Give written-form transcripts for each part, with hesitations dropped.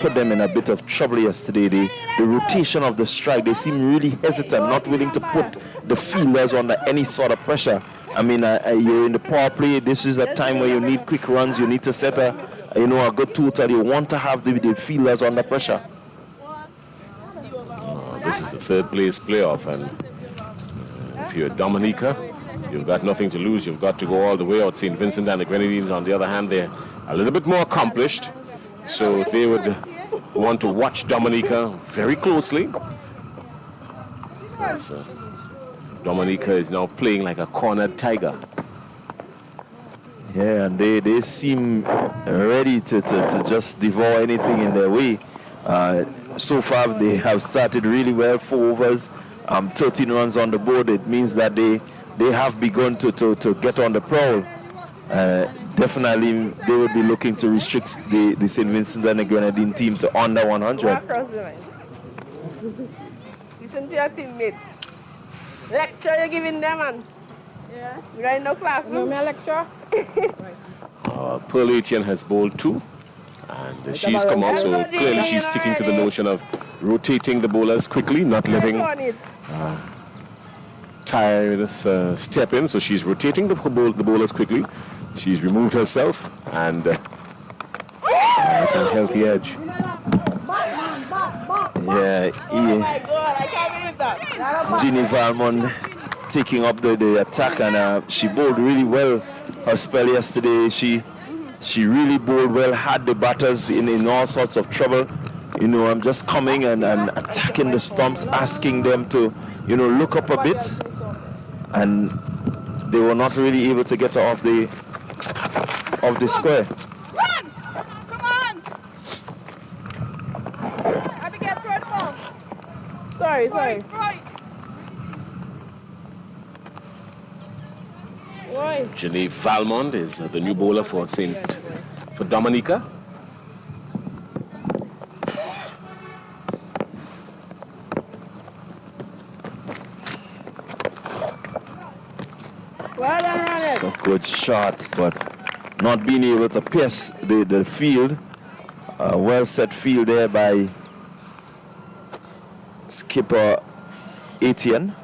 put them in a bit of trouble yesterday. The rotation of the strike, they seem really hesitant, not willing to put the fielders under any sort of pressure. I mean, you're in the power play. This is a time where you need quick runs. You need to set a good total. You want to have the fielders under pressure. This is the third place playoff, and if you're Dominica, you've got nothing to lose. You've got to go all the way out. St. Vincent and the Grenadines, on the other hand, they're a little bit more accomplished, so they would want to watch Dominica very closely, because Dominica is now playing like a cornered tiger. Yeah, and they seem ready to just devour anything in their way. So far, they have started really well. 4 overs, 13 runs on the board. It means that they have begun to get on the prowl. Definitely, they will be looking to restrict the St. Vincent and the Grenadine team to under 100. Listen to your teammates. Lecture you're giving them, man. Yeah. You got no classroom. No lecture. Pearl Etienne has bowled 2, and she's come out, so clearly she's sticking to the notion of rotating the bowlers quickly, not letting tiredness step in. So she's rotating the bowlers quickly. She's removed herself, and it's a healthy edge. Yeah, Ginny Valmont taking up the attack, and she bowled really well her spell yesterday. She really bowled well, had the batters in all sorts of trouble. I'm just coming and attacking the stumps, asking them to, look up a bit, and they were not really able to get off the square. Run! Come on! Abigail, throw the ball. Sorry. Why? Genevieve Valmont is the new bowler for Dominica. So good shot, but not being able to pierce the field. Well set field there by skipper Etienne.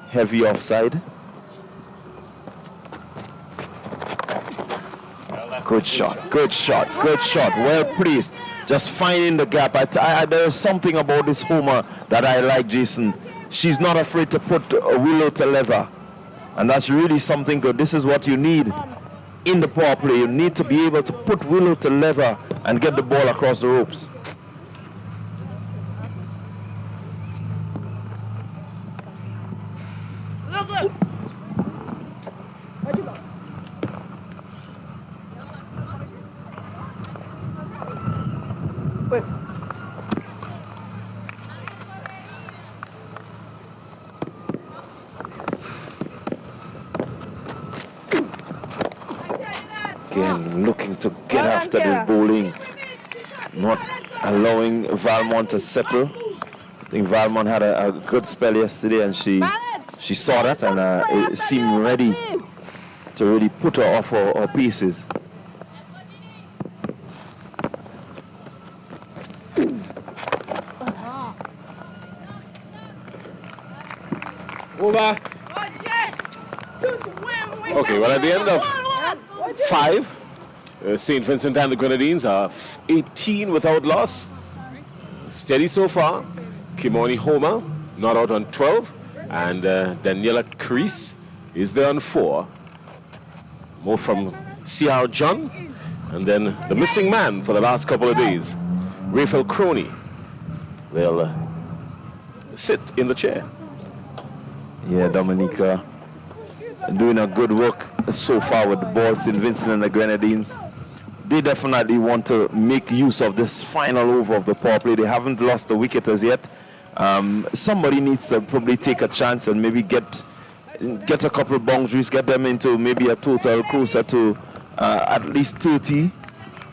Heavy offside. Good shot. Well placed. Just finding the gap. There's something about this homer that I like, Jason. She's not afraid to put a willow to leather. And that's really something good. This is what you need in the power play. You need to be able to put willow to leather and get the ball across the ropes. Again, looking to get after the bowling, not allowing Valmont to settle. I think Valmont had a good spell yesterday, and she saw that, and it seemed ready to really put her off her pieces. Over. Okay, well, at the end of 5, St. Vincent and the Grenadines are 18 without loss. Steady so far. Kimoni Homer not out on 12, and Daniela Crease is there on 4. More from C.R. John, and then the missing man for the last couple of days, Raphael Croney, will sit in the chair. Yeah, Dominica doing a good work so far with the ball. St. Vincent and the Grenadines, they definitely want to make use of this final over of the power play. They haven't lost the wicket as yet. Somebody needs to probably take a chance and maybe get a couple of boundaries, get them into maybe a total closer to at least 30,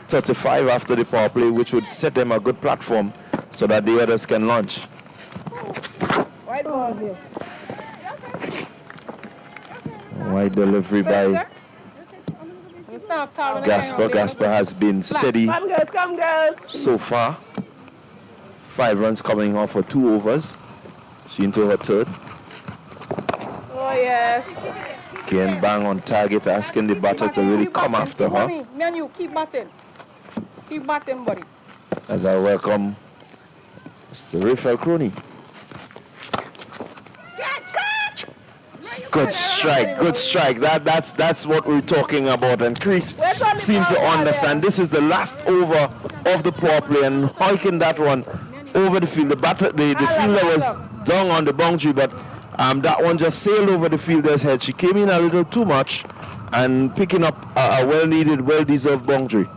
35 after the power play, which would set them a good platform so that the others can launch. Wide ball here. Wide delivery by Gasper has been steady Come girls. so far. 5 runs coming off for 2 overs. She into her third. Oh yes. Again, bang on target, asking the batter to really come after her. Me and you keep batting. Keep batting, buddy. As I welcome Mr. Raphael Crony. Good strike. That's what we're talking about. And Chris seemed to understand this is the last over of the power play and hiking that one over the field. The fielder was down on the boundary, but that one just sailed over the fielder's head. She came in a little too much and picking up a well-needed, well-deserved boundary.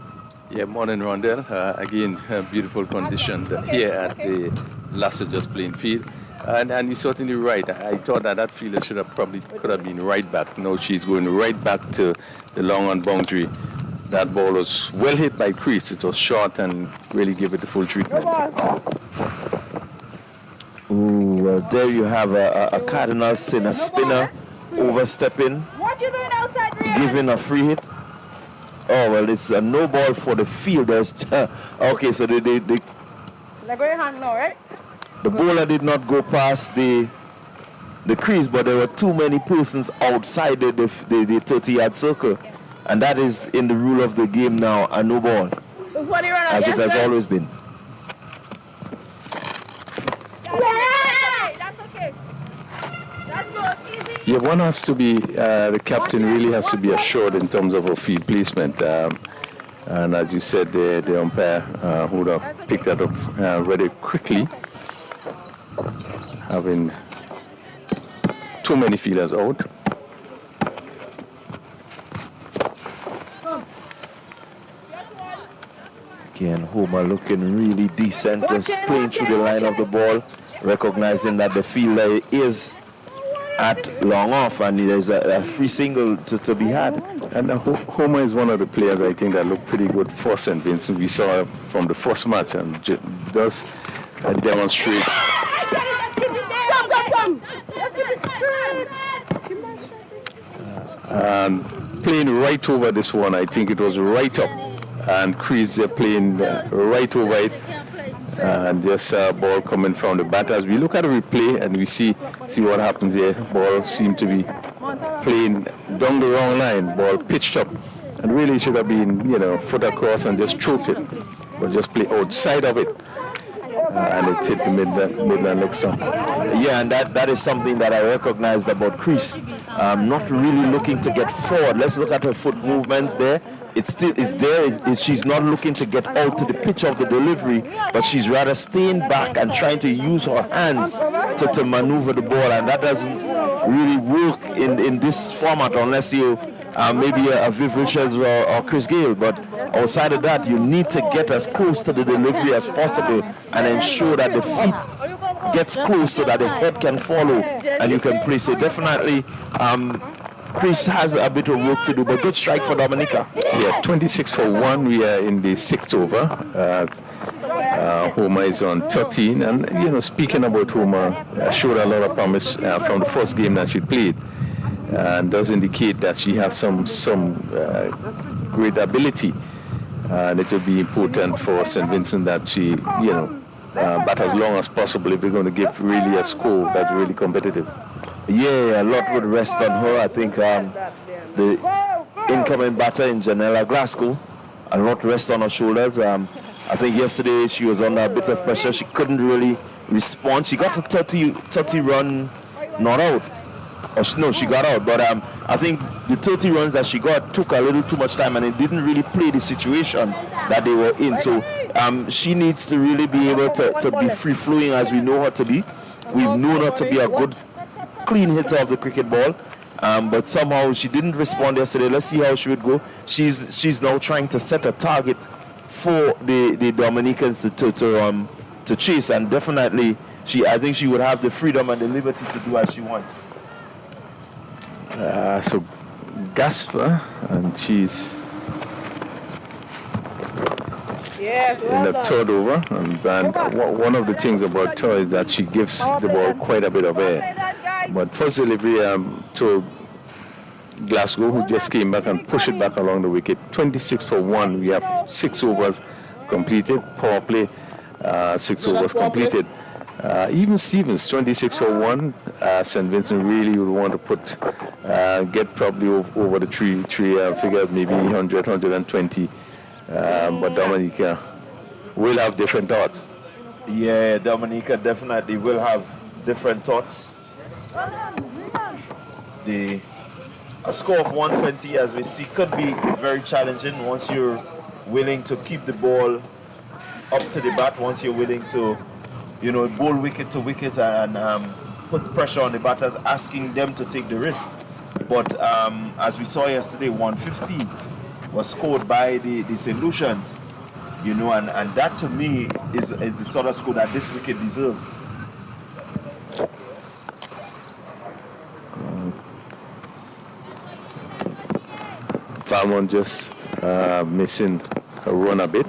Yeah, morning, Rondell. Again, beautiful condition here at the Lasser Just Playing field. And you're certainly right. I thought that fielder could have been right back. No, she's going right back to the long on boundary. That ball was well hit by Chris. It was short and really gave it the full treatment. Ooh, well, there you have a Cardinal sin, a spinner overstepping, What you doing outside, Rhea? giving a free hit. Oh, well, it's a no ball for the fielders. Okay, so They're going hang now, right? the bowler did not go past the crease, but there were too many persons outside the 30-yard circle. And that is in the rule of the game now, a no ball, as it has always been. That's okay. That's good. Easy. Yeah, one has to be, the captain really has to be assured in terms of her field placement. And as you said, the umpire would have picked that up very quickly, having too many fielders out. Again, Homer looking really decent, just playing through the line of the ball, recognizing that the fielder is at long off and there's a free single to be had. And Homer is one of the players I think that look pretty good for St. Vincent. We saw from the first match and does demonstrate. Come. Let's keep it straight. Playing right over this one, I think it was right up. And Chris playing right over it. And just ball coming from the batters. We look at the replay and we see what happens here. Ball seemed to be playing down the wrong line. Ball pitched up. And really should have been, foot across and just choked it. But just play outside of it. And it hit the midland leg stump. Yeah, and that is something that I recognized about Chris. Not really looking to get forward. Let's look at her foot movements there. It's there. She's not looking to get out to the pitch of the delivery, but she's rather staying back and trying to use her hands to maneuver the ball, and that doesn't really work in this format unless you maybe a Viv Richards or Chris Gale. But outside of that, you need to get as close to the delivery as possible and ensure that the feet gets close so that the head can follow and you can play. So definitely Chris has a bit of work to do, but good strike for Dominica. Yeah, 26 for 1. We are in the 6th over. Homer is on 13. And, speaking about Homer, showed a lot of promise from the first game that she played. And does indicate that she has some great ability. And it will be important for St. Vincent that she, bat as long as possible if we're going to give really a score that's really competitive. Yeah, a lot would rest on her. I think the incoming batter in Janella Glasgow, a lot rest on her shoulders. I think yesterday she was under a bit of pressure. She couldn't really respond. She got a 30 run not out. No, she got out. But I think the 30 runs that she got took a little too much time and it didn't really play the situation that they were in. So she needs to really be able to be free-flowing as we know her to be. We've known her to be a good clean hitter of the cricket ball, but somehow she didn't respond yesterday. Let's see how she would go. She's now trying to set a target for the Dominicans to chase, and definitely I think she would have the freedom and the liberty to do as she wants. So Gasper, and she's in the third over, and one of the things about her is that she gives the ball quite a bit of air. But first delivery to Glasgow, who just came back and pushed it back along the wicket. 26 for 1. We have 6 overs completed. Power play, 6 overs completed. Even Stevens, 26 for 1. St. Vincent really would want to get probably over the three figures, maybe 100, 120. But Dominica will have different thoughts. Yeah, Dominica definitely will have different thoughts. A score of 120, as we see, could be very challenging once you're willing to keep the ball up to the bat, once you're willing to, bowl wicket to wicket and put pressure on the batters, asking them to take the risk. But as we saw yesterday, 150 was scored by the St. Lucians, and that to me is the sort of score that this wicket deserves. Valmont just missing a run a bit.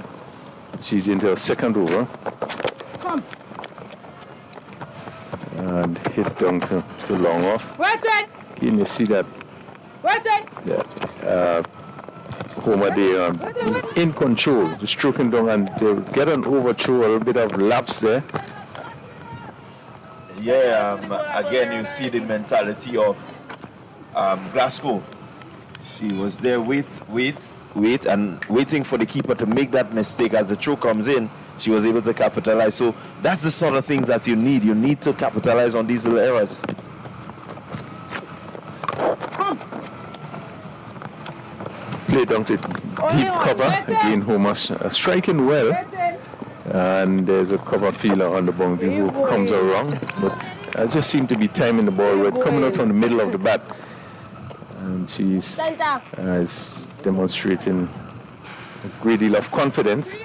She's into her second over. And hit down to long off. Can you see that? Homer there in control, just stroking down, and they get an overthrow, a little bit of lapse there. Yeah, again, you see the mentality of Glasgow. She was there, wait, and waiting for the keeper to make that mistake. As the throw comes in, she was able to capitalize. So that's the sort of things that you need. You need to capitalize on these little errors. Play down to deep cover. Again, Homer striking well. And there's a cover fielder on the boundary who comes around. But I just seem to be timing the ball right, coming out from the middle of the bat. And she's demonstrating a great deal of confidence.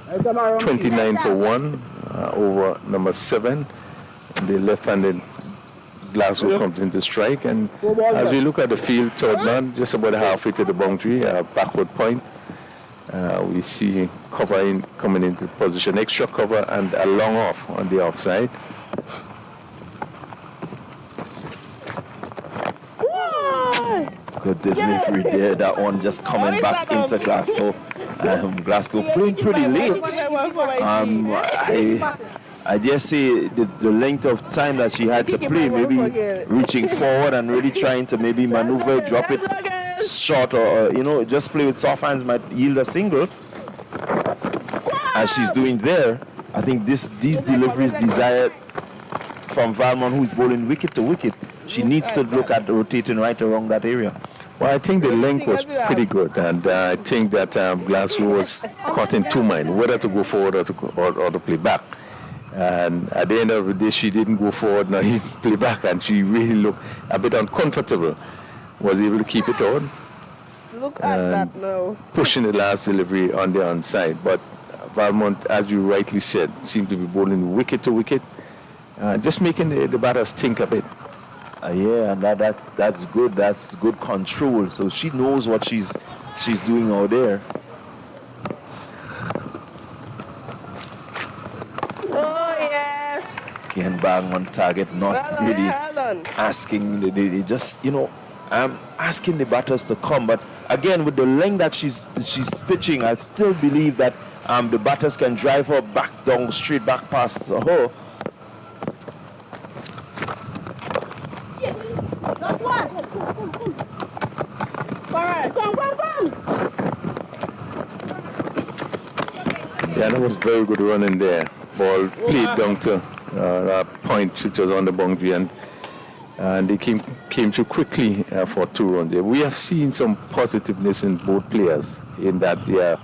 29 for 1 over number 7. And the left-handed Glasgow comes into strike. And as we look at the field, third man, just about halfway to the boundary, backward point, we see cover coming into position, extra cover and a long off on the offside. Good delivery there, that one just coming back into Glasgow. Glasgow playing pretty late. I dare say the length of time that she had to play, maybe reaching forward and really trying to maybe maneuver, drop it short, or just play with soft hands might yield a single. As she's doing there, I think these deliveries desired from Valmont, who is bowling wicket to wicket. She needs to look at rotating right around that area. Well, I think the length was pretty good, and I think that Glasgow was caught in two minds, whether to go forward or to play back. And at the end of the day, she didn't go forward, nor even play back, and she really looked a bit uncomfortable. Was able to keep it on. Look at that now. Pushing the last delivery on the onside. But Valmont, as you rightly said, seemed to be bowling wicket to wicket, just making the batters think a bit. Yeah, and that's good. That's good control. So she knows what she's doing out there. Oh yes. Can bang on target, not really asking. They just asking the batters to come. But again, with the length that she's pitching, I still believe that the batters can drive her back down, straight back past her. Yeah, that was very good running there. Ball played down to that point, which was on the boundary, and they came through quickly for 2 runs there. We have seen some positiveness in both players in that they are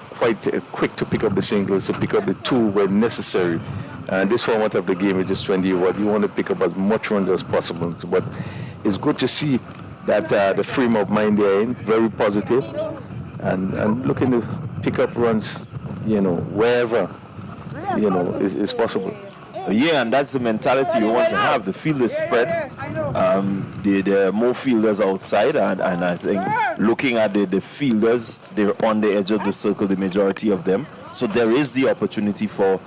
quite quick to pick up the singles, to pick up the 2 when necessary. And this format of the game is just 20 over. You want to pick up as much runs as possible. But it's good to see that the frame of mind they're in, very positive, and looking to pick up runs, wherever, is possible. Yeah, and that's the mentality you want to have. The field is spread. There are more fielders outside, and I think looking at the fielders, they're on the edge of the circle, the majority of them. So there is the opportunity for,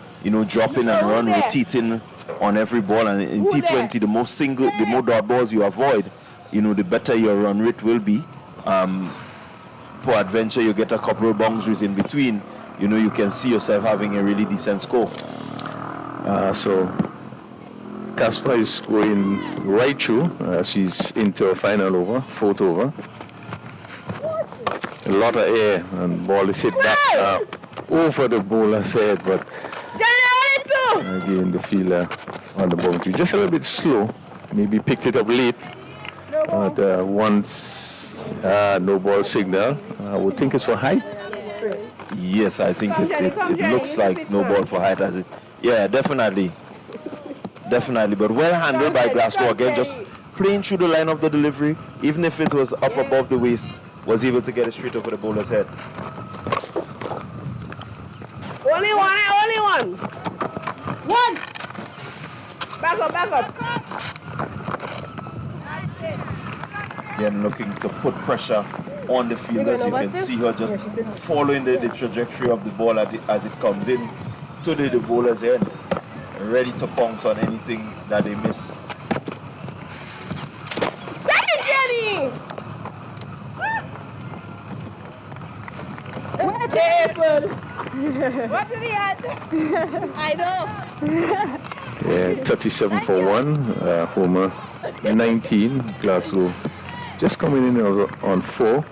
dropping and run, rotating on every ball. And in T20, the more dot balls you avoid, the better your run rate will be. For adventure, you get a couple of boundaries in between. You can see yourself having a really decent score. So Casper is going right through. She's into a final over, fourth over. A lot of air, and ball is hit back over the bowler's head, but again the fielder on the boundary. Just a little bit slow. Maybe picked it up late. But once no ball signal, I would think it's for height. Yes, I think it looks like no ball for height as it. Yeah, definitely. But well handled by Glasgow again, just playing through the line of the delivery, even if it was up above the waist, was able to get it straight over the bowler's head. Only one. One. Back up. Again, looking to put pressure on the fielders. You can see her just following the trajectory of the ball as it comes in to the bowler's head, ready to pounce on anything that they miss. Catch it, Jenny! What did he have? I know. Yeah, 37 for 1. Homer 19. Glasgow just coming in on 4.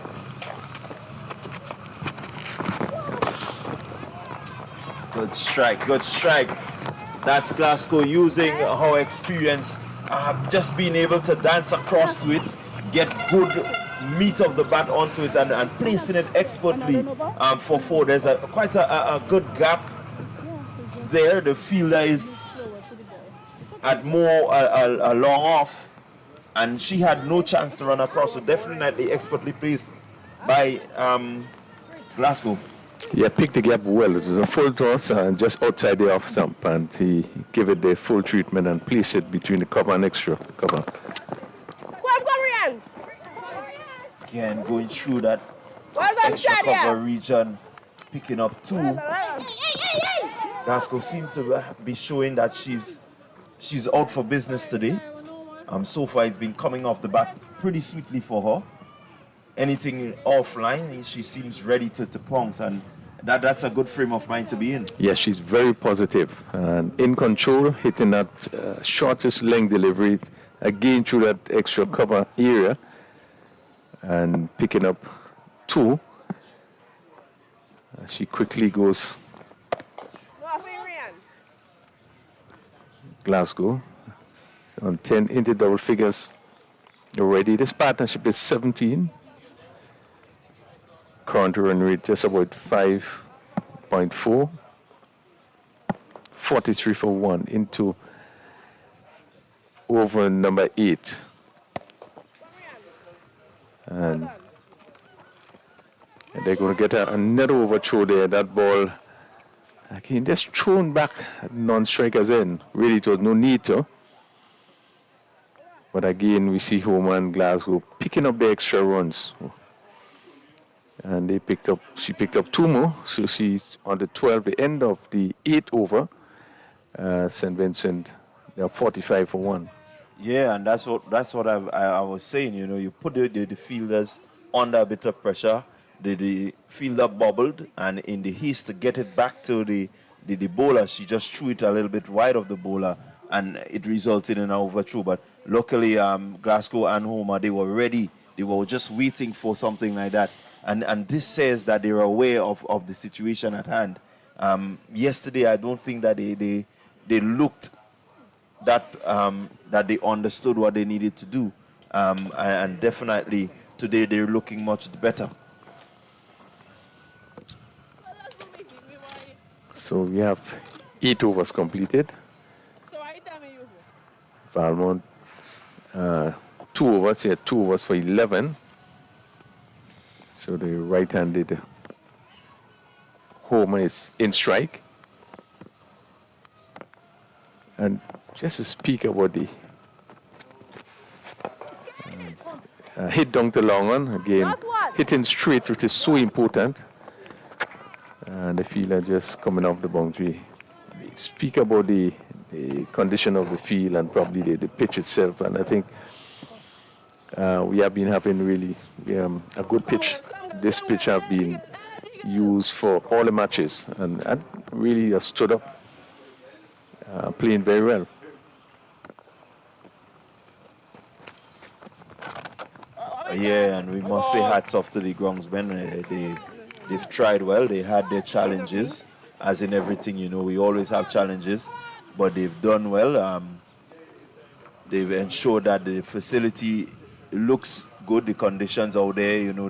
Good strike. That's Glasgow using her experience, just being able to dance across to it, get good meat of the bat onto it, and placing it expertly for 4. There's quite a good gap there. The fielder is at more a long off, and she had no chance to run across. So definitely expertly placed by Glasgow. Yeah, picked the gap well. It was a full toss just outside the off stump, and he gave it the full treatment and placed it between the cover and extra cover. Come, Again, going through that well done, extra Shadia. cover region, picking up 2. Glasgow seemed to be showing that she's out for business today. So far, it's been coming off the bat pretty sweetly for her. Anything offline, she seems ready to pounce, and that's a good frame of mind to be in. Yeah, she's very positive and in control, hitting that shortest length delivery again through that extra cover area and picking up 2. She quickly goes Glasgow on 10 into double figures already. This partnership is 17. Current run rate just about 5.4. 43 for 1 into over number 8. And they're going to get another overthrow there. That ball, again, just thrown back at non-strikers end. Really, it was no need to. But again, we see Homer and Glasgow picking up the extra runs. And she picked up 2 more. So she's on the 12th, the end of the 8th over. St. Vincent, they're 45 for 1. Yeah, and that's what I was saying. You put the fielders under a bit of pressure. The fielder bobbled, and in the haste to get it back to the bowler, she just threw it a little bit wide of the bowler, and it resulted in an overthrow. But luckily, Glasgow and Homer, they were ready. They were just waiting for something like that. And this says that they were aware of the situation at hand. Yesterday, I don't think that they looked that they understood what they needed to do. And definitely, today, they're looking much better. So we have 8 overs completed. Valmont, 2 overs. He had 2 overs for 11. So the right-handed Homer is in strike. And just to speak about the hit down the long one, again, hitting straight, which is so important. And the fielder just coming off the boundary. Speak about the condition of the field and probably the pitch itself. And I think we have been having really a good pitch. This pitch have been used for all the matches and really stood up, playing very well. Yeah, and we must say hats off to the groundsmen. They've tried well. They had their challenges, as in everything, you know, we always have challenges, but they've done well. They've ensured that the facility looks good, the conditions out there, you know,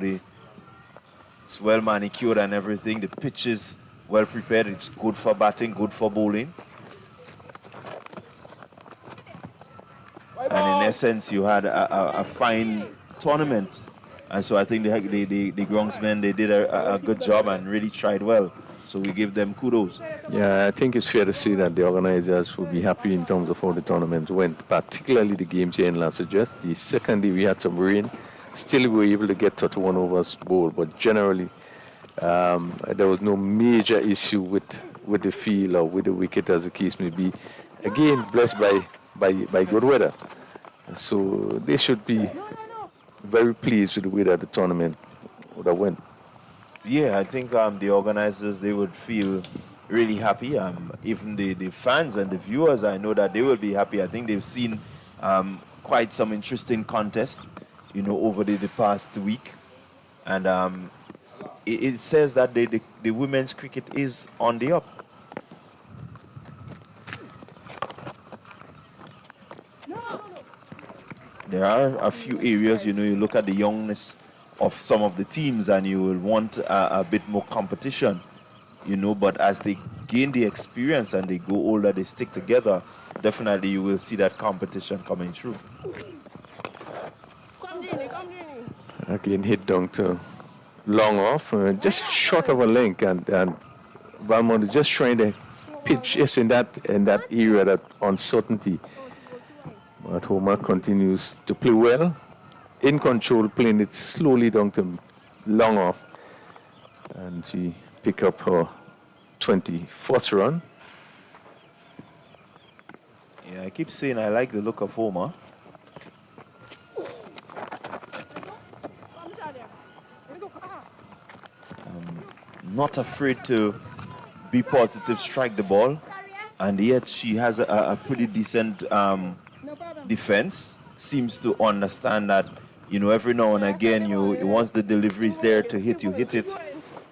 it's well manicured and everything. The pitch is well prepared. It's good for batting, good for bowling. And in essence, you had a fine tournament. And so I think the groundsmen, they did a good job and really tried well. So we give them kudos. Yeah, I think it's fair to say that the organizers will be happy in terms of how the tournament went, particularly the games here in Lanzarote. The second day we had some rain. Still we were able to get 31 overs bowled, but generally there was no major issue with the field or with the wicket, as the case may be. Again, blessed by good weather. So they should be very pleased with the way that the tournament would have went. Yeah, I think the organizers, they would feel really happy. Even the fans and the viewers, I know that they will be happy. I think they've seen quite some interesting contests, you know, over the past week. And it says that the women's cricket is on the up. There are a few areas, you know, you look at the youngness of some of the teams and you will want a bit more competition, you know, but as they gain the experience and they go older, they stick together, definitely you will see that competition coming through. Again, hit down to long off, just short of a length, and Valmont is just trying to pitch is in that area, that uncertainty. But Homer continues to play well, in control, playing it slowly down to long off, and she pick up her 21st run. Yeah, I keep saying I like the look of Homer. Not afraid to be positive, strike the ball, and yet she has a pretty decent defense. Seems to understand that, you know, every now and again, once the delivery is there to hit, you hit it,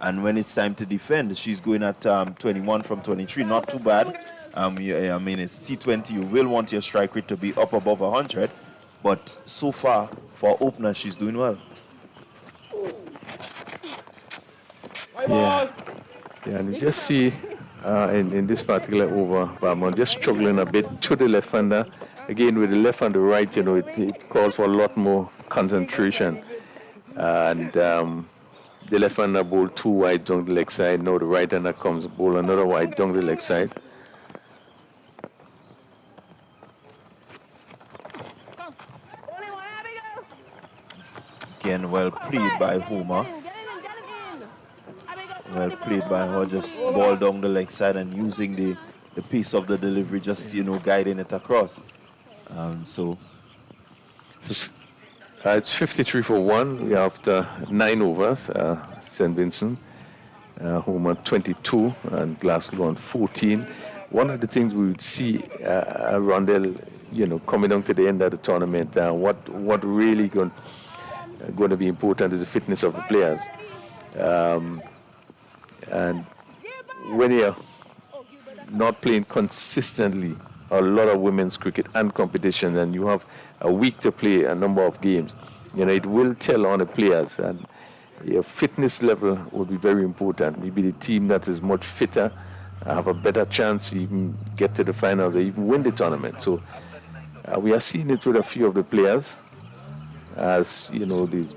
and when it's time to defend, she's going at 21 from 23, not too bad. I mean, it's T20, you will want your strike rate to be up above 100, but so far, for opener, she's doing well. Yeah, and you just see in this particular over, Valmont just struggling a bit to the left-hander. Again, with the left and the right, you know, it calls for a lot more concentration. And the left-hander bowled two wide down the leg side. Now the right-hander comes bowl another wide down the leg side. Again, well played by Homer. Well played by her, just ball down the leg side and using the pace of the delivery, just, you know, guiding it across. So it's 53 for 1. We have 9 overs. St. Vincent, Homer 22 and Glasgow on 14. One of the things we would see Rondell, you know, coming down to the end of the tournament, what really going to be important is the fitness of the players. And when you're not playing consistently a lot of women's cricket and competition, and you have a week to play a number of games, you know, it will tell on the players, and your fitness level will be very important. Maybe the team that is much fitter have a better chance to even get to the final, or even win the tournament. So we are seeing it with a few of the players, as you know, the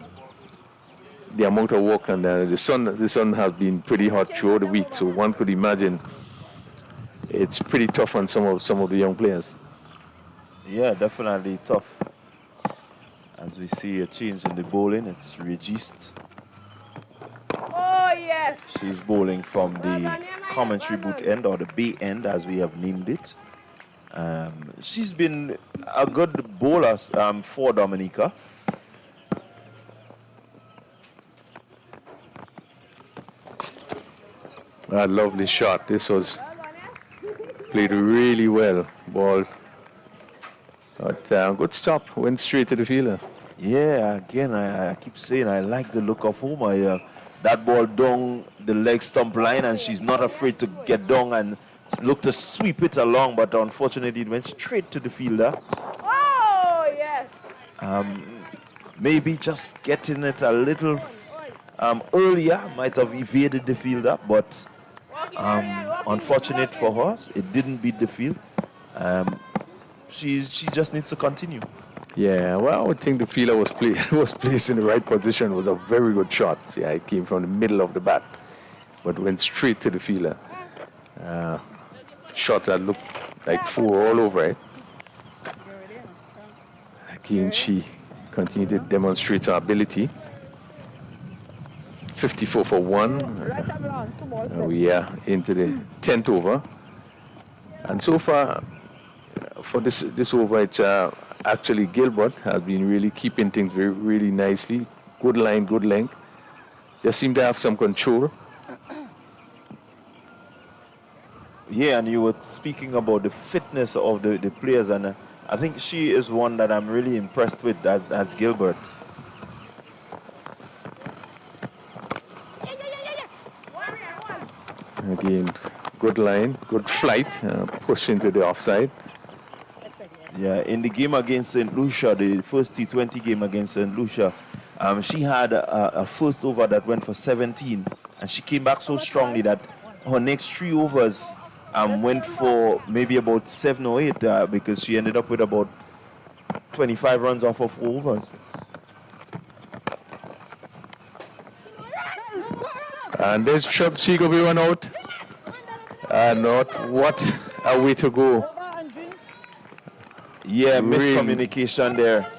amount of work, and the sun has been pretty hot throughout the week, so one could imagine it's pretty tough on some of the young players. yeah, definitely tough. As we see a change in the bowling, it's Registe. Oh, yes. She's bowling from the commentary boot end, or the bay end as we have named it. She's been a good bowler for Dominica. A lovely shot. This was played really well. Ball. But good stop. Went straight to the fielder. Yeah, again, I keep saying I like the look of Homer. That ball down the leg stump line, and she's not afraid to get down and look to sweep it along, but unfortunately it went straight to the fielder. Oh, yes. Maybe just getting it a little earlier might have evaded the fielder, but unfortunate for her, it didn't beat the field. She just needs to continue. Yeah, well, I would think the fielder was placed in the right position. It was a very good shot. Yeah, it came from the middle of the bat, but went straight to the fielder. Shot that looked like 4 all over it. Again, she continued to demonstrate her ability. 54 for 1. We are into the 10th over. And so far, for this over, it's actually Gilbert has been really keeping things really nicely. Good line, good length. Just seem to have some control. Yeah, and you were speaking about the fitness of the players, and I think she is one that I'm really impressed with. That's Gilbert. Again, good line, good flight, push into the offside. Yeah, in the game against St. Lucia, the first T20 game against St. Lucia, she had a first over that went for 17, and she came back so strongly that her next 3 overs went for maybe about 7 or 8 because she ended up with about 25 runs off of 4 overs. And this should she could be run out. Not what a way to go. Yeah, miscommunication there.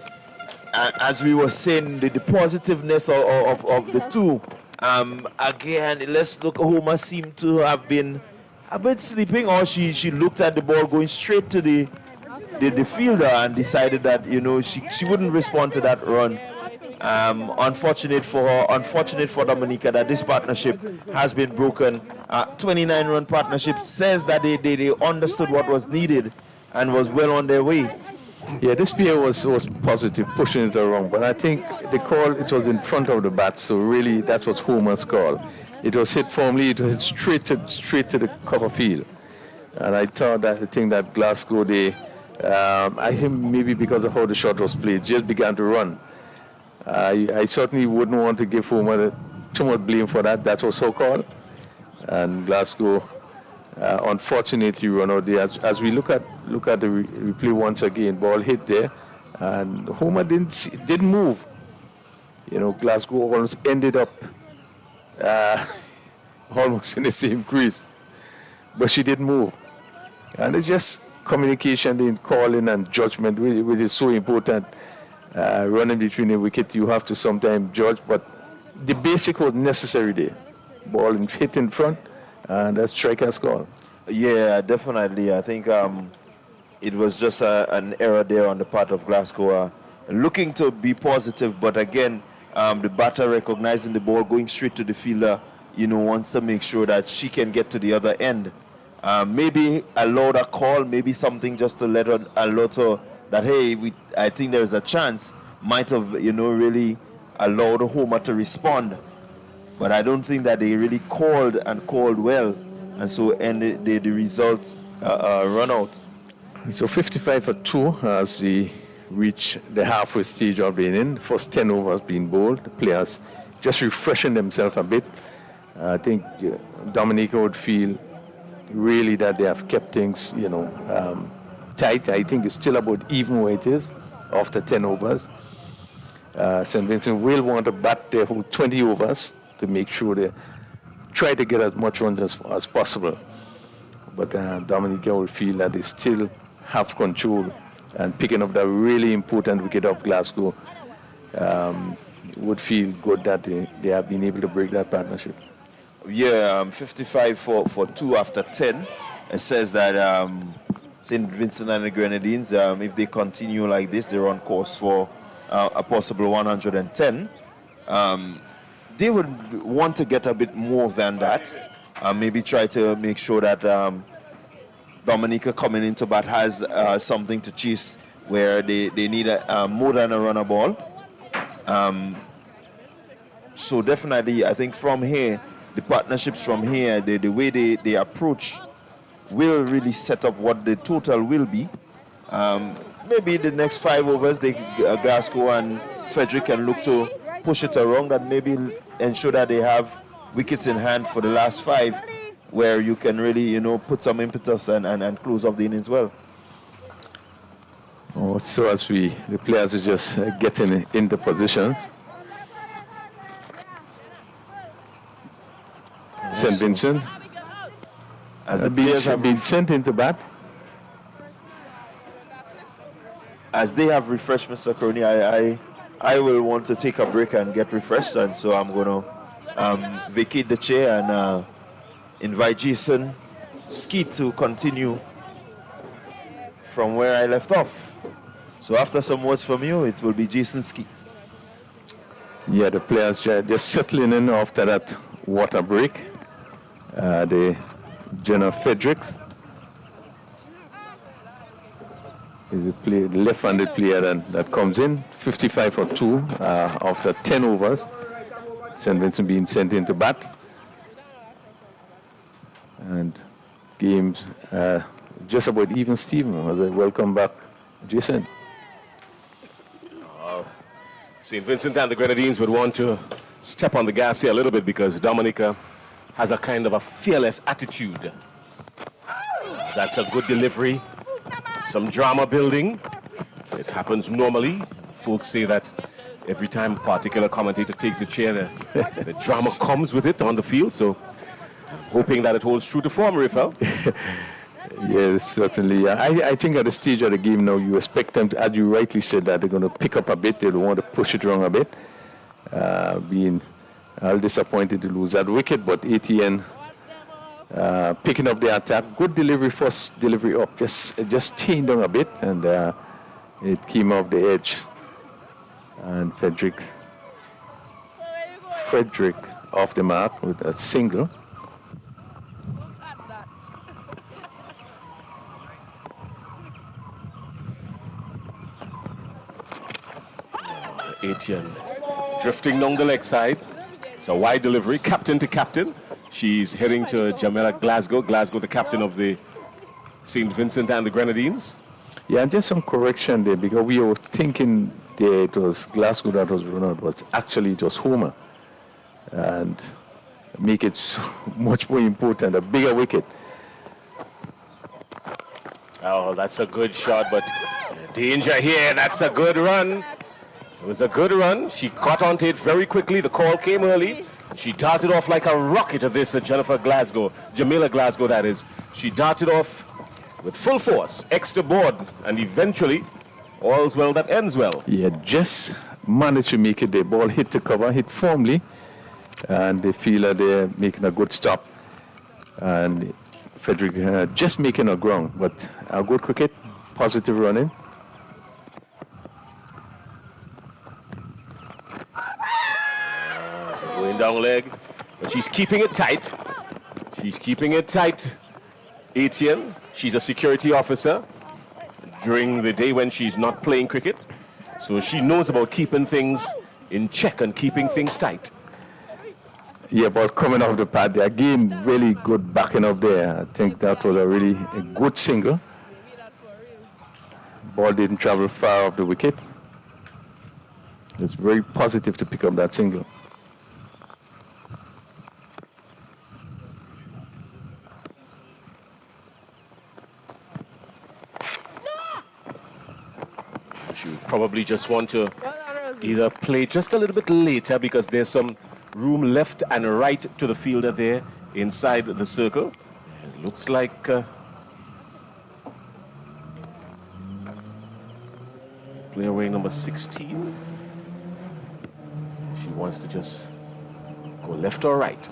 As we were saying, the positiveness of the two. Again, let's look. Homer seemed to have been a bit sleeping, or she looked at the ball going straight to the fielder and decided that she wouldn't respond to that run. Unfortunate for her, unfortunate for Dominica that this partnership has been broken. 29-run partnership says that they understood what was needed and was well on their way. Yeah, this player was positive, pushing it around, but I think the call, it was in front of the bat, so really that was Homer's call. It was hit firmly, it was hit straight to the cover field. And I think that Glasgow, I think maybe because of how the shot was played, just began to run. I certainly wouldn't want to give Homer too much blame for that. That was her call. And Glasgow, unfortunately, run out there. As we look at the replay once again, ball hit there, and Homer didn't move. Glasgow almost ended up almost in the same crease, but she didn't move. And it's just communication in calling and judgment, which is so important. Running between the wicket, you have to sometimes judge, but the basic was necessary there. Ball hit in front, and that striker's call. Yeah, definitely. I think it was just an error there on the part of Glasgow. Looking to be positive, but again, the batter recognizing the ball, going straight to the fielder, wants to make sure that she can get to the other end. Maybe allowed a call, maybe something just to alert her that, hey, I think there's a chance. Might have, really allowed Homer to respond. But I don't think that they really called well. And so ended the result run out. So 55 for 2 as we reach the halfway stage of the inning. First 10 overs being bowled. The players just refreshing themselves a bit. I think Dominica would feel really that they have kept things, tight. I think it's still about even where it is after 10 overs. St. Vincent will want to bat their whole 20 overs to make sure they try to get as much runs as possible. But Dominica will feel that they still have control, and picking up that really important wicket of Glasgow would feel good that they have been able to break that partnership. Yeah, 55 for 2 after 10. It says that St. Vincent and the Grenadines, if they continue like this, they're on course for a possible 110. They would want to get a bit more than that. maybe try to make sure that Dominica coming into bat has something to chase where they need more than a runner ball. So definitely, I think from here, the partnerships from here, the way they approach will really set up what the total will be. Maybe the next 5 overs, Glasgow and Frederick can look to push it around and maybe ensure that they have wickets in hand for the last 5, where you can really, put some impetus and close off the innings well. Oh, so as the players are just getting into positions. St. Vincent, As the players have been sent into bat. As they have refreshed, Mr. Crony, I will want to take a break and get refreshed, and so I'm going to vacate the chair and invite Jason Skeet to continue from where I left off. So after some words from you, it will be Jason Skeet. Yeah, the players just settling in after that water break. The General Fredericks is the left-handed player that comes in, 55 for 2 after 10 overs. St. Vincent being sent into bat. And games just about even Steven. Was a welcome back, Jason. St. Vincent and the Grenadines would want to step on the gas here a little bit because Dominica has a kind of a fearless attitude. That's a good delivery. Some drama building. It happens normally. Folks say that every time a particular commentator takes a chair, the drama comes with it on the field. So I'm hoping that it holds true to form, Rafael. Yes, certainly. I think at the stage of the game now, you expect them to, as you rightly said, that they're going to pick up a bit. They don't want to push it around a bit. Being all disappointed to lose that wicket, but ATN picking up the attack. Good delivery, first delivery up, just chained down a bit, and it came off the edge. And Frederick off the mark with a single. Etienne drifting down the leg side. It's a wide delivery, captain to captain. She's heading to Jamila Glasgow. Glasgow, the captain of the St. Vincent and the Grenadines. Yeah, and just some correction there, because we were thinking there it was Glasgow that was run out, but actually it was Homer. And make it so much more important, a bigger wicket. Oh, that's a good shot, but danger here. That's a good run. It was a good run. She caught onto it very quickly. The call came early. She darted off like a rocket at this Jamila Glasgow, that is. She darted off with full force, extra board, and eventually, all's well that ends well. Yeah, just managed to make it. The ball hit the cover, hit firmly, and they feel that they're making a good stop. And Frederick just making a ground, but a good cricket, positive running. Going down leg, but she's keeping it tight. She's keeping it tight. Etienne, she's a security officer during the day when she's not playing cricket. So she knows about keeping things in check and keeping things tight. Yeah, but coming off the pad, again, really good backing up there. I think that was a really good single. Ball didn't travel far off the wicket. It's very positive to pick up that single. You probably just want to either play just a little bit later because there's some room left and right to the fielder there inside the circle. It looks like player wearing number 16. She wants to just go left or right.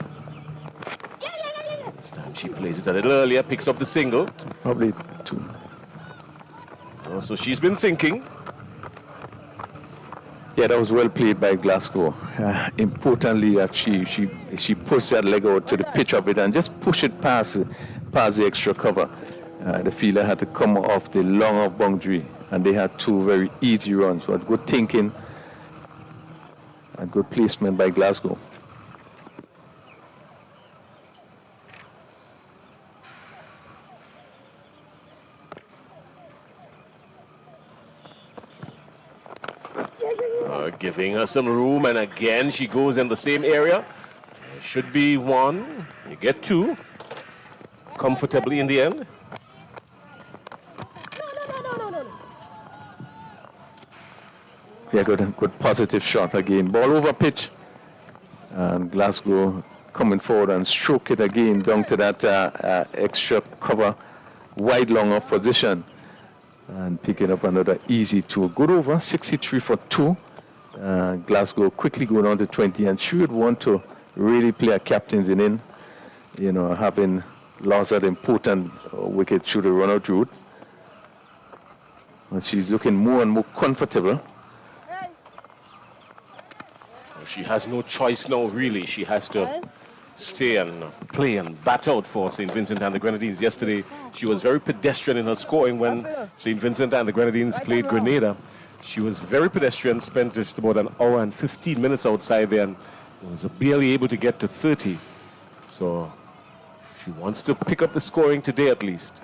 This time she plays it a little earlier, picks up the single. Probably 2. So she's been thinking. Yeah, that was well played by Glasgow. Importantly, that she pushed that leg out to the pitch of it and just push it past the extra cover. The fielder had to come off the long off boundary, and they had two very easy runs. So good thinking and good placement by Glasgow. Giving her some room, and again she goes in the same area. There should be one. You get two comfortably in the end. Yeah, good positive shot again. Ball over pitch, and Glasgow coming forward and stroke it again down to that extra cover, wide long off position, and picking up another easy two. Good over, 63 for 2. Glasgow quickly going on to 20, and she would want to really play a captain's inning, you know, having lost that important wicket through the run-out route. And she's looking more and more comfortable. She has no choice now, really. She has to stay and play and bat out for St. Vincent and the Grenadines. Yesterday, she was very pedestrian in her scoring when St. Vincent and the Grenadines played Grenada. She was very pedestrian, spent just about an hour and 15 minutes outside there and was barely able to get to 30. So she wants to pick up the scoring today at least.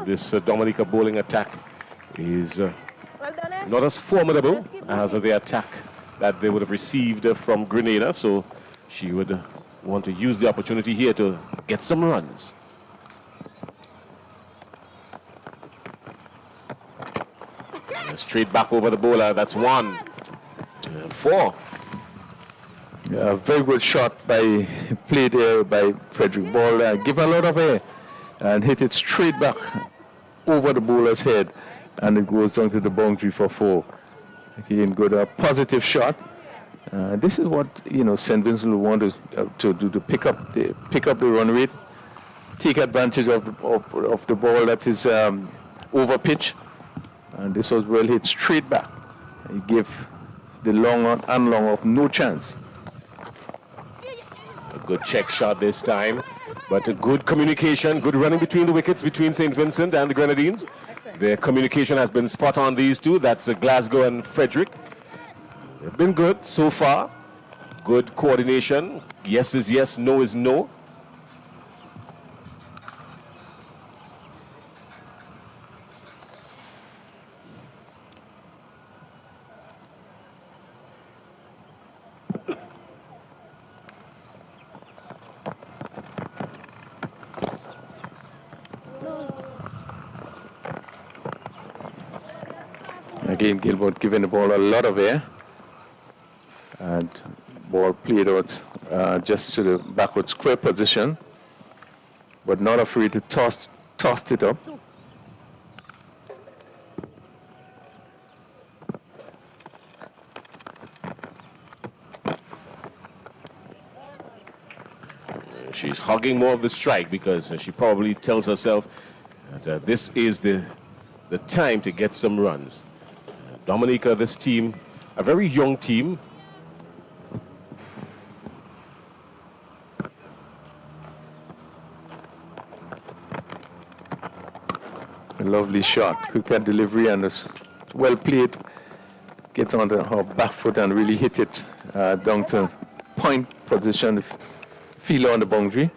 This Dominica bowling attack is not as formidable as the attack that they would have received from Grenada. So she would want to use the opportunity here to get some runs. Straight back over the bowler. That's 1. 4. Yeah, very good shot played there by Frederick Ball. Give a lot of air and hit it straight back over the bowler's head, and it goes down to the boundary for 4. Again, good positive shot. This is what St. Vincent will want to do, to pick up the run rate, take advantage of the ball that is over pitch. And this was well hit straight back. He gave the long on and long off no chance. A good check shot this time, but a good communication, good running between the wickets between St. Vincent and the Grenadines. Their communication has been spot on, these two. That's Glasgow and Frederick. They've been good so far. Good coordination. Yes is yes, no is no. Again, Gilbert giving the ball a lot of air, and ball played out just to the backward square position, but not afraid to toss it up. She's hugging more of the strike because she probably tells herself that this is the time to get some runs. Dominica, this team, a very young team. A lovely shot, quick at delivery, and it's well played. Get on her back foot and really hit it down to point position, fielder on the boundary.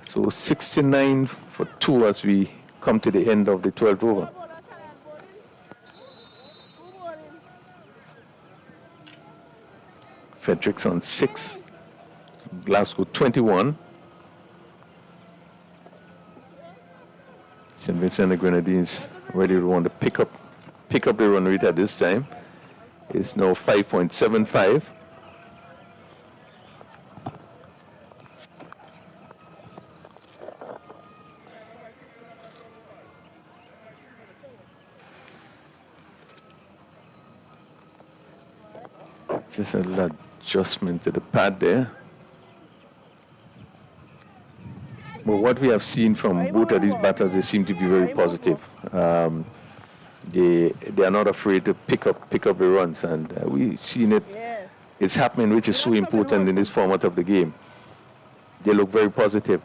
So 69 for 2 as we come to the end of the 12th over. Fredericks on 6, Glasgow 21. St. Vincent and the Grenadines ready to want to pick up the run rate at this time. It's now 5.75. Just a little adjustment to the pad there. But what we have seen from both of these batters, they seem to be very positive. They are not afraid to pick up the runs, and we've seen it. Yes. It's happening, which is so important in this format of the game. They look very positive.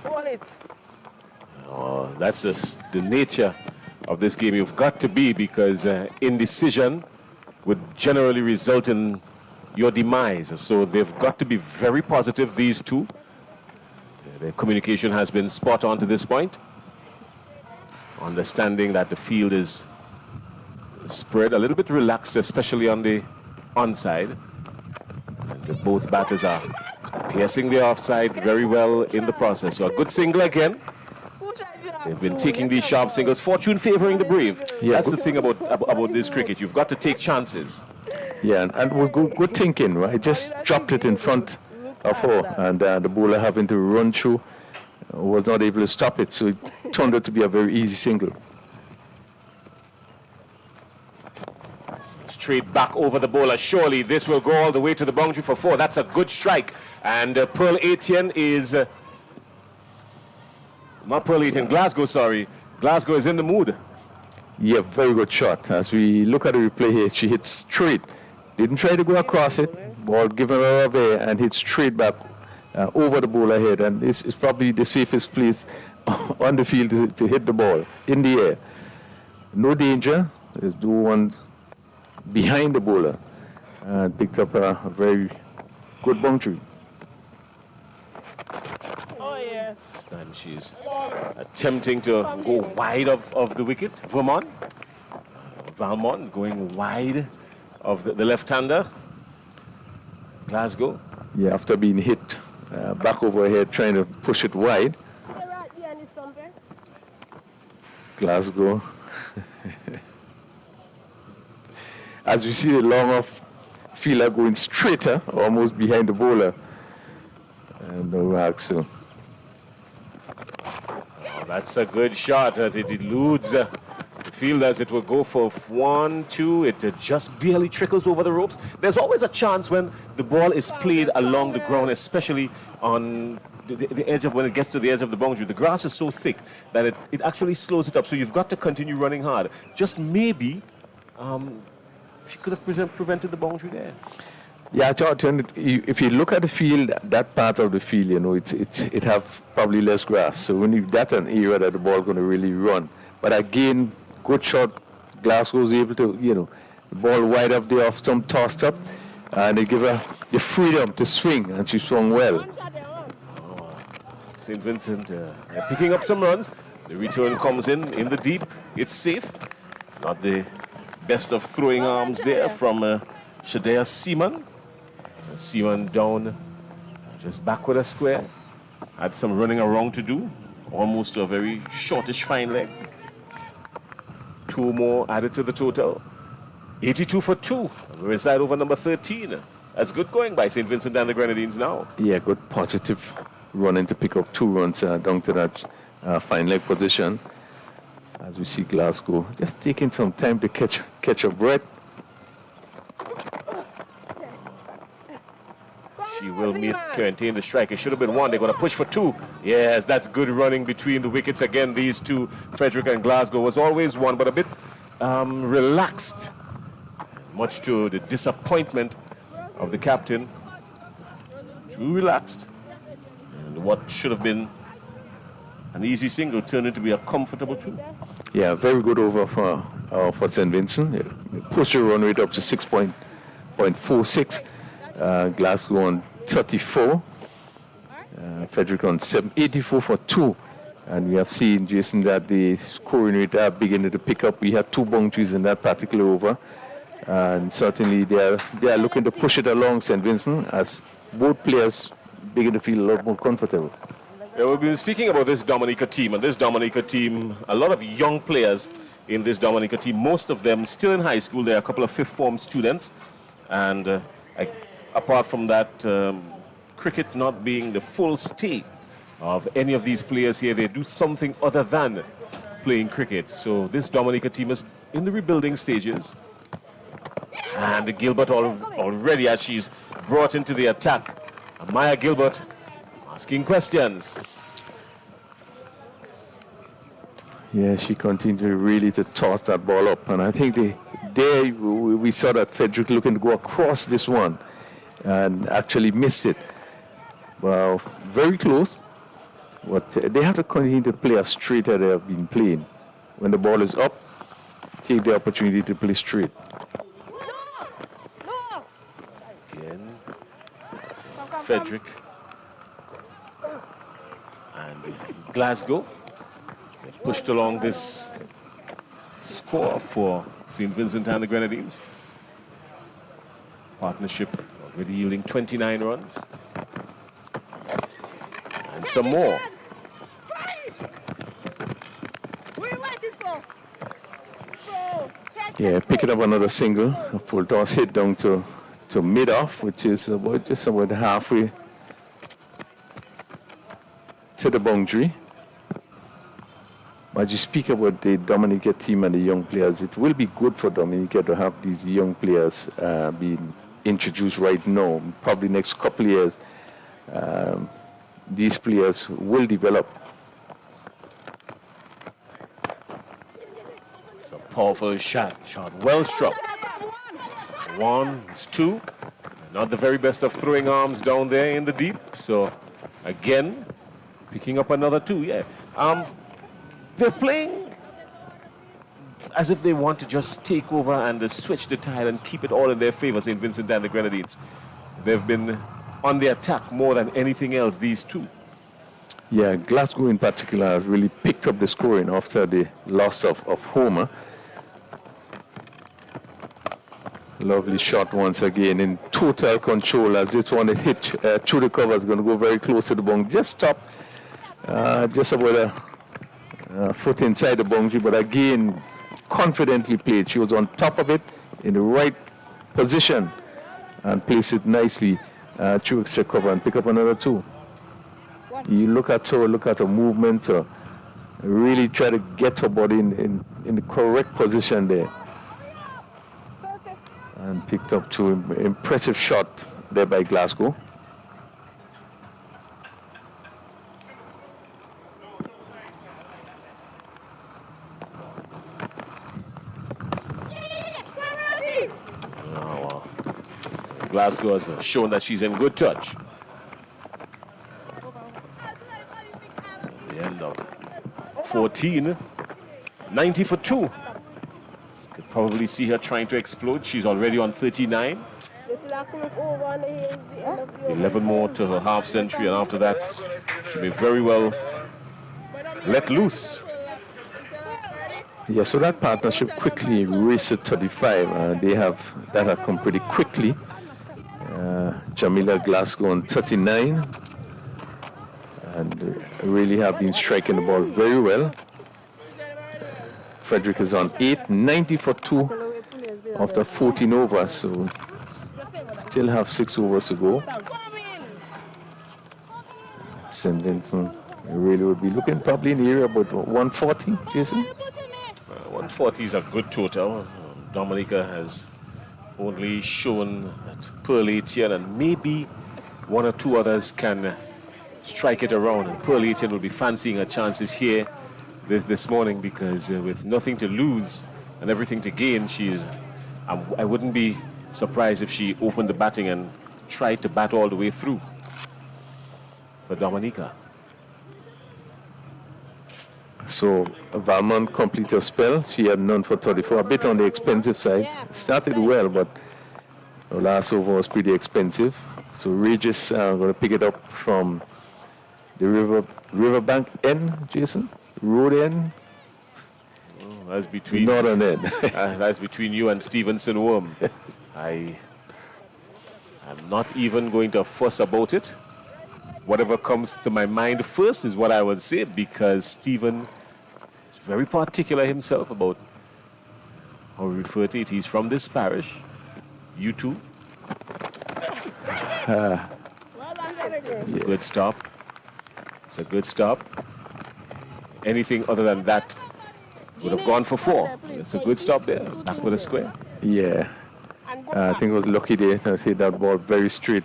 Hold it. Oh, that's just the nature of this game. You've got to be, because indecision would generally result in your demise. So they've got to be very positive, these two. Their communication has been spot on to this point. Understanding that the field is spread a little bit relaxed, especially on the onside. And both batters are piercing the offside very well in the process. So a good single again. They've been taking these sharp singles, fortune favoring the brave. Yeah. That's the thing about this cricket. You've got to take chances. Yeah, and was good thinking, right? Just dropped it in front of her, and the bowler having to run through was not able to stop it, so it turned out to be a very easy single. Straight back over the bowler. Surely this will go all the way to the boundary for 4. That's a good strike. And Pearl Etienne is... not Pearl Etienne, Glasgow, sorry. Glasgow is in the mood. Yeah, very good shot. As we look at the replay here, she hit straight. Didn't try to go across it. Ball given her away and hit straight back over the bowler head. And it's probably the safest place on the field to hit the ball in the air. No danger. There's no one behind the bowler. And picked up a very good boundary. Oh, yes. This time she's attempting to go wide of the wicket. Valmont going wide of the left-hander. Glasgow. Yeah, after being hit back over here, trying to push it wide. Glasgow. As we see the long off fielder going straighter, almost behind the bowler. And no Axel. Oh, that's a good shot. It eludes the fielders. It will go for 1, 2. It just barely trickles over the ropes. There's always a chance when the ball is played along the ground, especially on the edge of, when it gets to the edge of the boundary. The grass is so thick that it actually slows it up. So you've got to continue running hard. Just maybe she could have prevented the boundary there. Yeah, I thought if you look at the field, that part of the field, you know, it have probably less grass. So when that's an area that the ball going to really run. But again, good shot. Glasgow's able to, you know, the ball wide of the off stump tossed up, and they give her the freedom to swing, and she swung well. St. Vincent picking up some runs. The return comes in the deep. It's safe. Not the best of throwing arms there from Shadea Seaman. Seaman down just back with a square. Had some running around to do. Almost to a very shortish fine leg. 2 more added to the total. 82 for 2. We're inside over number 13. That's good going by St. Vincent and the Grenadines now. Yeah, good positive running to pick up 2 runs down to that fine leg position. As we see Glasgow just taking some time to catch her breath. She will contain the strike. It should have been 1. They're going to push for 2. Yes, that's good running between the wickets. Again, these two, Frederick and Glasgow, was always 1, but a bit relaxed. Much to the disappointment of the captain. Too relaxed. And what should have been an easy single turned into be a comfortable 2. Yeah, very good over for St. Vincent. Push the run rate up to 6.46. Glasgow on 34. Frederick on 84 for 2. And we have seen, Jason, that the scoring rate are beginning to pick up. We had 2 boundaries in that particular over. And certainly they are looking to push it along St. Vincent as both players begin to feel a lot more comfortable. Yeah, we've been speaking about this Dominica team, and this Dominica team, a lot of young players in this Dominica team, most of them still in high school. There are a couple of 5th form students, and apart from that, cricket not being the full stay of any of these players here, they do something other than playing cricket. So this Dominica team is in the rebuilding stages. And Gilbert already, as she's brought into the attack, Maya Gilbert asking questions. Yeah, she continued really to toss that ball up. And I think we saw that Frederick looking to go across this one and actually missed it. Well, very close. But they have to continue to play as straight as they have been playing. When the ball is up, take the opportunity to play straight. Again, Frederick and Glasgow have pushed along this score for St. Vincent and the Grenadines. Partnership already yielding 29 runs. And some more. Yeah, picking up another single. A full toss hit down to mid-off, which is just about halfway to the boundary. As you speak about the Dominica team and the young players, it will be good for Dominica to have these young players being introduced right now. Probably next couple of years, these players will develop. It's a powerful shot well struck. One, it's two. Not the very best of throwing arms down there in the deep. So, again, picking up another two, yeah. They're playing as if they want to just take over and switch the tide and keep it all in their favor, St. Vincent and the Grenadines. They've been on the attack more than anything else, these two. Yeah, Glasgow in particular has really picked up the scoring after the loss of Homer. Lovely shot once again in total control as this one is hit through the cover. It's going to go very close to the boundary. Just stop, just about a foot inside the boundary, but again, confidently played. She was on top of it in the right position and placed it nicely through extra cover and pick up another two. You look at her movement, really try to get her body in the correct position there. And picked up two. Impressive shot there by Glasgow. Glasgow has shown that she's in good touch. The end of 14, 90 for 2. Could probably see her trying to explode. She's already on 39. 11 more to her half century, and after that, she'll be very well let loose. Yeah, so that partnership quickly raced to 35. They have come pretty quickly. Jamila Glasgow on 39, and really have been striking the ball very well. Frederick is on 8, 90 for 2 after 14 overs, so still have 6 overs to go. St. Vincent really would be looking probably in the area about 140, Jason? 140 is a good total. Dominica has only shown that Pearl Etienne and maybe one or two others can strike it around. And Pearl Etienne will be fancying her chances here this morning because with nothing to lose and everything to gain, I wouldn't be surprised if she opened the batting and tried to bat all the way through for Dominica. So Valmont completed her spell. She had none for 34, a bit on the expensive side. Started well, but the last over was pretty expensive. So Regis going to pick it up from the riverbank end, Jason? Road end? Oh, that's between Northern end. that's between you and Stevenson Worm. I'm not even going to fuss about it. Whatever comes to my mind first is what I would say, because Stephen is very particular himself about how we refer to it. He's from this parish. You too. It's a good stop. It's a good stop. Anything other than that would have gone for 4. It's a good stop there. Back with a square. Yeah. And good I luck. think it was lucky there to see that ball very straight,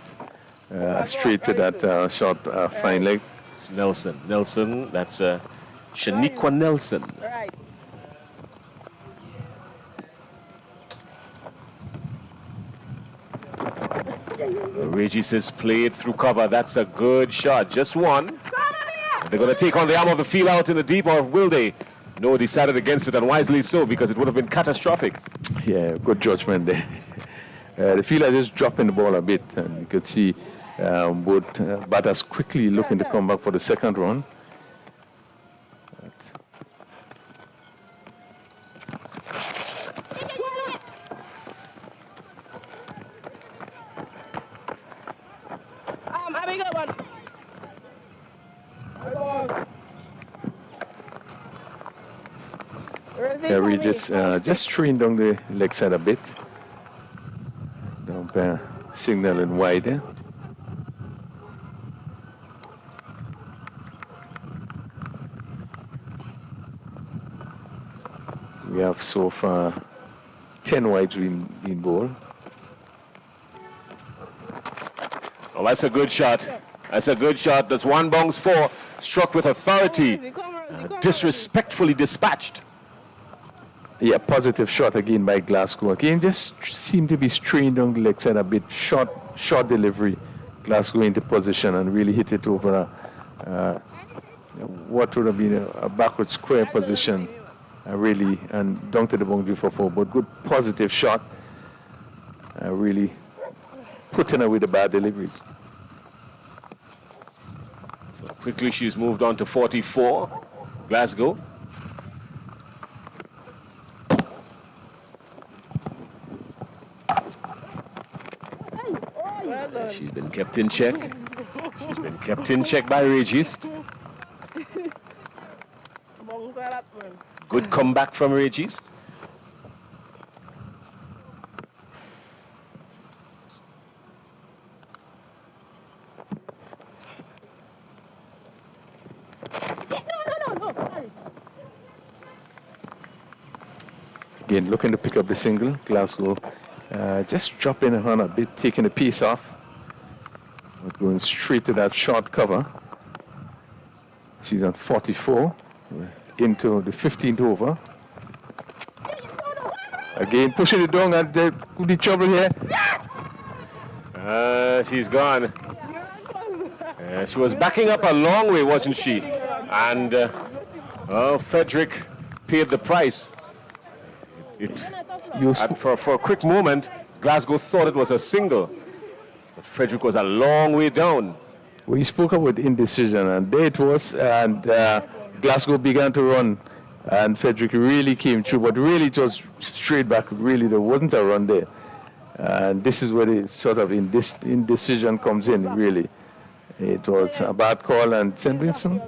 straight to that short fine leg. It's Nelson. Nelson, that's Shaniqua Nelson. Right. Regis has played through cover. That's a good shot. Just one. They're going to take on the arm of the field out in the deep, or will they? No, decided against it, and wisely so, because it would have been catastrophic. Yeah, good judgment there. The fielder just dropping the ball a bit, and you could see both batters quickly looking to come back for the second run. I beg one. Yeah, we just trained down the leg side a bit. The umpire signaling wide there. We have so far 10 wides in ball. Oh, that's a good shot. That's a good shot. That's one bounce four, struck with authority, disrespectfully dispatched. Yeah, positive shot again by Glasgow. Again, just seemed to be strained on the leg side a bit. Short delivery. Glasgow into position and really hit it over what would have been a backward square position, really, and down to the boundary for four. But good positive shot. Really putting away the bad deliveries. So quickly she's moved on to 44. Glasgow. She's been kept in check. She's been kept in check by Regis. Good comeback from Regis. Again, looking to pick up the single. Glasgow just dropping her on a bit, taking the piece off. But going straight to that short cover. She's on 44, into the 15th over. Again, pushing it down, and there could be trouble here. She's gone. She was backing up a long way, wasn't she? And Frederick paid the price. For a quick moment, Glasgow thought it was a single. But Frederick was a long way down. We spoke about indecision, and there it was, and Glasgow began to run, and Frederick really came through, but really it was straight back. Really, there wasn't a run there. And this is where the sort of indecision comes in, really. It was a bad call, and St. Vincent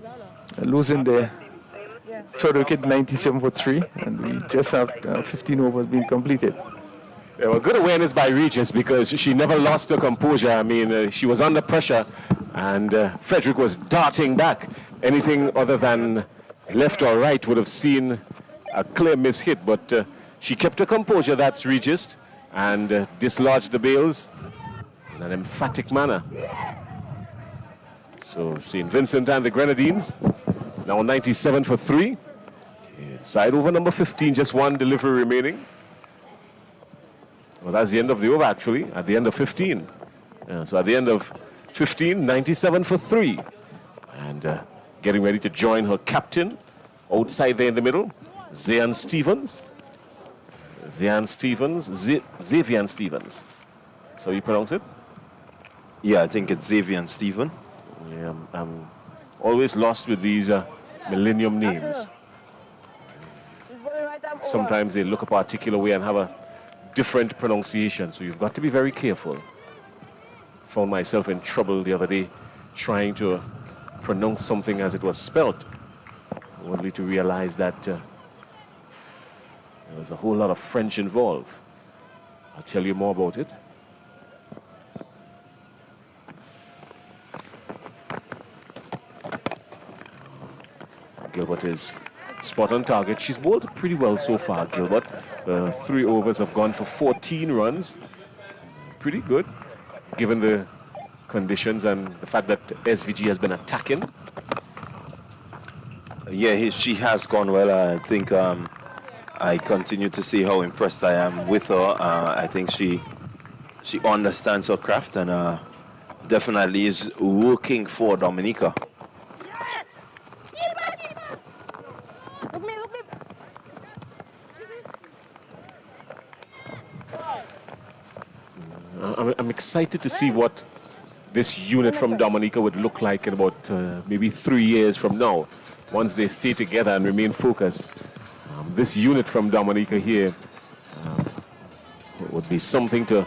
losing the third wicket, 97 for 3, and we just have 15 overs being completed. Yeah, well, good awareness by Regis, because she never lost her composure. I mean, she was under pressure, and Frederick was darting back. Anything other than left or right would have seen a clear miss hit, but she kept her composure, that's Regis, and dislodged the bails in an emphatic manner. So St. Vincent and the Grenadines now 97 for 3. Side over number 15, just one delivery remaining. Well, that's the end of the over, actually, at the end of 15. So at the end of 15, 97 for 3. And getting ready to join her captain outside there in the middle, Zayan Stevens. Xavier Stevens. So you pronounce it? Yeah, I think it's Xavier and Stephen. Yeah, I'm always lost with these millennium names. Sometimes they look a particular way and have a different pronunciation, so you've got to be very careful. Found myself in trouble the other day trying to pronounce something as it was spelt, only to realize that there was a whole lot of French involved. I'll tell you more about it. Gilbert is spot on target. She's bowled pretty well so far, Gilbert. 3 overs have gone for 14 runs. Pretty good, given the conditions and the fact that SVG has been attacking. Yeah, she has gone well. I think I continue to see how impressed I am with her. I think she understands her craft and definitely is working for Dominica. I'm excited to see what this unit from Dominica would look like in about maybe 3 years from now, once they stay together and remain focused. This unit from Dominica here would be something to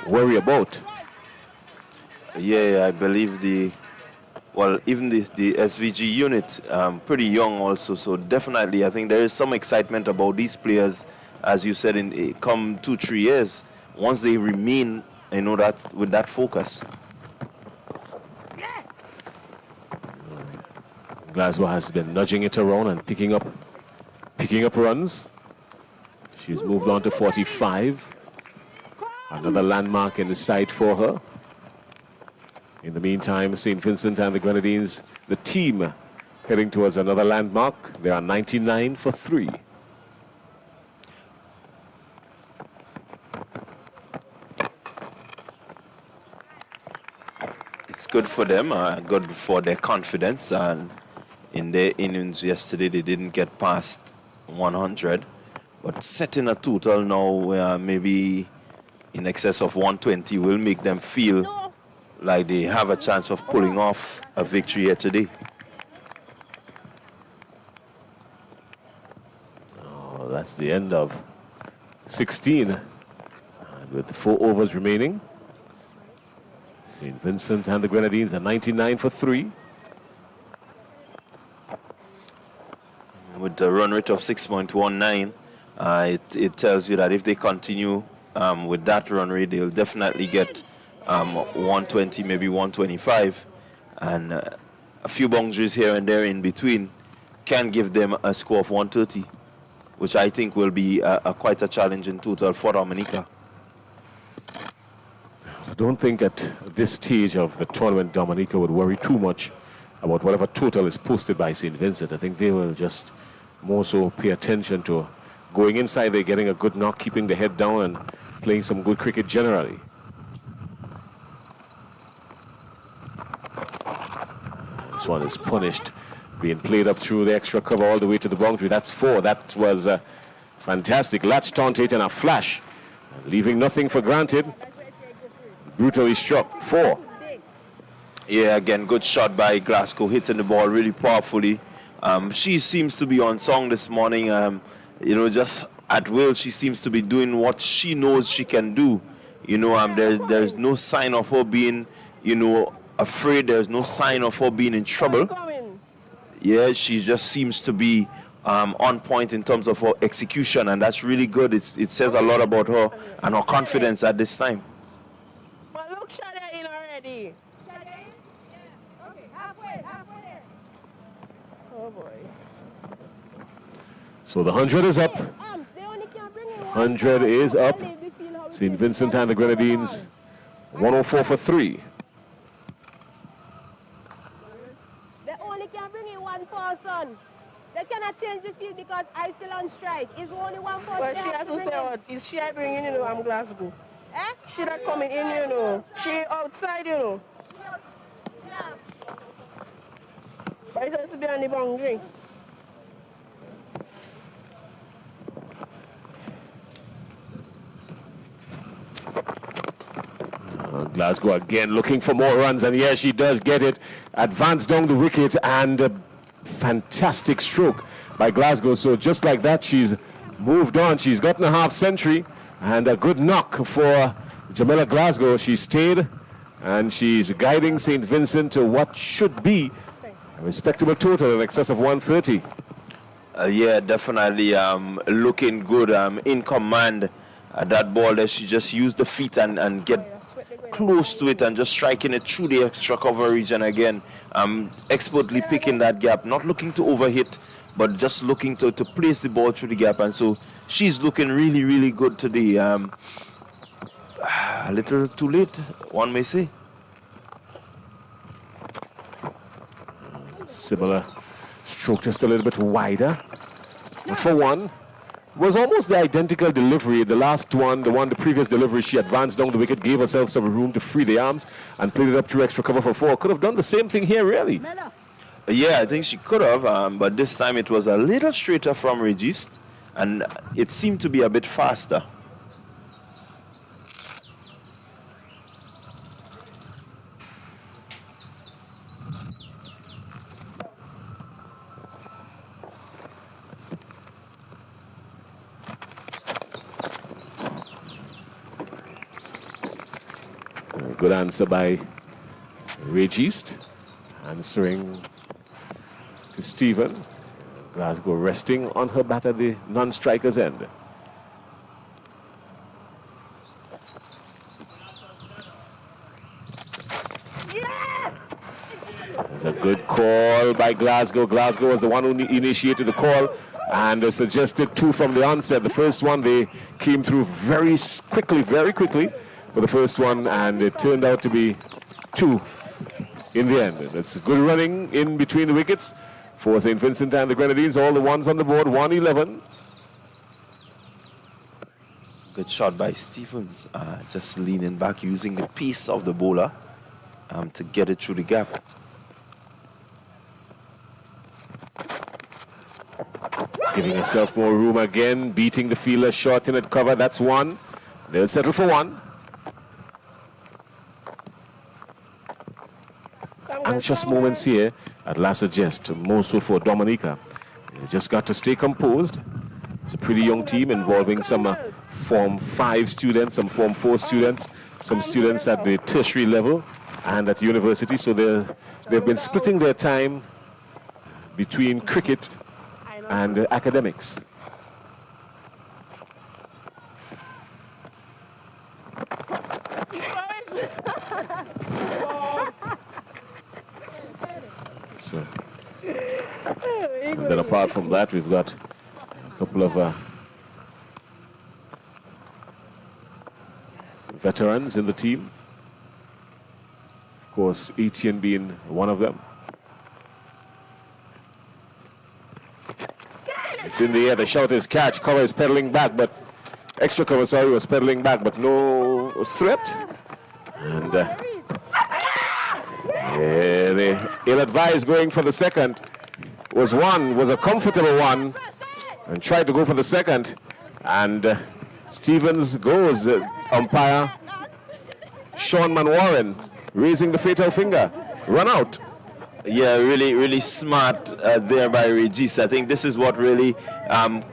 worry about. Yeah, I believe even the SVG unit, pretty young also, so definitely I think there is some excitement about these players, as you said, in come 2-3 years, once they remain, that with that focus. Glasgow has been nudging it around and picking up runs. She's moved on to 45. Another landmark in the side for her. In the meantime, St. Vincent and the Grenadines, the team, heading towards another landmark. They are 99 for 3. It's good for them, good for their confidence, and in their innings yesterday they didn't get past 100, but setting a total now maybe in excess of 120 will make them feel like they have a chance of pulling off a victory here today. Oh, that's the end of 16. And with 4 overs remaining, St. Vincent and the Grenadines are 99 for 3. With a run rate of 6.19, it tells you that if they continue with that run rate, they'll definitely get 120, maybe 125, and a few boundaries here and there in between can give them a score of 130, which I think will be quite a challenge in total for Dominica. I don't think at this stage of the tournament Dominica would worry too much about whatever total is posted by St. Vincent. I think they will just more so pay attention to going inside there, getting a good knock, keeping the head down and playing some good cricket generally. This one is punished, being played up through the extra cover all the way to the boundary. That's 4. That was fantastic. Latched onto it in a flash, leaving nothing for granted. Brutally struck. 4. Yeah, again, good shot by Glasgow, hitting the ball really powerfully. She seems to be on song this morning. Just at will, she seems to be doing what she knows she can do. There's no sign of her being, afraid. There's no sign of her being in trouble. Yeah, she just seems to be on point in terms of her execution, and that's really good. It says a lot about her and her confidence at this time. But look, Shada in already. Oh boy. So the 100 is up. 100 is up. St. Vincent and the Grenadines, 104 for 3. They only can bring in 1 person. They cannot change the field because I still on strike. It's only 1 person. But she has to stay out. Is she bringing in Glasgow? Eh? She not coming in, She outside, But it has to be on the boundary. Glasgow again looking for more runs, and yes, she does get it. Advanced down the wicket, and a fantastic stroke by Glasgow. So just like that, she's moved on. She's gotten a half century, and a good knock for Jamila Glasgow. She stayed, and she's guiding St. Vincent to what should be a respectable total in excess of 130. Yeah, definitely looking good, in command. That ball that she just used the feet and get close to it and just striking it through the extra cover region again. Expertly picking that gap, not looking to overhit, but just looking to place the ball through the gap. And so she's looking really, really good today. A little too late, one may say. Similar stroke, just a little bit wider. And for one, was almost the identical delivery. The last one, the previous delivery, she advanced down the wicket, gave herself some room to free the arms, and played it up through extra cover for 4. Could have done the same thing here, really. Yeah, I think she could have, but this time it was a little straighter from Regis, and it seemed to be a bit faster. Good answer by Regis, answering to Stephen. Glasgow resting on her bat at the non-striker's end. There's a good call by Glasgow. Glasgow was the one who initiated the call and suggested 2 from the onset. The first one, they came through very quickly for the first one, and it turned out to be 2 in the end. That's good running in between the wickets for St. Vincent and the Grenadines. All the ones on the board, 111. Good shot by Stephens, just leaning back, using the pace of the bowler to get it through the gap. Giving herself more room again, beating the fielder short in at cover. That's 1. They'll settle for 1. Anxious moments here at last suggest more so for Dominica. They just got to stay composed. It's a pretty young team involving some Form 5 students, some Form 4 students, some students at the tertiary level and at university. So they've been splitting their time between cricket and academics. So, and then apart from that, we've got a couple of veterans in the team. Of course, Etienne being one of them. It's in the air. The shout is catch. Cover is pedaling back, but extra cover, sorry, was pedaling back, but no threat. And the ill-advised going for the second was a comfortable one, and tried to go for the second. And Stevens goes, umpire Sean Manwaran raising the fatal finger. Run out. Yeah, really smart there by Regis. I think this is what really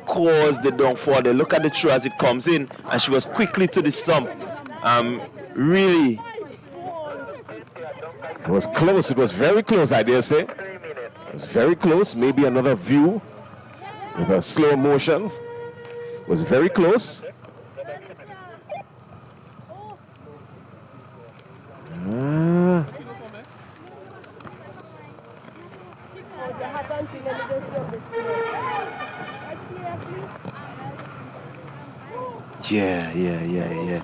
caused the downfall. They look at the throw as it comes in, and she was quickly to the stump. Really. It was close. It was very close, I dare say. It was very close. Maybe another view with a slow motion. It was very close. Yeah.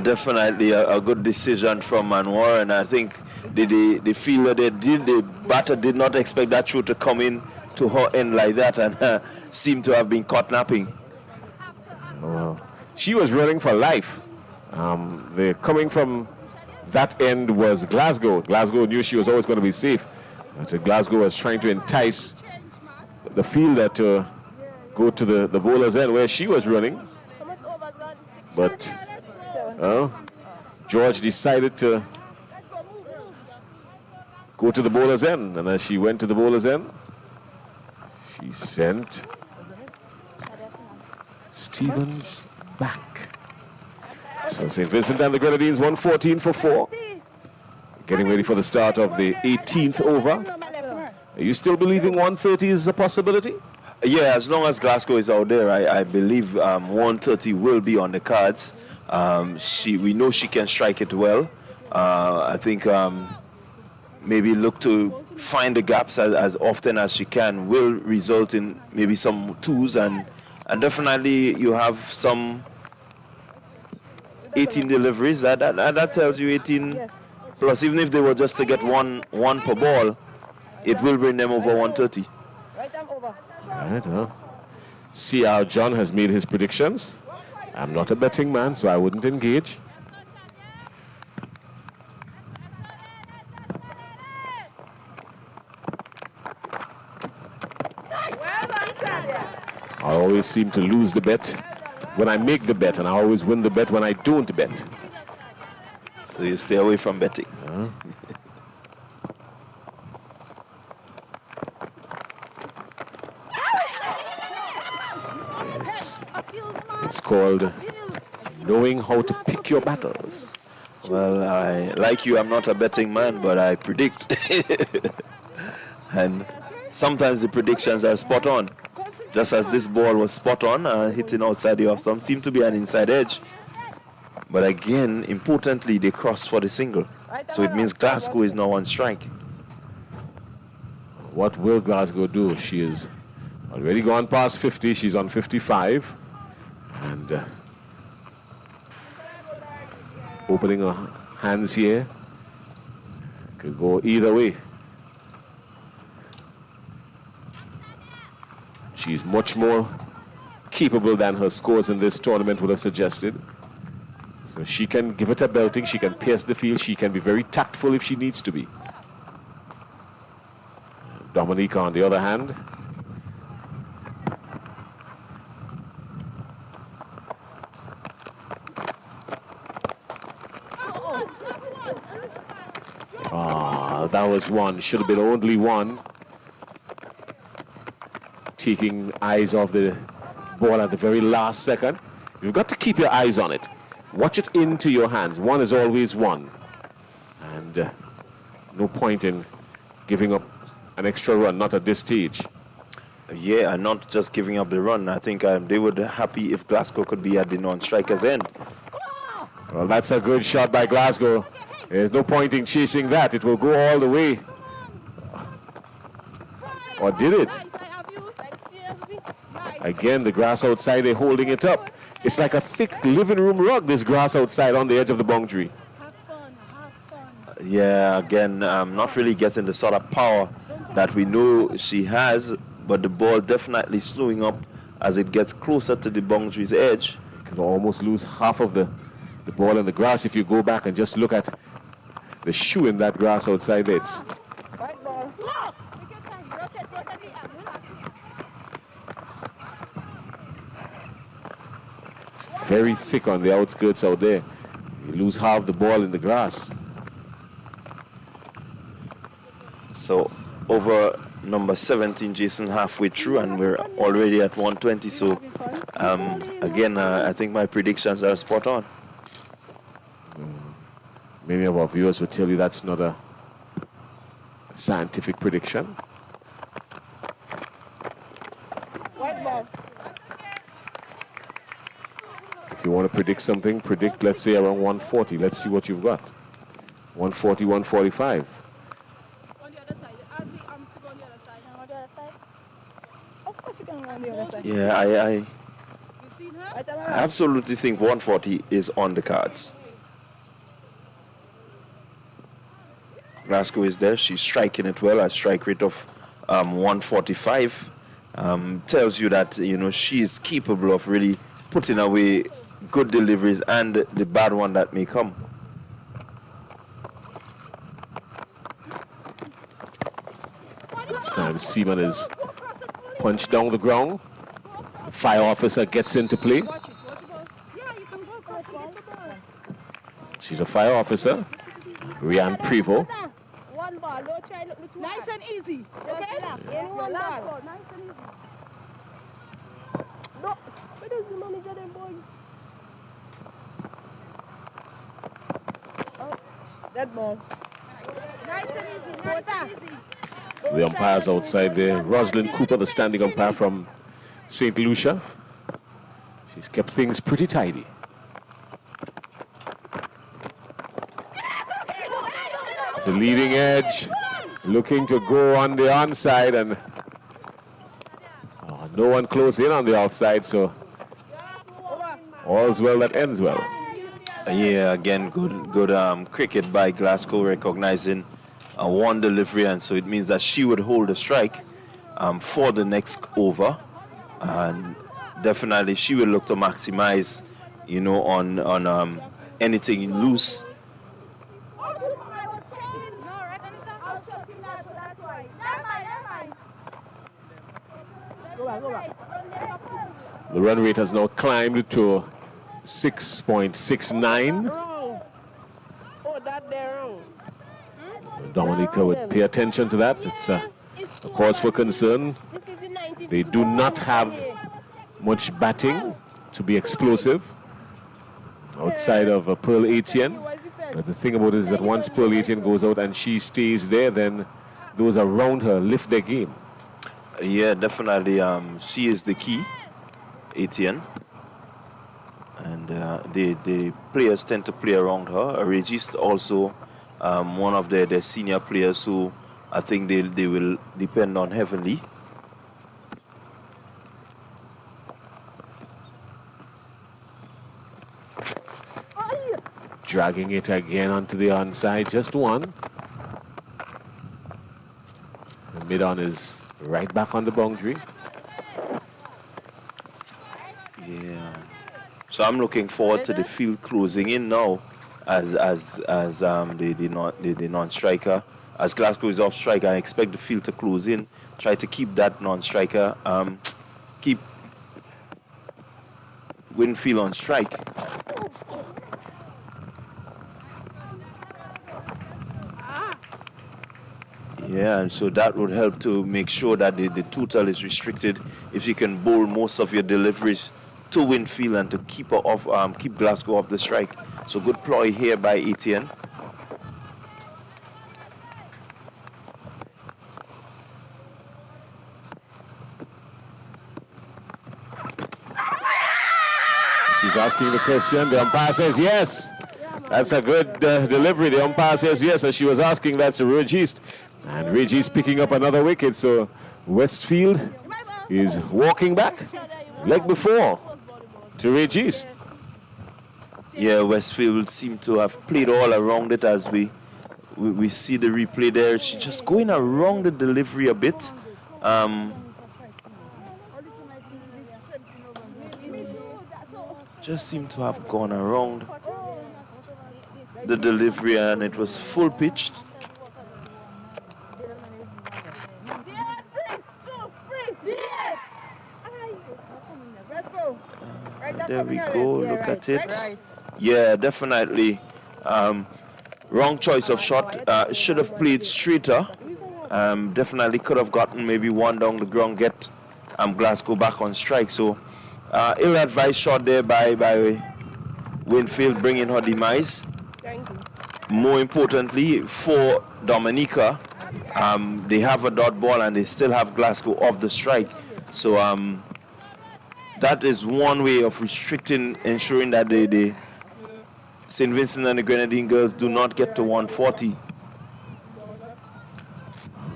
Definitely a good decision from Manwar, and I think the fielder the batter did not expect that throw to come in to her end like that, and seemed to have been caught napping. Well, she was running for life. The coming from that end was Glasgow. Glasgow knew she was always going to be safe. But Glasgow was trying to entice the fielder to go to the bowler's end where she was running. But George decided to go to the bowler's end. And as she went to the bowler's end, she sent Stevens back. So St. Vincent and the Grenadines 114 for 4. Getting ready for the start of the 18th over. Are you still believing 130 is a possibility? Yeah, as long as Glasgow is out there, I believe 130 will be on the cards. We know she can strike it well. I think maybe look to find the gaps as often as she can will result in maybe some twos, and definitely you have some 18 deliveries. That tells you 18 plus. Even if they were just to get one per ball, it will bring them over 130. Right arm over. All right, see how John has made his predictions. I'm not a betting man, so I wouldn't engage. Well done, Sadia. I always seem to lose the bet when I make the bet, and I always win the bet when I don't bet. So you stay away from betting. It's called knowing how to pick your battles. Well, like you, I'm not a betting man, but I predict. And sometimes the predictions are spot on. Just as this ball was spot on, hitting outside the off stump, seemed to be an inside edge. But again, importantly, they crossed for the single. So it means Glasgow is now on strike. What will Glasgow do? She is already gone past 50. She's on 55. And opening her hands here. Could go either way. She's much more capable than her scores in this tournament would have suggested. So she can give it a belting, she can pierce the field, she can be very tactful if she needs to be. Dominica, on the other hand, that was one, should have been only one. Taking eyes off the ball at the very last second. You've got to keep your eyes on it. Watch it into your hands. One is always one. And no point in giving up an extra run, not at this stage. Yeah, and not just giving up the run. I think they would be happy if Glasgow could be at the non-striker's end. Well, that's a good shot by Glasgow. There's no point in chasing that. It will go all the way. Or did it? Again, the grass outside, they're holding it up. It's like a thick living room rug, this grass outside on the edge of the boundary. Yeah, again, not really getting the sort of power that we know she has, but the ball definitely slowing up as it gets closer to the boundary's edge. You can almost lose half of the ball in the grass if you go back and just look at the shoe in that grass outside. It's very thick on the outskirts out there. You lose half the ball in the grass. So over number 17, Jason, halfway through, and we're already at 120. So again, I think my predictions are spot on. Many of our viewers will tell you that's not a scientific prediction. White ball. If you want to predict something, predict, let's say, around 140. Let's see what you've got. 140, 145. On the other side. I'll see to go on the other side. On the other side? Of course you can go on the other side. Yeah, I You seen her? Right arm around. absolutely think 140 is on the cards. Glasgow is there. She's striking it well. A strike rate of 145 tells you that, you know, she is capable of really putting away good deliveries and the bad one that may come. This time Seaman is punched down the ground. The fire officer gets into play. Watch it. Yeah, you can go across the ball. She's a fire officer, Rian Prevo. One ball, don't try look too Nice and easy. Okay? Only one ball. Nice and easy. No, where is the manager then, boy? That ball. Nice and easy, nice and easy. The umpires outside there. Rosalind Cooper, the standing umpire from St. Lucia. She's kept things pretty tidy. It's a leading edge. looking to go on the onside, and no one close in on the offside, so all's well that ends well. Yeah, again, good cricket by Glasgow, recognizing one delivery, and so it means that she would hold the strike for the next over, and definitely she will look to maximize, you know, on anything loose. The run rate has now climbed to 6.69. Wrong. Oh, that there wrong. Dominica would pay attention to that. It's a cause for concern. They do not have much batting to be explosive outside of Pearl Etienne. But the thing about it is that once Pearl Etienne goes out and she stays there, then those around her lift their game. Yeah, definitely. She is the key, Etienne. And the players tend to play around her. Regis also one of their senior players who I think they will depend on heavily. Dragging it again onto the onside, just one. The mid-on is right back on the boundary. Yeah. So I'm looking forward to the field closing in now, as the non-striker. As Glasgow is off strike, I expect the field to close in. Try to keep that non-striker, keep Winfield on strike. Yeah, and so that would help to make sure that the total is restricted. If you can bowl most of your deliveries to Winfield and to keep her off, keep Glasgow off the strike. So good ploy here by Etienne. She's asking the question. The umpire says yes. That's a good delivery. The umpire says yes, as she was asking. That's a Regis. And Regis picking up another wicket. So Westfield is walking back. Leg before to Regis. Yeah, Westfield seem to have played all around it as we see the replay there. She's just going around the delivery a bit. Just seemed to have gone around the delivery, and it was full pitched. There we go, look at it. Yeah, definitely. Wrong choice of shot. Should have played straighter. Definitely could have gotten maybe one down the ground, get Glasgow back on strike. So ill-advised shot there by Winfield, bringing her demise. More importantly, for Dominica, they have a dot ball and they still have Glasgow off the strike. So that is one way of restricting, ensuring that the St. Vincent and the Grenadine girls do not get to 140.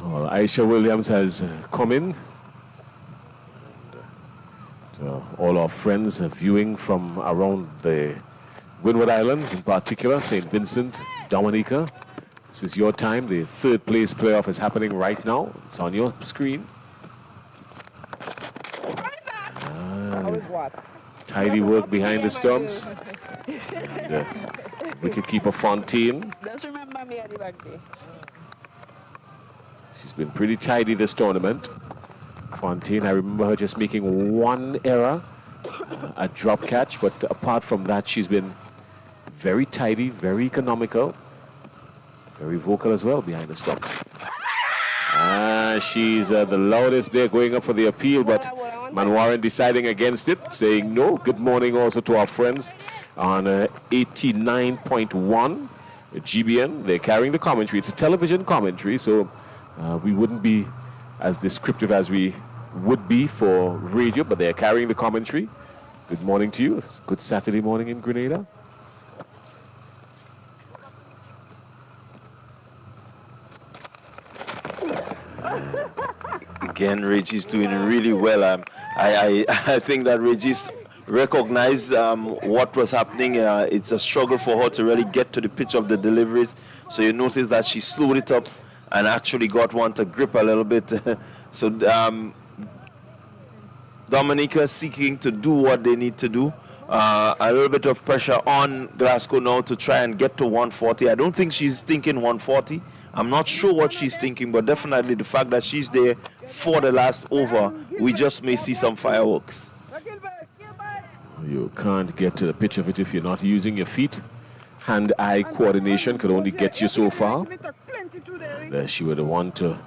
Well, Aisha Williams has come in. To all our friends viewing from around the Windward Islands, in particular, St. Vincent, Dominica. This is your time. The third place playoff is happening right now. It's on your screen. Tidy work behind the stumps. And wicketkeeper Fontaine. Just remember me at the back there. She's been pretty tidy this tournament. Fontaine, I remember her just making one error, a drop catch, but apart from that, she's been very tidy, very economical, very vocal as well behind the stumps. She's the loudest there, going up for the appeal, but Manwaran deciding against it, saying no. Good morning also to our friends on 89.1 GBN. They're carrying the commentary. It's a television commentary, so we wouldn't be as descriptive as we would be for radio, but they're carrying the commentary. Good morning to you. Good Saturday morning in Grenada. Again, Reggie's doing really well. I think that Reggie's recognized what was happening. It's a struggle for her to really get to the pitch of the deliveries. So you notice that she slowed it up and actually got one to grip a little bit. So Dominica seeking to do what they need to do. A little bit of pressure on Glasgow now to try and get to 140. I don't think she's thinking 140. I'm not sure what she's thinking, but definitely the fact that she's there for the last over, we just may see some fireworks. You can't get to the pitch of it if you're not using your feet. Hand-eye coordination could only get you so far. And, she would want to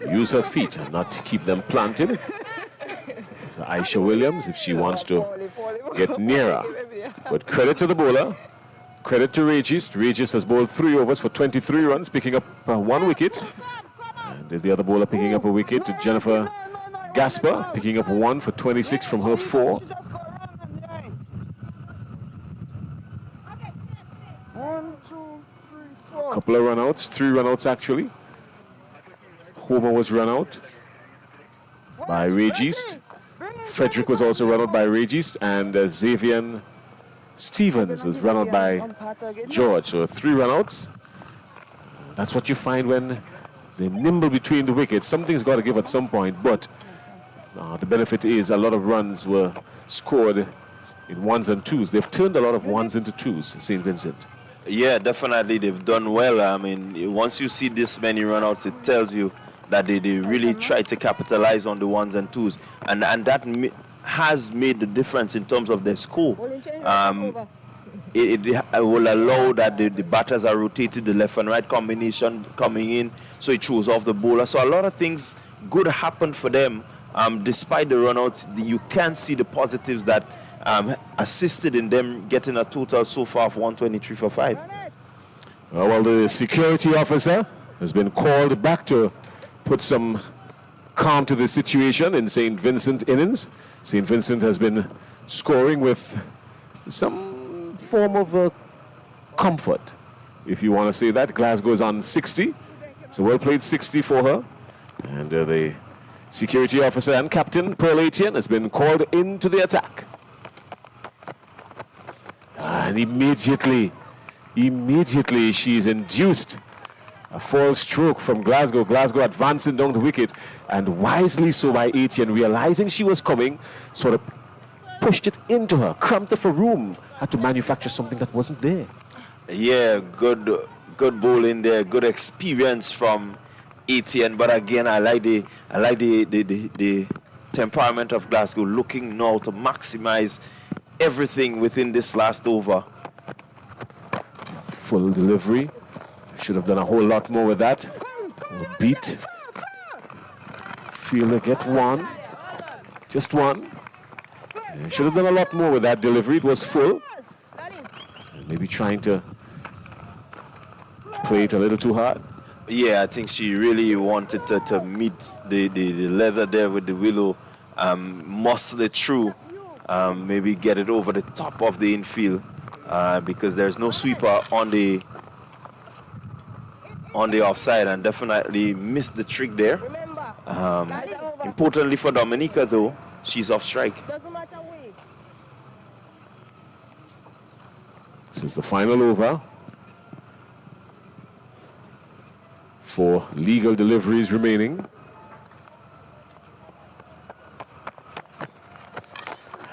use her feet and not keep them planted. So Aisha Williams, if she wants to get nearer. But credit to the bowler. Credit to Regis. Regis has bowled 3 overs for 23 runs, picking up 1 wicket. And the other bowler picking up a wicket, Jennifer Gasper, picking up 1 for 26 from her 4. Couple of run-outs, 3 run-outs actually. Homer was run out by Regis. Frederick was also run out by Regis, and Xavier Stevens was run out by George. So 3 run-outs. That's what you find when they nimble between the wickets. Something's got to give at some point, but the benefit is a lot of runs were scored in 1s and 2s. They've turned a lot of 1s into 2s, St. Vincent. Yeah, definitely they've done well. I mean, once you see this many runouts, it tells you that they really try to capitalize on the 1s and 2s. And that has made the difference in terms of their score. It will allow that the batters are rotated, the left and right combination coming in, so it throws off the bowler. So a lot of things good happened for them. Despite the runouts, you can see the positives that assisted in them getting a total so far of 123 for 5. Well, the security officer has been called back to put some calm to the situation in St. Vincent innings. St. Vincent has been scoring with some form of comfort, if you want to say that. Glasgow's on 60. It's a well-played 60 for her. And the security officer and captain, Pearl Etienne, has been called into the attack. And immediately she's induced a false stroke from Glasgow. Glasgow advancing down the wicket, and wisely so by Etienne, realizing she was coming, sort of pushed it into her, cramped her for room, had to manufacture something that wasn't there. Yeah, good bowling there, good experience from Etienne. But again, I like the temperament of Glasgow, looking now to maximize everything within this last over. Full delivery. Should have done a whole lot more with that. Beat. Fielder get 1. Just 1. Should have done a lot more with that delivery. It was full. And maybe trying to play it a little too hard. Yeah, I think she really wanted to meet the leather there with the willow, muscle it through, maybe get it over the top of the infield, because there's no sweeper on the offside, and definitely missed the trick there. Importantly for Dominica though, she's off strike. This is the final over. 4 legal deliveries remaining.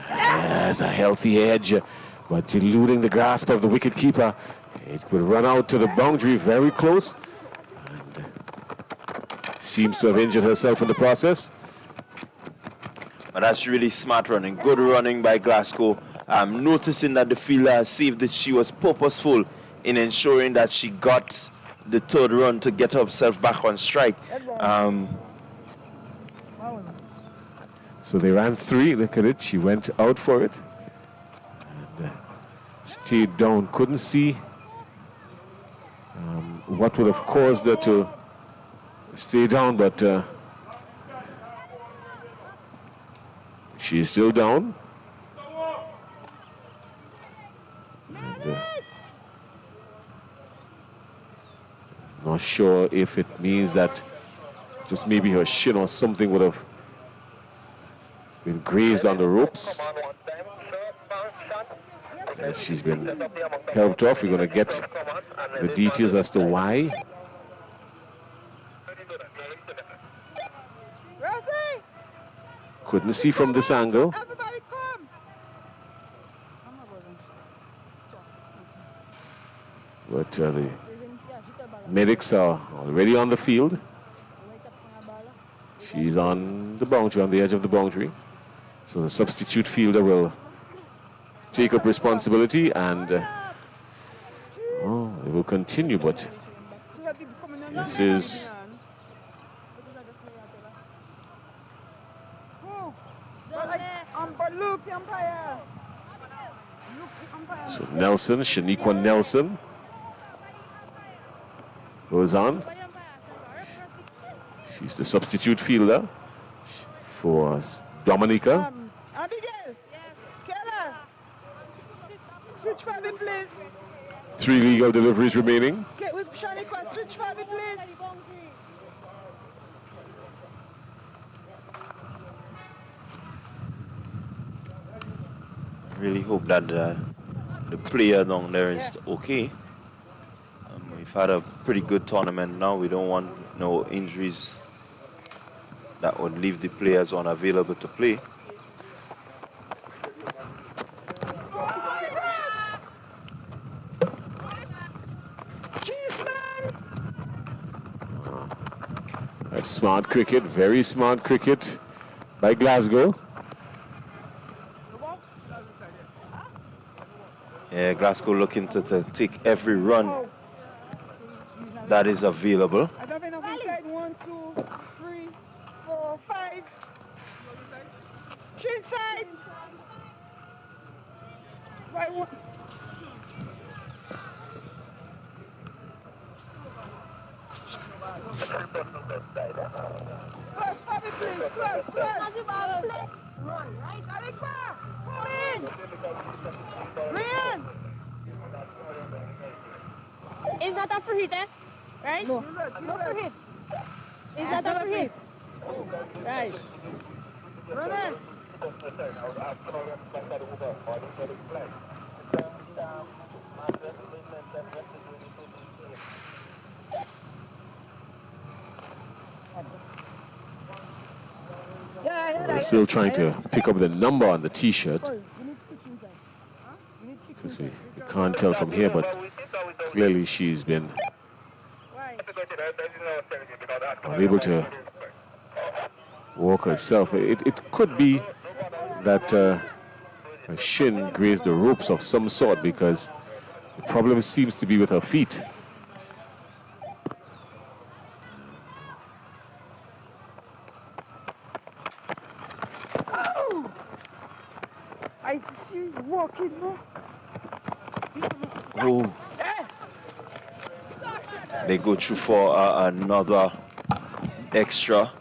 There's a healthy edge, but eluding the grasp of the wicketkeeper. It could run out to the boundary very close. And seems to have injured herself in the process. But that's really smart running. Good running by Glasgow. Noticing that the fielder saved that she was purposeful in ensuring that she got the 3rd run to get herself back on strike. So they ran 3. Look at it. She went out for it. And stayed down. Couldn't see what would have caused her to stay down, but she's still down. And, not sure if it means that Just maybe her shin or something would have been grazed on the ropes. And she's been helped off. We're going to get the details as to why. Couldn't see from this angle. But the medics are already on the field. She's on the boundary, on the edge of the boundary. So the substitute fielder will take up responsibility and it will continue. But this is so Nelson, Shaniqua Nelson goes on. She's the substitute fielder for Dominica. Abigail, Keller, switch for me, please. 3 legal deliveries remaining. Okay, with Shaniqua, switch for me, please. Really hope that the player down there is okay. We've had a pretty good tournament now. We don't want no injuries that would leave the players unavailable to play. That's smart cricket, very smart cricket by Glasgow. Yeah, Glasgow looking to take every run that is available. I don't enough inside. 1, 2, 3, 4, 5. She inside. Right one. Close, Bobby, please. Close, close. Run, right? Come in. Rian. Is that a free hit, eh? Right? No. No free hit. Is that a free hit? Right. Run in. We're still trying to pick up the number on the t-shirt because we can't tell from here, but clearly she's been unable to walk herself. It could be that her shin grazed the ropes of some sort, because the problem seems to be with her feet. I see you walking, no? Oh. They go through for another extra.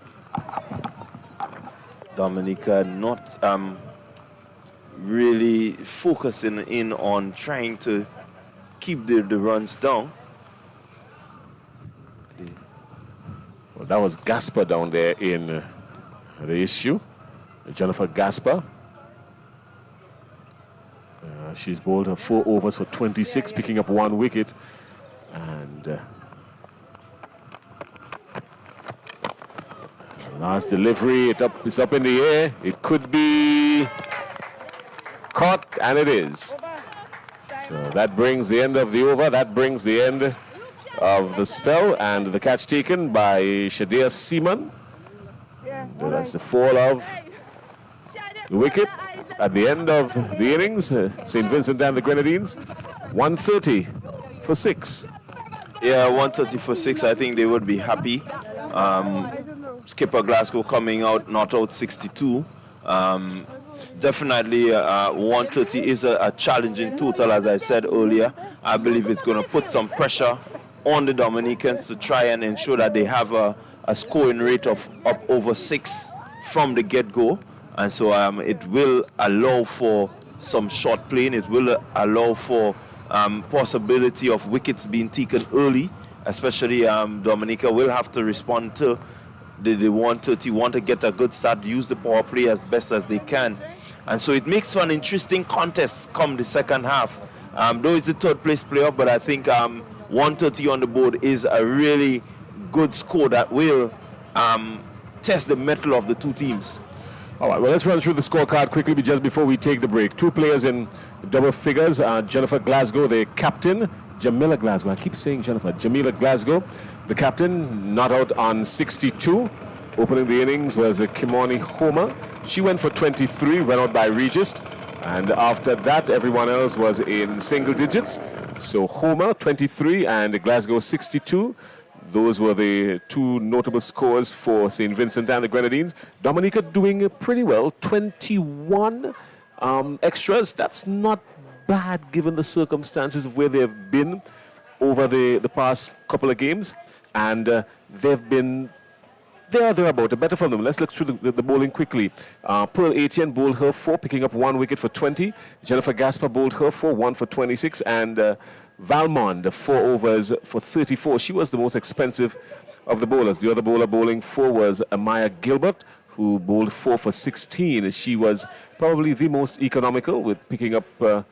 Dominica not really focusing in on trying to keep the runs down. Well, that was Gasper down there in the issue. Jennifer Gasper. She's bowled her 4 overs for 26, picking up 1 wicket. And last delivery, it's up in the air. It could be caught, and it is. So that brings the end of the over. That brings the end of the spell, and the catch taken by Shadia Seaman. That's the fall of the wicket at the end of the innings. St. Vincent and the Grenadines, 130 for 6. Yeah, 130 for 6. I think they would be happy. Skipper Glasgow coming out, not out 62. Definitely 130 is a challenging total, as I said earlier. I believe it's going to put some pressure on the Dominicans to try and ensure that they have a scoring rate of up over 6 from the get-go. And so it will allow for some short playing. It will allow for possibility of wickets being taken early. Especially Dominica will have to respond to the 130 want to get a good start, use the power play as best as they can. And so it makes for an interesting contest come the second half. Though it's the third place playoff, but I think 130 on the board is a really good score that will test the mettle of the two teams. All right, well, let's run through the scorecard quickly just before we take the break. Two players in double figures, Jennifer Glasgow, the captain. Jamila Glasgow, I keep saying Jennifer. Jamila Glasgow, the captain, not out on 62. Opening the innings was Kimani Homer. She went for 23, went out by Regis. And after that, everyone else was in single digits. So Homer, 23, and Glasgow, 62. Those were the two notable scores for St. Vincent and the Grenadines. Dominica doing pretty well, 21 extras. That's not bad given the circumstances of where they've been over the past couple of games. And they've been thereabout, better for them. Let's look through the bowling quickly. Pearl Etienne bowled her 4, picking up 1 wicket for 20. Jennifer Gasper bowled her 4, 1 for 26. And Valmond, 4 overs for 34. She was the most expensive of the bowlers. The other bowler bowling 4 was Amaya Gilbert, who bowled 4 for 16. She was probably the most economical, with picking up at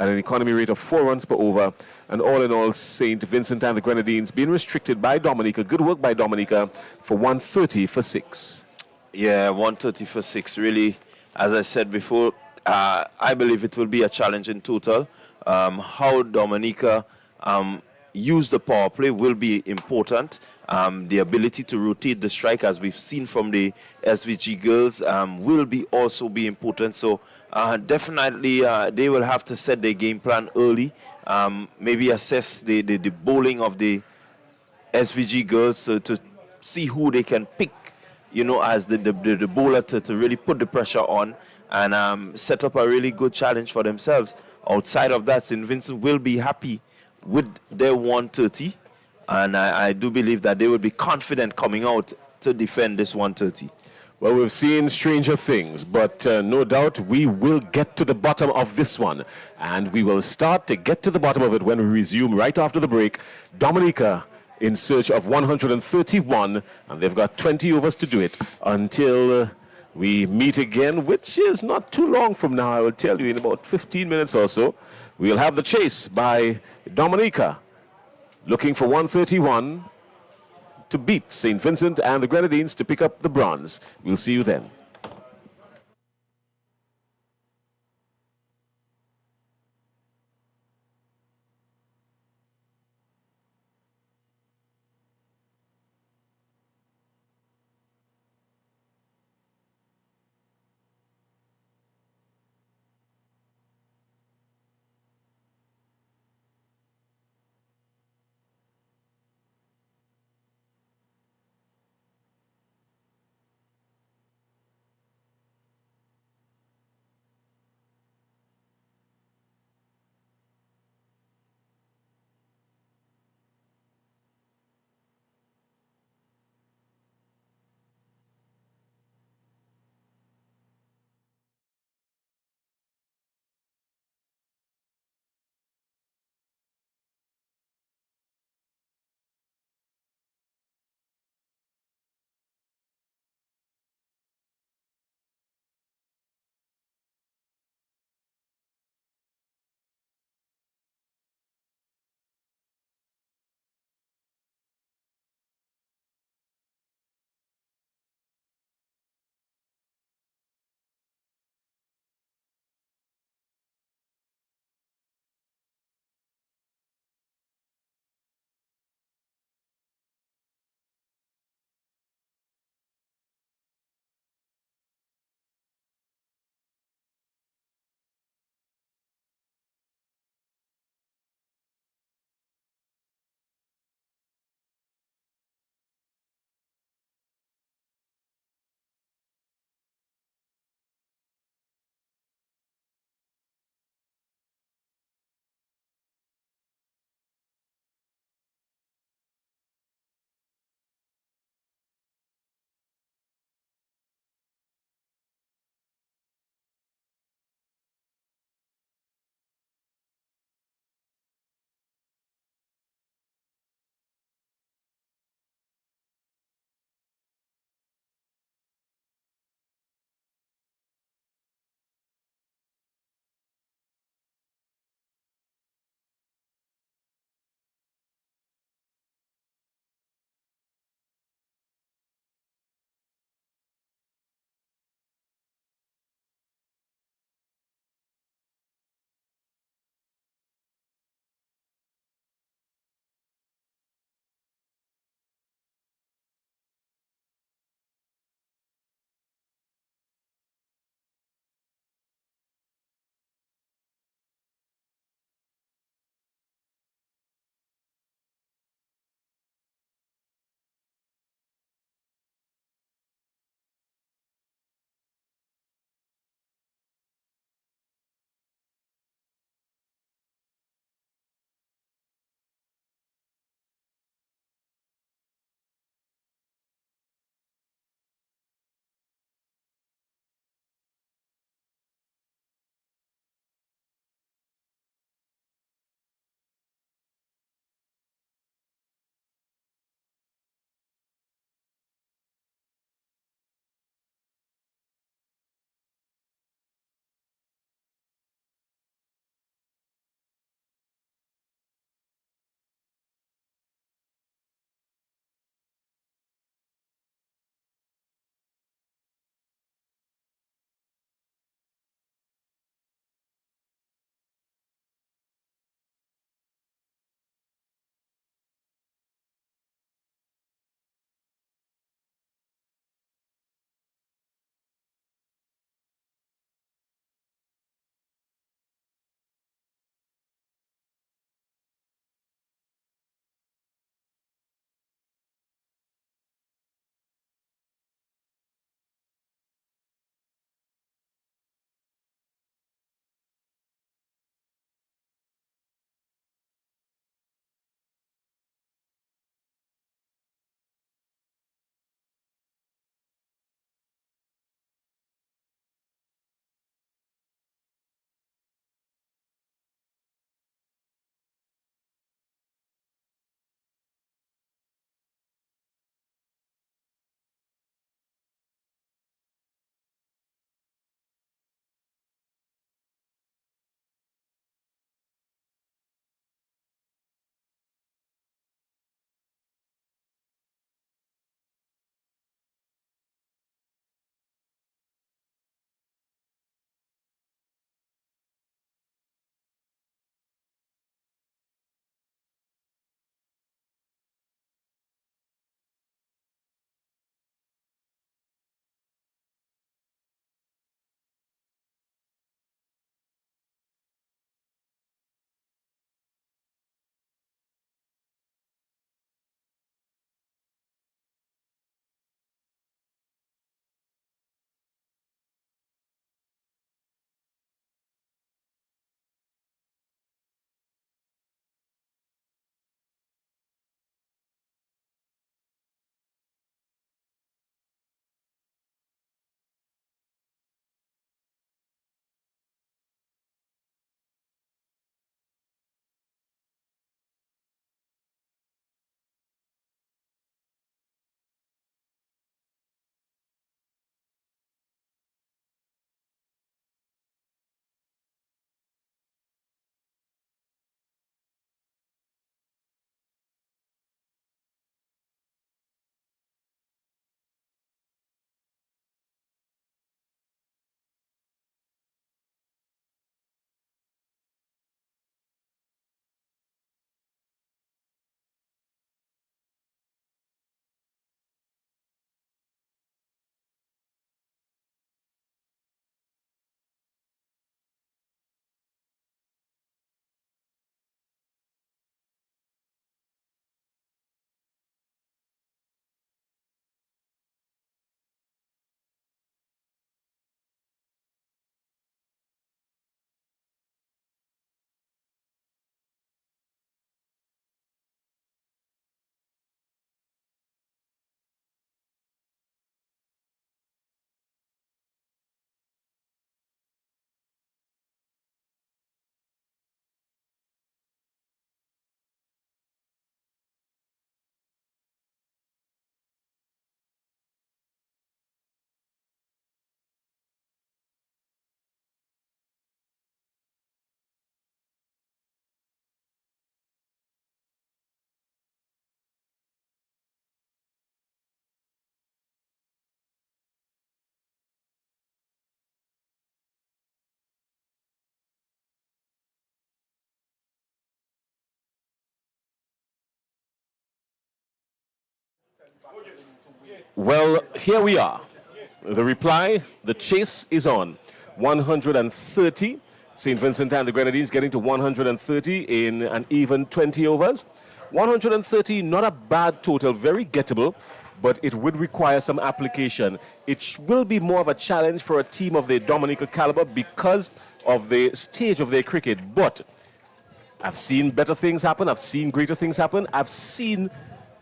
an economy rate of 4 runs per over. And all in all, St. Vincent and the Grenadines being restricted by Dominica. Good work by Dominica for 130 for 6. Yeah, 130 for 6. Really, as I said before, I believe it will be a challenge in total. How Dominica use the power play will be important. The ability to rotate the strike, as we've seen from the SVG girls, will also be important. So definitely they will have to set their game plan early. Maybe assess the bowling of the SVG girls to see who they can pick, as the bowler to really put the pressure on and set up a really good challenge for themselves. Outside of that, St. Vincent will be happy with their 130, and I do believe that they will be confident coming out to defend this 130. Well, we've seen stranger things, but no doubt we will get to the bottom of this one. And we will start to get to the bottom of it when we resume right after the break. Dominica in search of 131, and they've got 20 overs to do it until we meet again, which is not too long from now. I will tell you in about 15 minutes or so. We'll have the chase by Dominica, looking for 131 to beat St. Vincent and the Grenadines to pick up the bronze. We'll see you then. Well, here we are. The reply, the chase is on. 130. St. Vincent and the Grenadines getting to 130 in an even 20 overs. 130, not a bad total, very gettable, but it would require some application. It will be more of a challenge for a team of the Dominica caliber because of the stage of their cricket. But I've seen better things happen. I've seen greater things happen. I've seen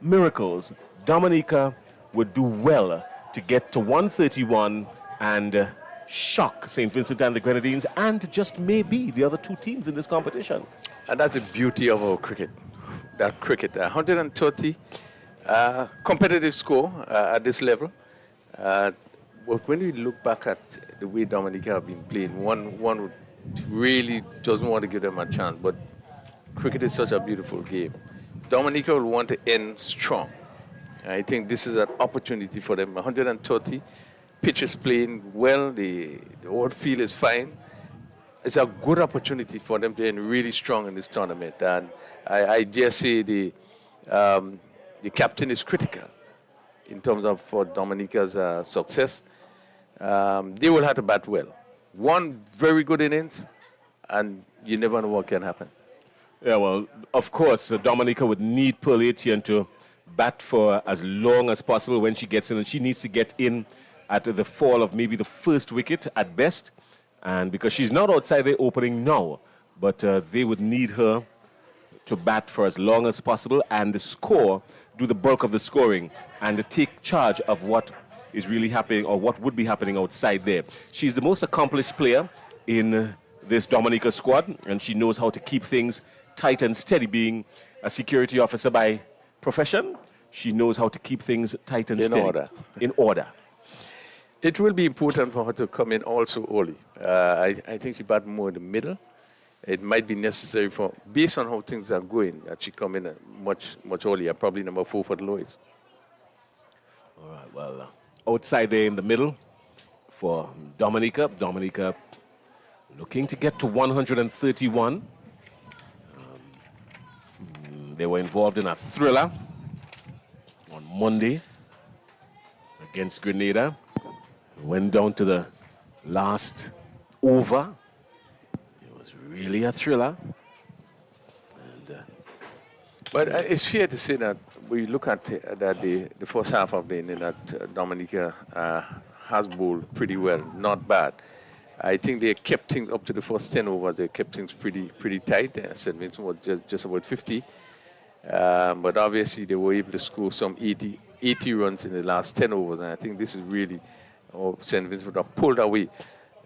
miracles. Dominica would do well to get to 131 and shock St. Vincent and the Grenadines and just maybe the other two teams in this competition. And that's the beauty of our cricket. That cricket, 130 competitive score at this level. But when we look back at the way Dominica have been playing, one would really doesn't want to give them a chance. But cricket is such a beautiful game. Dominica will want to end strong. I think this is an opportunity for them. 130, pitch is playing well, the outfield is fine. It's a good opportunity for them to end really strong in this tournament. And I dare say the captain is critical in terms of for Dominica's success. They will have to bat well. One very good innings, and you never know what can happen. Yeah, well, of course, Dominica would need Pearl Etienne to bat for as long as possible when she gets in, and she needs to get in at the fall of maybe the first wicket at best, and because she's not outside the opening now, but they would need her to bat for as long as possible and score, do the bulk of the scoring, and take charge of what is really happening or what would be happening outside there. She's the most accomplished player in this Dominica squad, and she knows how to keep things tight and steady. Being a security officer by profession, she knows how to keep things tight and steady. In order. It will be important for her to come in also early. I think she bat more in the middle. It might be necessary for, based on how things are going, that she come in much earlier, probably number 4 for the lowest. All right, well, outside there in the middle for Dominica. Dominica looking to get to 131. They were involved in a thriller on Monday against Grenada. Went down to the last over. It was really a thriller. And, but it's fair to say that we look at that the first half of the inning that Dominica has bowled pretty well, not bad. I think they kept things up to the first 10 overs. They kept things pretty tight. St. Vincent was just about 50. But obviously they were able to score some 80 runs in the last 10 overs. And I think this is really, St. Vincent would have pulled away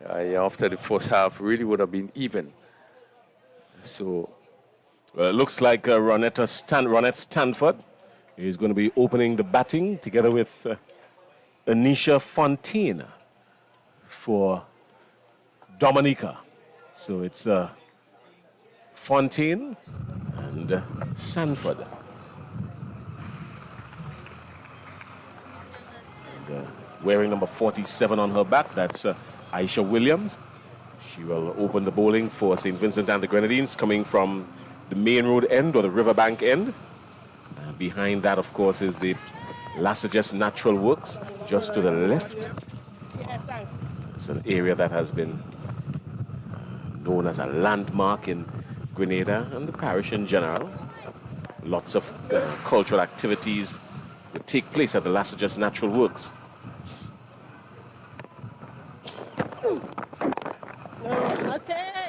after the first half, really would have been even. So, well, it looks like Ronette Stanford is going to be opening the batting together with Anisha Fontaine for Dominica. So it's Fontaine and Sanford. And wearing number 47 on her back, that's Aisha Williams. She will open the bowling for St. Vincent and the Grenadines, coming from the main road end or the riverbank end. Behind that, of course, is the Lassages Natural Works, just to the left. It's an area that has been known as a landmark in Grenada and the parish in general. Lots of cultural activities that take place at the Lassages Natural Works.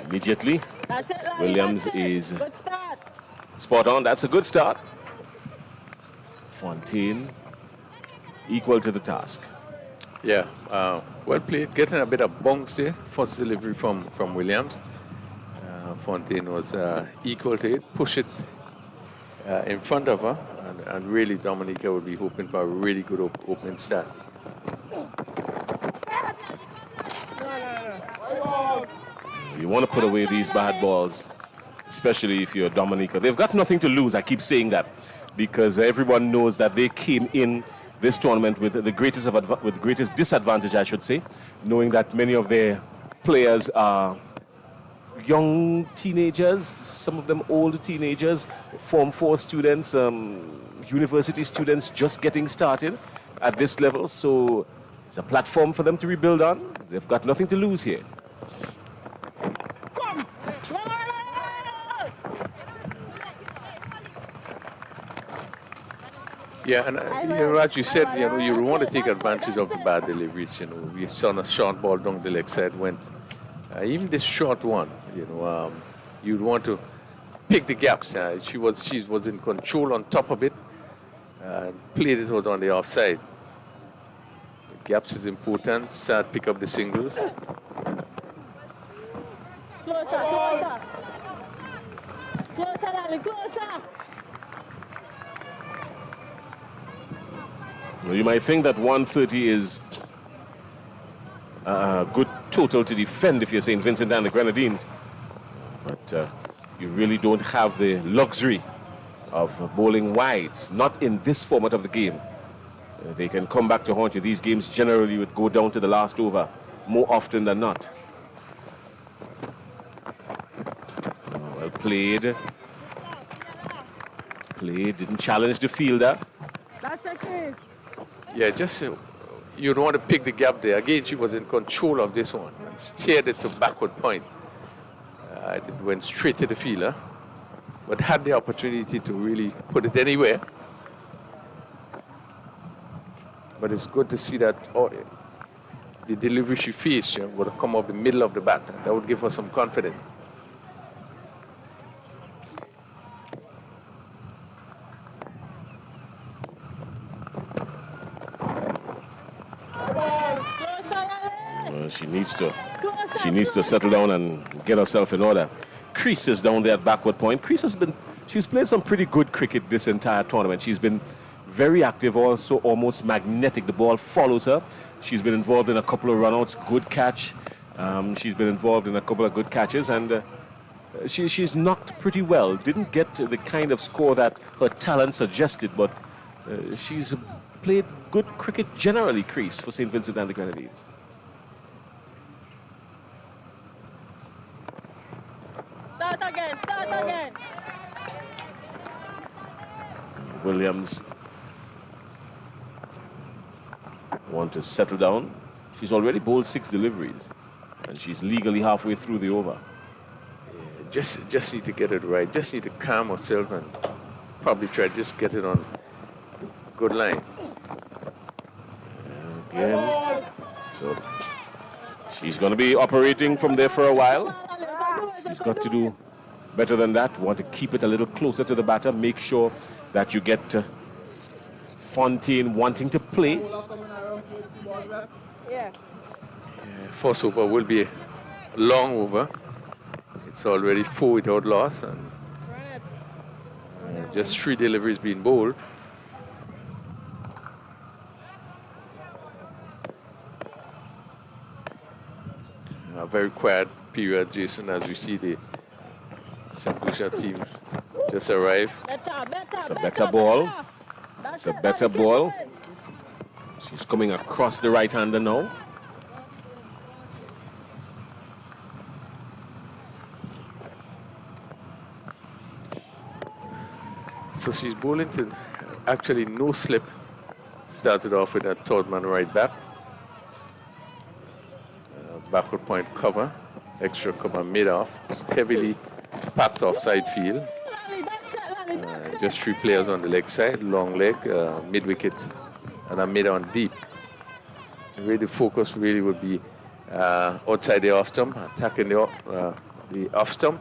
Immediately, Williams is spot on. That's a good start. Fontaine equal to the task. Yeah, well played. Getting a bit of bounce here. First delivery from Williams. Fontaine was equal to it. Push it in front of her. And really, Dominica would be hoping for a really good opening start. You want to put away these bad balls, especially if you're Dominica. They've got nothing to lose. I keep saying that because everyone knows that they came in this tournament with the greatest disadvantage, I should say, knowing that many of their players are young teenagers, some of them old teenagers, Form 4 students, university students just getting started at this level. So it's a platform for them to rebuild on. They've got nothing to lose here. Yeah, and as you said, you want to take advantage of the bad deliveries. We saw a short ball down the leg side went. Even this short one, you'd want to pick the gaps. She was in control on top of it. Played it out on the offside. The gaps is important. Start pick up the singles. Closer, closer. Closer, darling, closer. Well, you might think that 130 is a good total to defend if you're St. Vincent and the Grenadines. But you really don't have the luxury of bowling wides, not in this format of the game. They can come back to haunt you. These games generally would go down to the last over more often than not. Well played. Played, didn't challenge the fielder. That's okay. Yeah, just you'd want to pick the gap there. Again, she was in control of this one. Steered it to backward point. It went straight to the fielder, but had the opportunity to really put it anywhere. But it's good to see that the delivery she faced would have come off the middle of the bat. That would give her some confidence. She needs to settle down and get herself in order. Crease is down there at backward point. She's played some pretty good cricket this entire tournament. She's been very active, also almost magnetic. The ball follows her. She's been involved in a couple of runouts, good catch. She's been involved in a couple of good catches, and she's knocked pretty well. Didn't get the kind of score that her talent suggested, but she's played good cricket generally, Crease, for St. Vincent and the Grenadines. Start again. Williams want to settle down. She's already bowled 6 deliveries, and she's legally halfway through the over. Yeah, just need to get it right. Just need to calm herself and probably try to just get it on good line. Again. So she's going to be operating from there for a while. She's got to do better than that. Want to keep it a little closer to the batter. Make sure that you get Fontaine wanting to play. Yeah. First over will be a long over. It's already 4 without loss, and just 3 deliveries being bowled. A very quiet period, Jason, as we see the St. Lucia team just arrive. It's a better ball. It's a better ball. She's coming across the right-hander now. So she's bowling to actually no slip. Started off with a third man right back. Backward point cover. Extra cover mid-off. Heavily packed offside field. Just 3 players on the leg side. Long leg, mid-wicket, and a mid on deep. Really the focus really would be outside the off stump, attacking the off stump.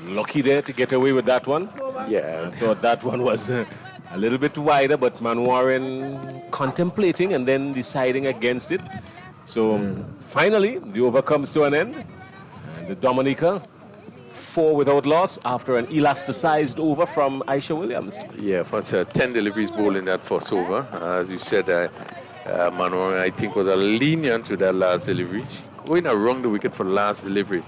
Lucky there to get away with that one. Yeah. I thought that one was a little bit wider, but Manwaring contemplating and then deciding against it. So finally, the over comes to an end. And the Dominica 4 without loss after an elasticized over from Aisha Williams. Yeah, for 10 deliveries ball in that first over. As you said, Manuel, I think, was a lenient to that last delivery. Going around the wicket for the last delivery.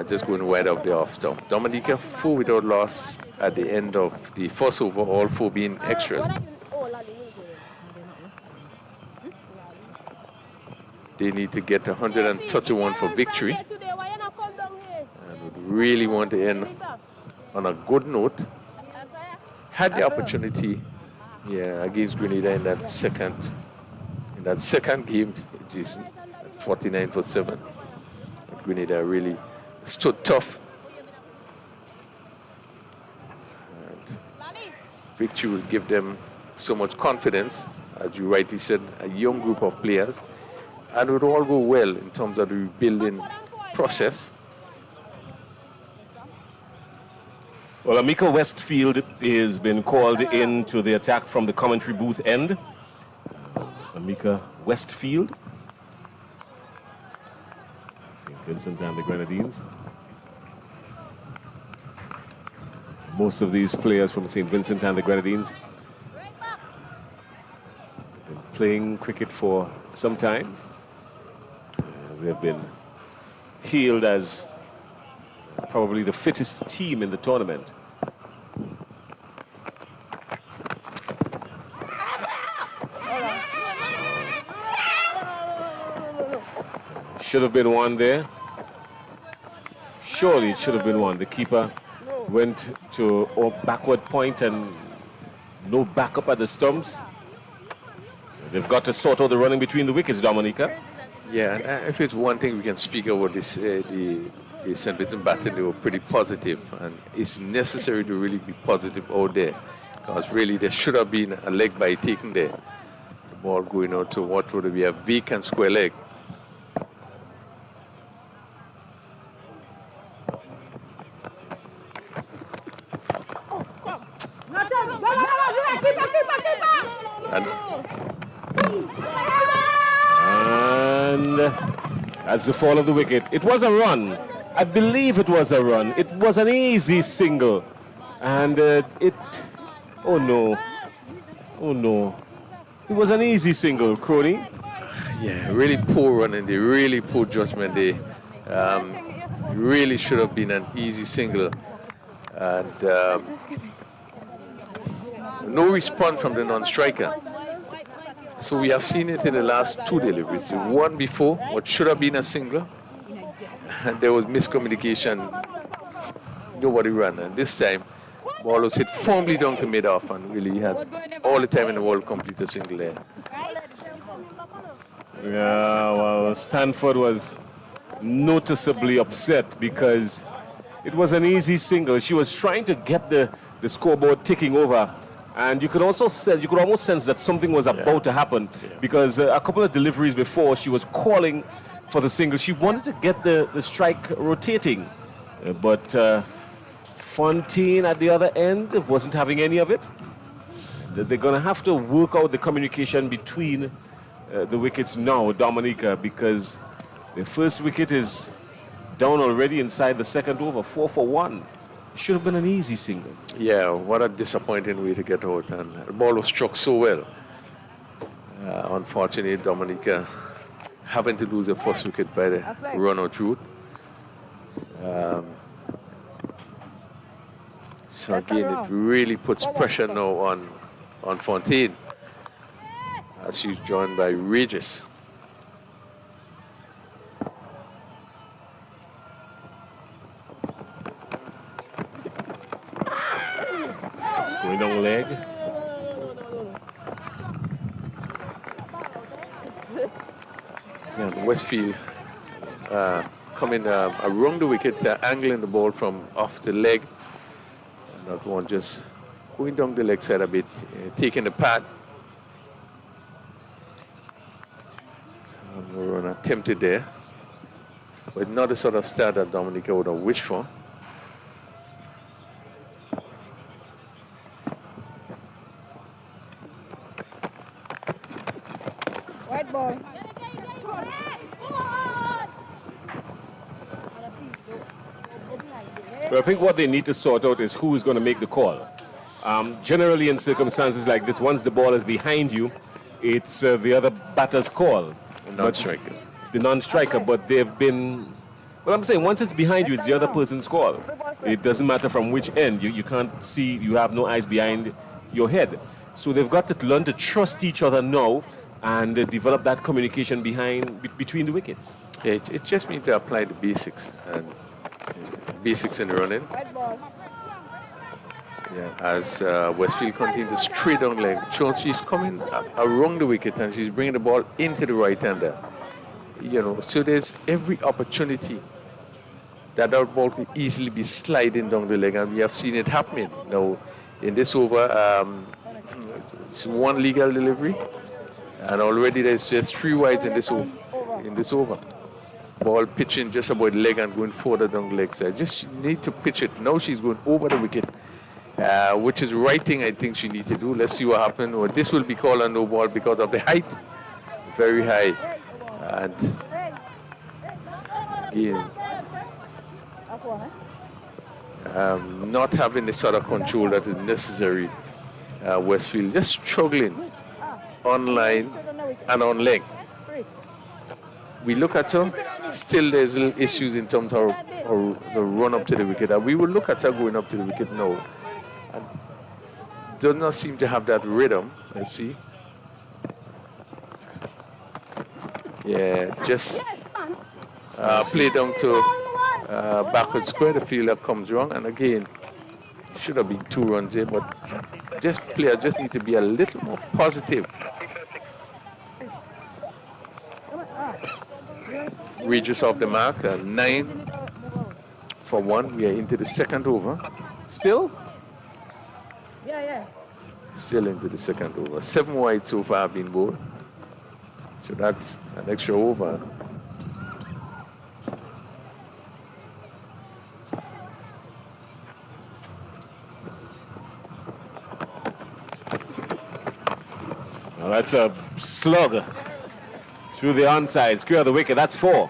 Just going wide of the off stump. Dominica, 4 without loss at the end of the first over, all 4 being extras. They need to get 131 for victory. And would really want to end on a good note. Had the opportunity, against Grenada in that second game, it is 49 for 7. Grenada really stood tough. And victory will give them so much confidence, as you rightly said, a young group of players, and it would all go well in terms of the rebuilding process. Well, Amika Westfield has been called into the attack from the commentary booth end. Amika Westfield, St. Vincent and the Grenadines. Most of these players from St. Vincent and the Grenadines have been playing cricket for some time. They have been hailed as probably the fittest team in the tournament. Should have been one there. Surely it should have been one. The keeper went to a backward point and no backup at the stumps. They've got to sort out the running between the wickets, Dominica. Yeah, and if it's one thing we can speak about this, the St. Vincent batting, they were pretty positive, and it's necessary to really be positive out there, because really there should have been a leg by taken there. The ball going out to what would be a vacant square leg. And that's the fall of the wicket. It was a run. I believe it was a run. It was an easy single. And oh no. Oh no. It was an easy single, Crony. Yeah, really poor running. They really poor judgment. They really should have been an easy single. And no response from the non-striker. So we have seen it in the last 2 deliveries. The one before, what should have been a single, and there was miscommunication. Nobody ran. And this time, ball was hit firmly down to mid-off, and really had all the time in the world to complete a single there. Yeah, well, Stanford was noticeably upset because it was an easy single. She was trying to get the scoreboard ticking over. And you could almost sense that something was about to happen, because a couple of deliveries before, she was calling for the single. She wanted to get the strike rotating, but Fontaine at the other end wasn't having any of it. They're going to have to work out the communication between the wickets now, Dominica, because the first wicket is down already inside the second over, 4 for 1. Should have been an easy single. Yeah, what a disappointing way to get out. And the ball was struck so well. Unfortunately, Dominica having to lose the first wicket by the run-out route. So again, it really puts pressure now on Fontaine, as she's joined by Regis. Going down leg. Yeah, Westfield coming around the wicket, angling the ball from off the leg. And that one just going down the leg side a bit, taking the pad. And we're attempted there, but not the sort of start that Dominica would have wished for. Ball. But I think what they need to sort out is who is going to make the call. Generally, in circumstances like this, once the ball is behind you, it's the other batter's call. Non-striker. The non-striker, but they've been... Well, I'm saying once it's behind you, it's the other person's call. It doesn't matter from which end. You can't see, you have no eyes behind your head. So they've got to learn to trust each other now and develop that communication between the wickets. Yeah, it just means to apply the basics. And basics in the running. Yeah, as Westfield continues to straight down leg. So she's coming around the wicket and she's bringing the ball into the right-hander. You know, so there's every opportunity that ball could easily be sliding down the leg, and we have seen it happening. Now, in this over, it's one legal delivery, and already there's just 3 wides in this over. Ball pitching just about the leg and going further down the leg side. Just need to pitch it. Now she's going over the wicket, which is the right thing I think she needs to do. Let's see what happens. Well, this will be called a no ball because of the height, very high. And again, not having the sort of control that is necessary. Westfield just struggling on line and on leg. We look at her, still there's little issues in terms of the run up to the wicket. And we will look at her going up to the wicket now. And does not seem to have that rhythm. Let's see. Yeah, just play down to backward square. The fielder comes wrong, and again, should have been 2 runs here, but players just need to be a little more positive. Regis off the mark, 9 for 1. We are into the second over. Still? Yeah. Still into the second over. 7 wide so far have been bowled. So that's an extra over. Well, that's a slug through the onside, square the wicket. That's 4.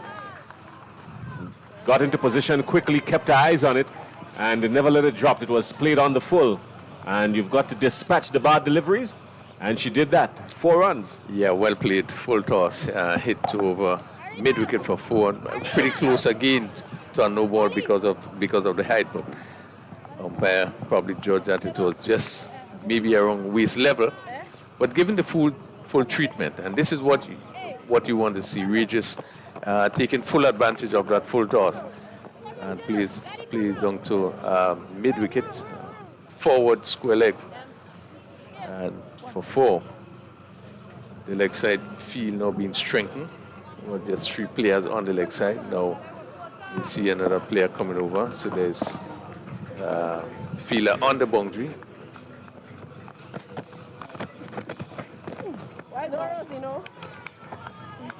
Got into position quickly, kept eyes on it, and never let it drop. It was played on the full, and you've got to dispatch the bad deliveries. And she did that. 4 runs. Yeah, well played. Full toss. Hit over mid-wicket for 4. Pretty close again to a no ball because of the height. But umpire probably judged that it was just maybe around waist level. But given the full treatment, and this is what you want to see. Regis taking full advantage of that full toss. And please down to mid-wicket, forward square leg. And for 4, the leg side field now being strengthened. Well, just 3 players on the leg side. Now we see another player coming over. So there's fielder on the boundary.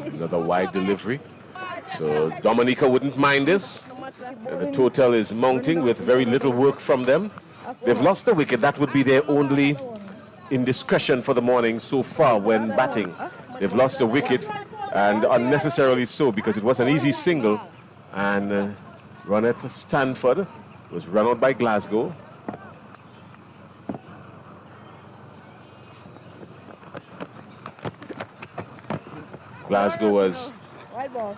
Another wide delivery. So Dominica wouldn't mind this. The total is mounting with very little work from them. They've lost a wicket. That would be their only indiscretion for the morning so far when batting. They've lost a wicket, and unnecessarily so, because it was an easy single, and run at Stanford was run out by Glasgow. Glasgow was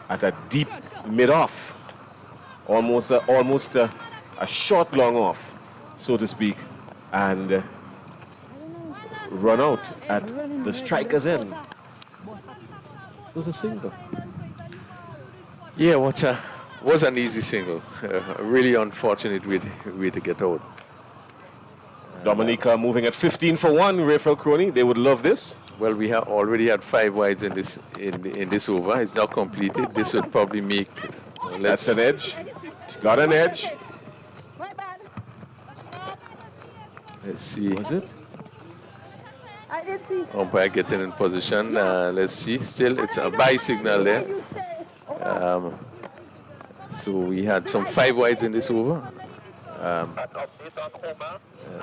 at a deep mid-off, almost a short long off, so to speak, and run out at the striker's end. It was a single. Yeah, was an easy single. A really unfortunate way to get out. Dominica moving at 15 for 1, Raphael Crony. They would love this. Well, we have already had 5 wides in this over. It's not completed. This would probably make. That's an edge. It's got an edge. Let's see. Was it? I did see. Umpire getting in position. Let's see. Still, it's a bye signal there. So we had some 5 wides in this over.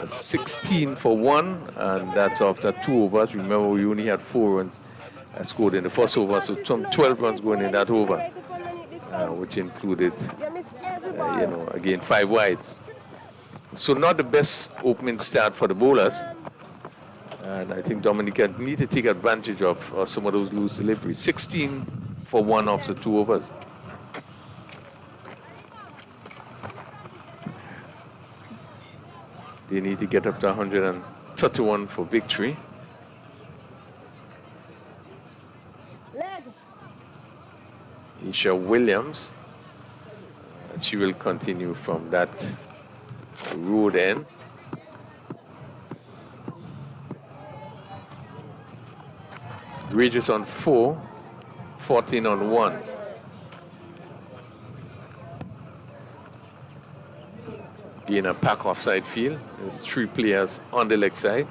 16 for 1, and that's after 2 overs. Remember, we only had 4 runs scored in the first over, so some 12 runs going in that over, which included again, 5 wides. So not the best opening start for the bowlers. And I think Dominica need to take advantage of some of those loose deliveries. 16 for 1 after 2 overs. They need to get up to 131 for victory. Isha Williams, she will continue from that road end. Regis on 4, 14 on 1. In a pack offside field, there's 3 players on the leg side.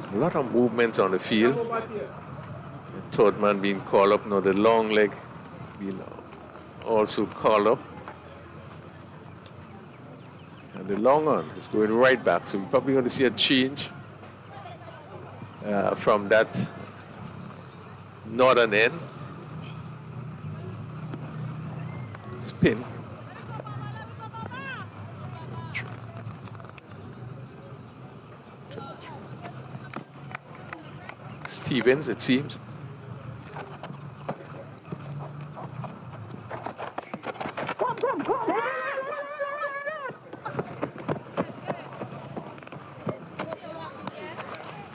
A lot of movements on the field. The third man being called up, now the long leg being also called up. And the long on is going right back, so we're probably going to see a change from that northern end. Spin. Stevens, it seems.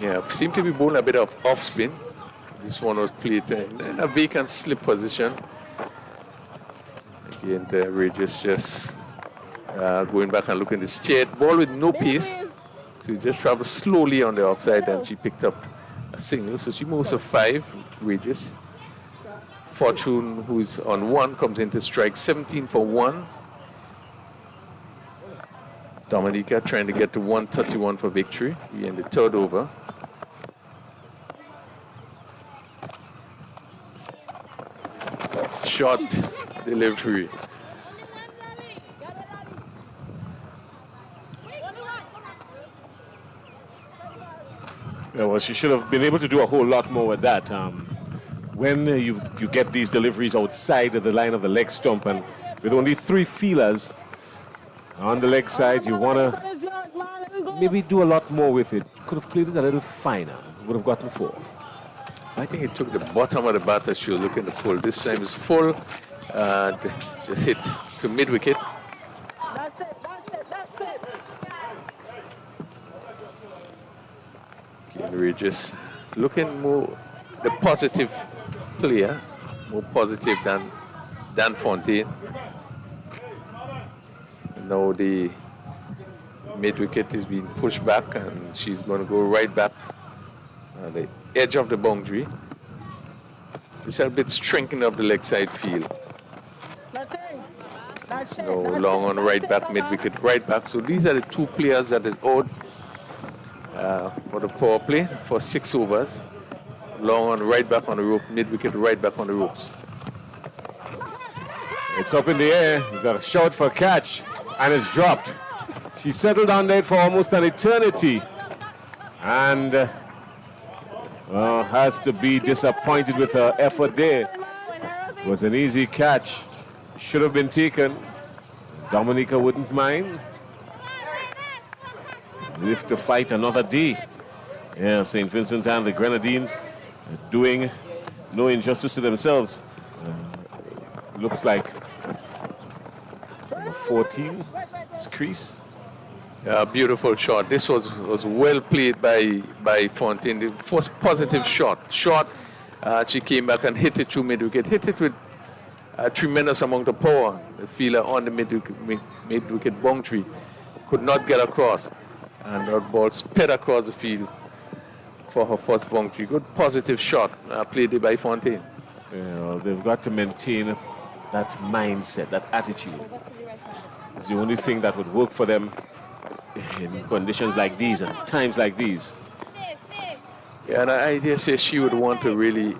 Yeah, seem to be bowling a bit of off spin. This one was played in a vacant slip position. Again, the Regis just going back and looking at the straight ball with no pace. So he just traveled slowly on the offside and she picked up a single. So she moves to 5, Regis. Fortune, who's on 1, comes in to strike 17 for 1. Dominica trying to get to 131 for victory. We're in the 3rd over. Short delivery. Yeah, well, she should have been able to do a whole lot more with that. When you get these deliveries outside of the line of the leg stump, and with only 3 feelers on the leg side, you want to maybe do a lot more with it. Could have played it a little finer. Would have gotten 4. I think he took the bottom of the batter she was looking to pull. This time is full and just hit to mid-wicket. That's it, that's it. We're just looking more the positive player, more positive than Dan Fontaine. Now the mid-wicket is being pushed back and she's going to go right back on the edge of the boundary. It's a bit strengthening of the leg side field. No long on right back, mid-wicket right back. So these are the 2 players that is owed for the power play for 6 overs. Long on right back on the rope, mid-wicket right back on the ropes. It's up in the air. There's a shout for catch, and it's dropped. She settled on there for almost an eternity, and has to be disappointed with her effort there. It was an easy catch. Should have been taken. Dominica wouldn't mind. Live to fight another day. Yeah, St. Vincent and the Grenadines doing no injustice to themselves. Looks like number 14 is crease. Beautiful shot. This was well played by Fontaine. The first positive shot. She came back and hit it through mid-wicket. Hit it with a tremendous amount of power. The fielder on the mid-wicket boundary could not get across. And that ball sped across the field for her first boundary. Good positive shot played by Fontaine. Yeah, well, they've got to maintain that mindset, that attitude. It's the only thing that would work for them in conditions like these and times like these. Yeah, and I just say she would want to really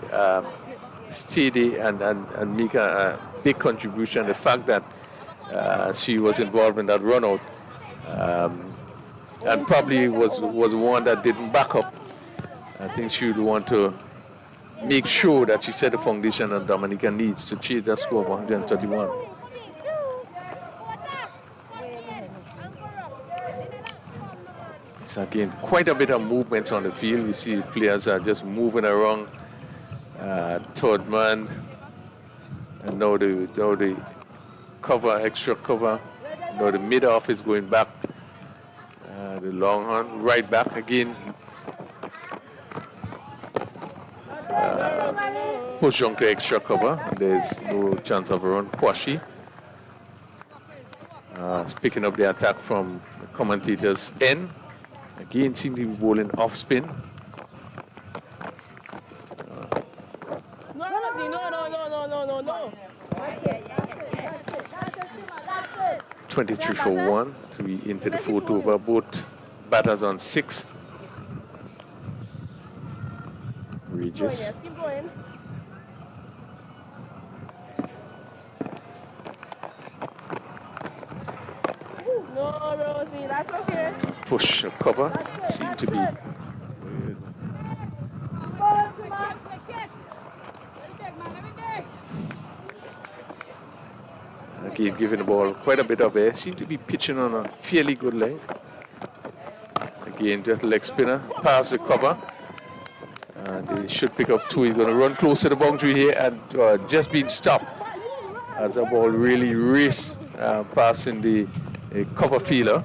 steady and make a big contribution. The fact that she was involved in that run out And probably was one that didn't back up. I think she would want to make sure that she set the foundation that Dominica needs to chase that score of 131. So again, quite a bit of movements on the field. You see players are just moving around. Third man, and now the cover, extra cover. Now the mid off is going back. The long hand, right back again. Push on to extra cover, and there's no chance of a run. Kwashi is picking up the attack from the commentator's end. Again, seems to be bowling off spin. No. 23 for 1 to be into the fourth over. Both batters on 6. Regis. Keep going. No, Rosie, that's okay. Push cover. Seem to be. Again, giving the ball quite a bit of air. Seem to be pitching on a fairly good leg. Again, just leg spinner. Pass the cover. And they should pick up 2. He's going to run close to the boundary here and just being stopped as the ball really raced passing the cover fielder.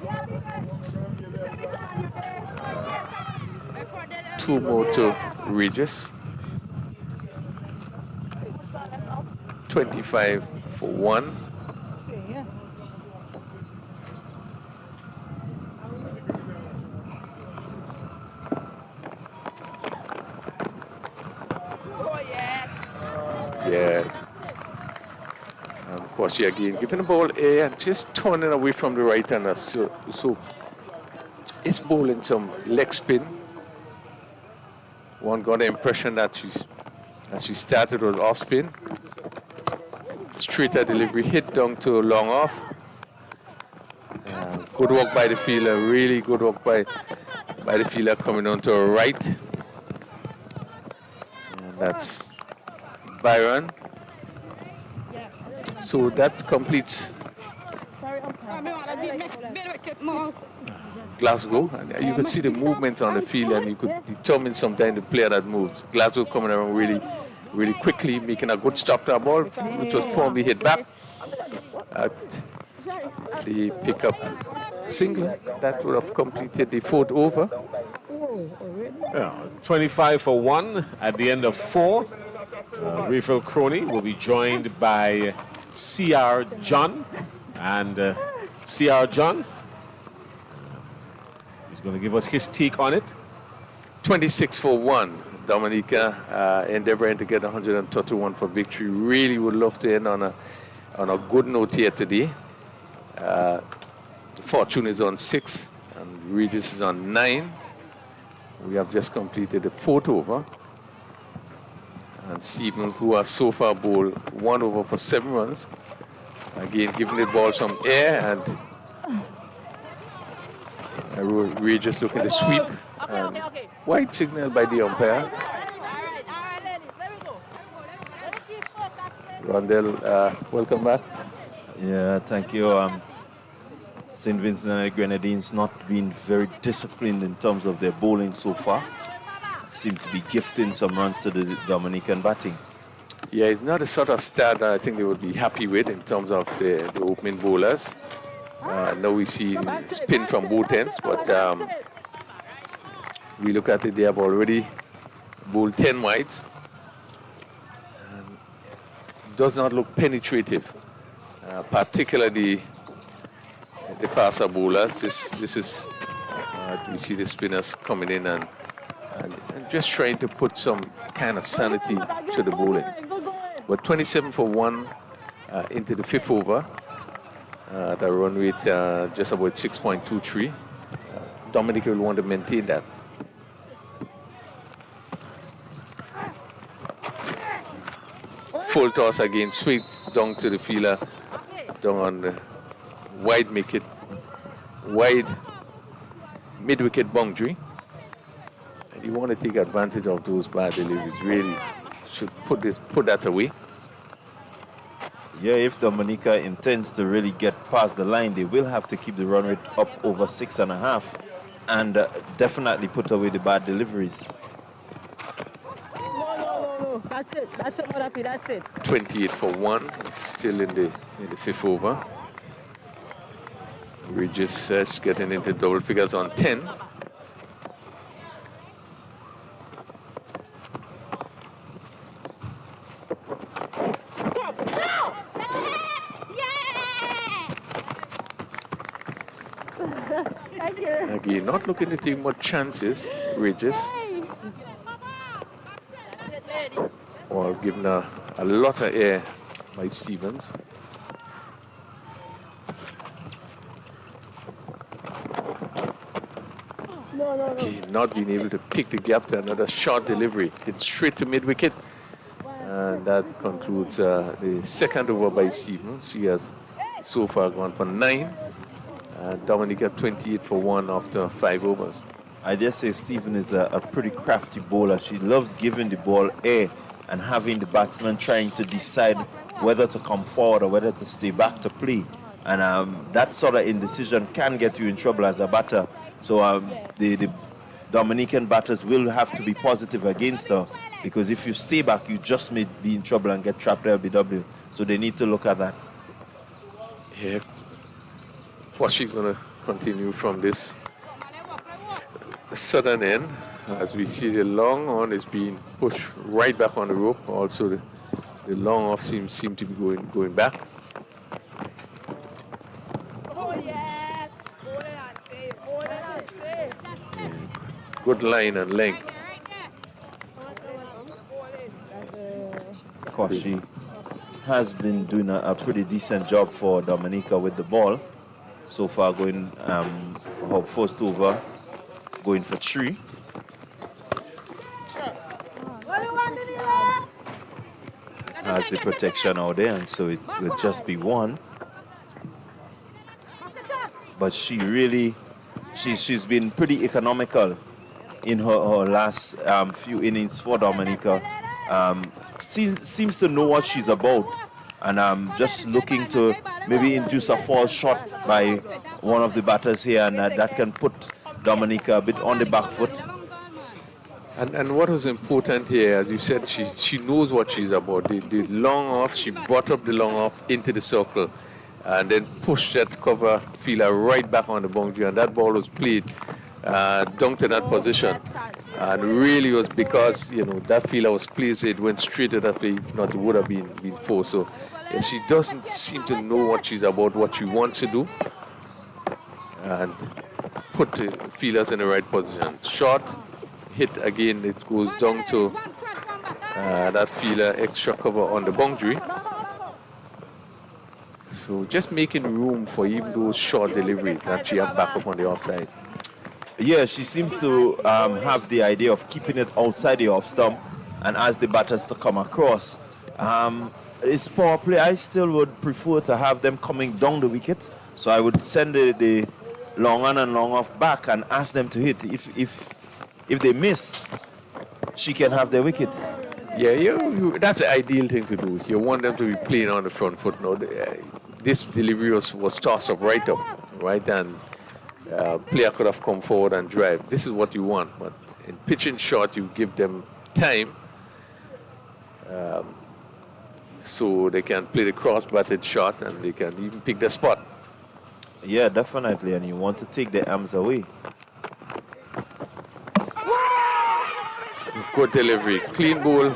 2 more to Regis. 25 for 1. Yeah. And Kwashi again giving the ball air and just turning away from the right hander. So it's bowling some leg spin. One got the impression that she started with off spin. Straighter delivery, hit down to long off. Good work by the fielder, really good work by the fielder coming on to her right. And that's Byron. So that completes Glasgow. And you could see the movement on the field and you could determine sometimes the player that moves. Glasgow coming around really quickly, making a good stop to the ball, which was firmly hit back. The pickup single that would have completed the fourth over. Yeah, 25 for 1 at the end of 4. Raphael Crony will be joined by C.R. John. And C.R. John is going to give us his take on it. 26 for 1. Dominica endeavoring to get 131 for victory. Really would love to end on a good note here today. Fortune is on 6 and Regis is on 9. We have just completed the fourth over. And Stephen, who has so far bowled 1 over for 7 runs. Again, giving the ball some air and Regis looking to sweep. White signal by the umpire. Rondell, welcome back. Yeah, thank you. St. Vincent and the Grenadines not been very disciplined in terms of their bowling so far. Seem to be gifting some runs to the Dominican batting. Yeah, it's not the sort of start that I think they would be happy with in terms of the opening bowlers. Now we see spin from both ends, but we look at it, they have already bowled 10 wides. And does not look penetrative, particularly the faster bowlers. This is, we see the spinners coming in and just trying to put some kind of sanity to the bowling. But 27 for 1 into the 5th over. The run rate just about 6.23. Dominica will want to maintain that. Full toss again, sweep down to the fielder, down on the wide, make it wide mid-wicket boundary. And you want to take advantage of those bad deliveries. Really should put that away. Yeah, if Dominica intends to really get past the line, they will have to keep the run rate up over 6.5 and definitely put away the bad deliveries. No. That's it, Marapi, that's it. 28 for 1, still in the 5th over. Regis getting into double figures on 10. Again, not looking to take much chances, Regis. Well, given a lot of air by Stevens. Okay, not being able to pick the gap to another short delivery. Hit straight to mid-wicket. And that concludes the second over by Stevens. She has so far gone for 9. Dominica 28 for 1 after 5 overs. I just say Stephen is a pretty crafty bowler. She loves giving the ball air and having the batsman trying to decide whether to come forward or whether to stay back to play. And that sort of indecision can get you in trouble as a batter. So the Dominican batters will have to be positive against her, because if you stay back, you just may be in trouble and get trapped LBW. So they need to look at that. Yeah. What she's going to continue from this southern end, as we see the long on is being pushed right back on the rope. Also, the long off seem to be going back. Yeah. Good line and length. Of course, she has been doing a pretty decent job for Dominica with the ball. So far going her first over, going for 3. Has the protection out there, and so it will just be 1. But she really, she's been pretty economical in her last few innings for Dominica. Seems to know what she's about, and just looking to maybe induce a false shot by one of the batters here, and that can put Dominica a bit on the back foot. And what was important here, as you said, she knows what she's about. The long off, she brought up the long off into the circle and then pushed that cover fielder right back on the boundary, and that ball was played down to that position. And really was because, that fielder was pleased, it went straight to that field. If not, it would have been 4. So she doesn't seem to know what she's about, what she wants to do, and put the fielders in the right position. Short hit again, it goes down to that fielder, extra cover on the boundary. So just making room for even those short deliveries that she have back up on the offside. Yeah, she seems to have the idea of keeping it outside the off stump and as the batters to come across. It's power play. I still would prefer to have them coming down the wicket. So I would send the long on and long off back and ask them to hit. If they miss, she can have their wicket. Yeah, that's the ideal thing to do. You want them to be playing on the front foot. No, this delivery was tossed up right up, right? And player could have come forward and drive. This is what you want. But in pitching short, you give them time so they can play the cross-batted shot and they can even pick the spot. Yeah, definitely. And you want to take their arms away. Good delivery, clean ball.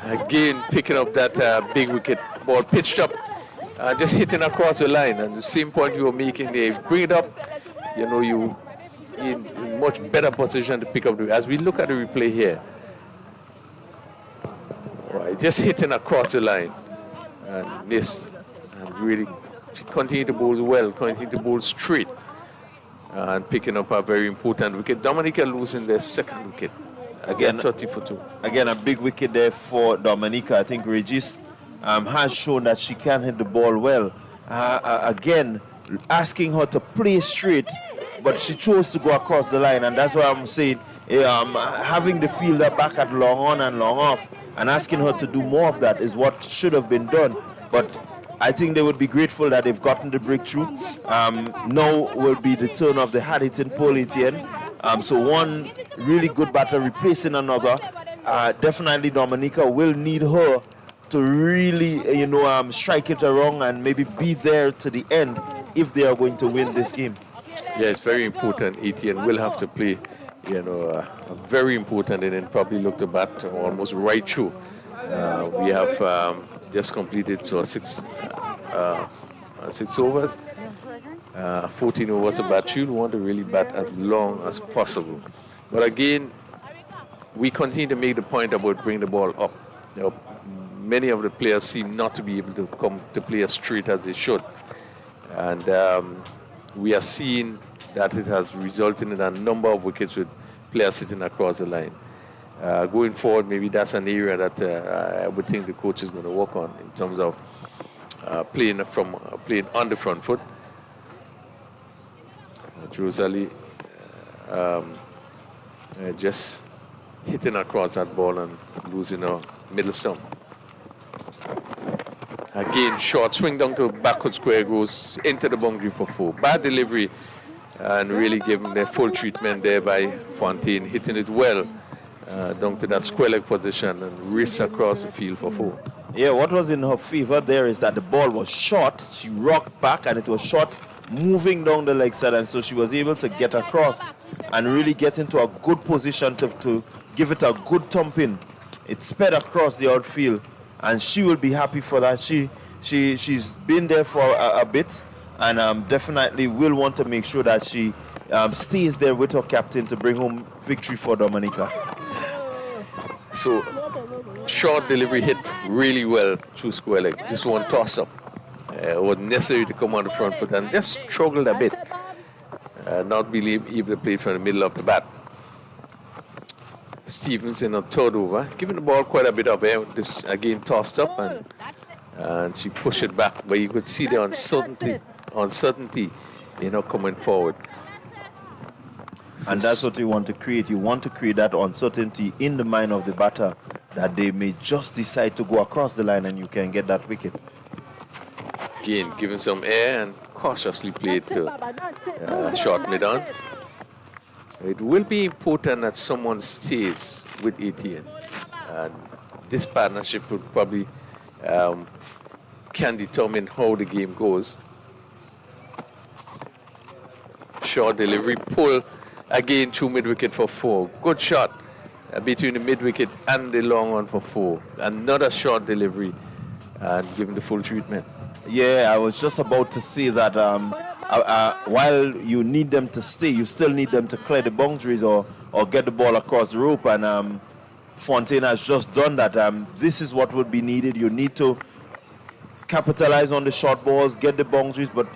Again, picking up that big wicket ball, pitched up, just hitting across the line. And the same point you were making there, bring it up, you in much better position to pick up the. As we look at the replay here, right, just hitting across the line and missed, and really continue to bowl well, continue to bowl straight, and picking up a very important wicket. Dominica losing their second wicket. Again, 30 for 2. Again, a big wicket there for Dominica. I think Regis has shown that she can hit the ball well. Again, asking her to play straight, but she chose to go across the line, and that's why I'm saying having the fielder back at long on and long off and asking her to do more of that is what should have been done. But I think they would be grateful that they've gotten the breakthrough. Now will be the turn of the hard-hitting Paul Etienne. So one really good batter replacing another. Definitely Dominica will need her to really, strike it around and maybe be there to the end if they are going to win this game. Yeah, it's very important. Etienne will have to play, a very important inning, probably look to bat almost right through. We have just completed 6 overs, 14 overs of bat through. We want to really bat as long as possible. But again, we continue to make the point about bringing the ball up. Many of the players seem not to be able to come to play as straight as they should. And we are seeing that it has resulted in a number of wickets with players sitting across the line. Going forward, maybe that's an area that I would think the coach is going to work on in terms of playing on the front foot. Rosalie just hitting across that ball and losing her middle stump. Again, short swing down to backward square, goes into the boundary for 4. Bad delivery and really giving the full treatment there by Fontaine, hitting it well down to that square leg position and wrist across the field for 4. Yeah, what was in her favor there is that the ball was short. She rocked back and it was short, moving down the leg side, and so she was able to get across and really get into a good position to give it a good thumping. It sped across the outfield, and she will be happy for that. She's been there for a bit, and definitely will want to make sure that she stays there with her captain to bring home victory for Dominica. So, short delivery hit really well through square leg. Just one toss up. It was necessary to come on the front foot and just struggled a bit. Not being able to play from the middle of the bat. Stevens in a third over, giving the ball quite a bit of air. This again tossed up and she pushed it back. But you could see the uncertainty, coming forward. And that's what you want to create. You want to create that uncertainty in the mind of the batter that they may just decide to go across the line and you can get that wicket. Again, giving some air and cautiously played to short mid-on. It will be important that someone stays with Etienne. And this partnership would probably can determine how the game goes. Short delivery, pull again through mid-wicket for 4. Good shot between the mid-wicket and the long one for 4. Another short delivery and giving the full treatment. Yeah, I was just about to say that while you need them to stay, you still need them to clear the boundaries or get the ball across the rope. And Fontaine has just done that. This is what would be needed. You need to capitalize on the short balls, get the boundaries, but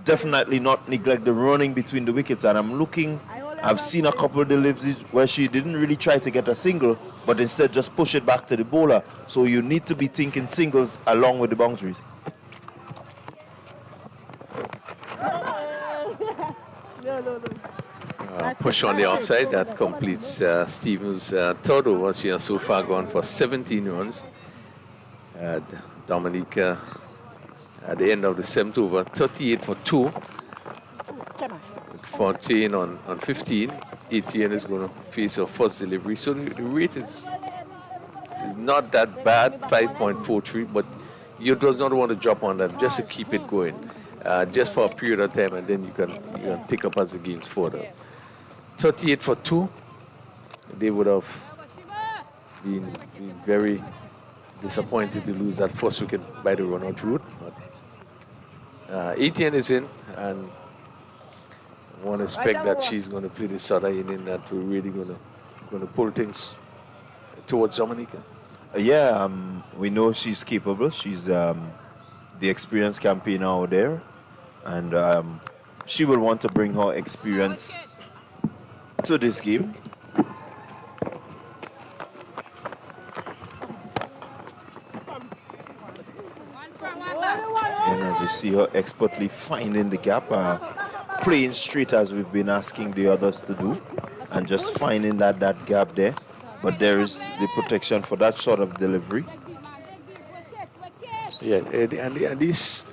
definitely not neglect the running between the wickets. And I've seen a couple of deliveries where she didn't really try to get a single, but instead just push it back to the bowler. So you need to be thinking singles along with the boundaries. Push on the offside, that completes Stevens' third over. She has so far gone for 17 runs. Dominica at the end of the 7th over, 38 for 2. With 14 on 15. Etienne is going to face her first delivery. So the rate is not that bad, 5.43, but you does not want to drop on that just to keep it going. Just for a period of time, and then you can pick up as the games further. 38 for 2. They would have been very disappointed to lose that first wicket by the run-out route. But Etienne is in, and one expect that she's going to play this other inning that we're really going to pull things towards Dominica. Yeah, we know she's capable. She's the experienced campaigner out there, and she will want to bring her experience to this game. And as you see her expertly finding the gap, playing straight as we've been asking the others to do, and just finding that gap there. But there is the protection for that sort of delivery. Yeah, and this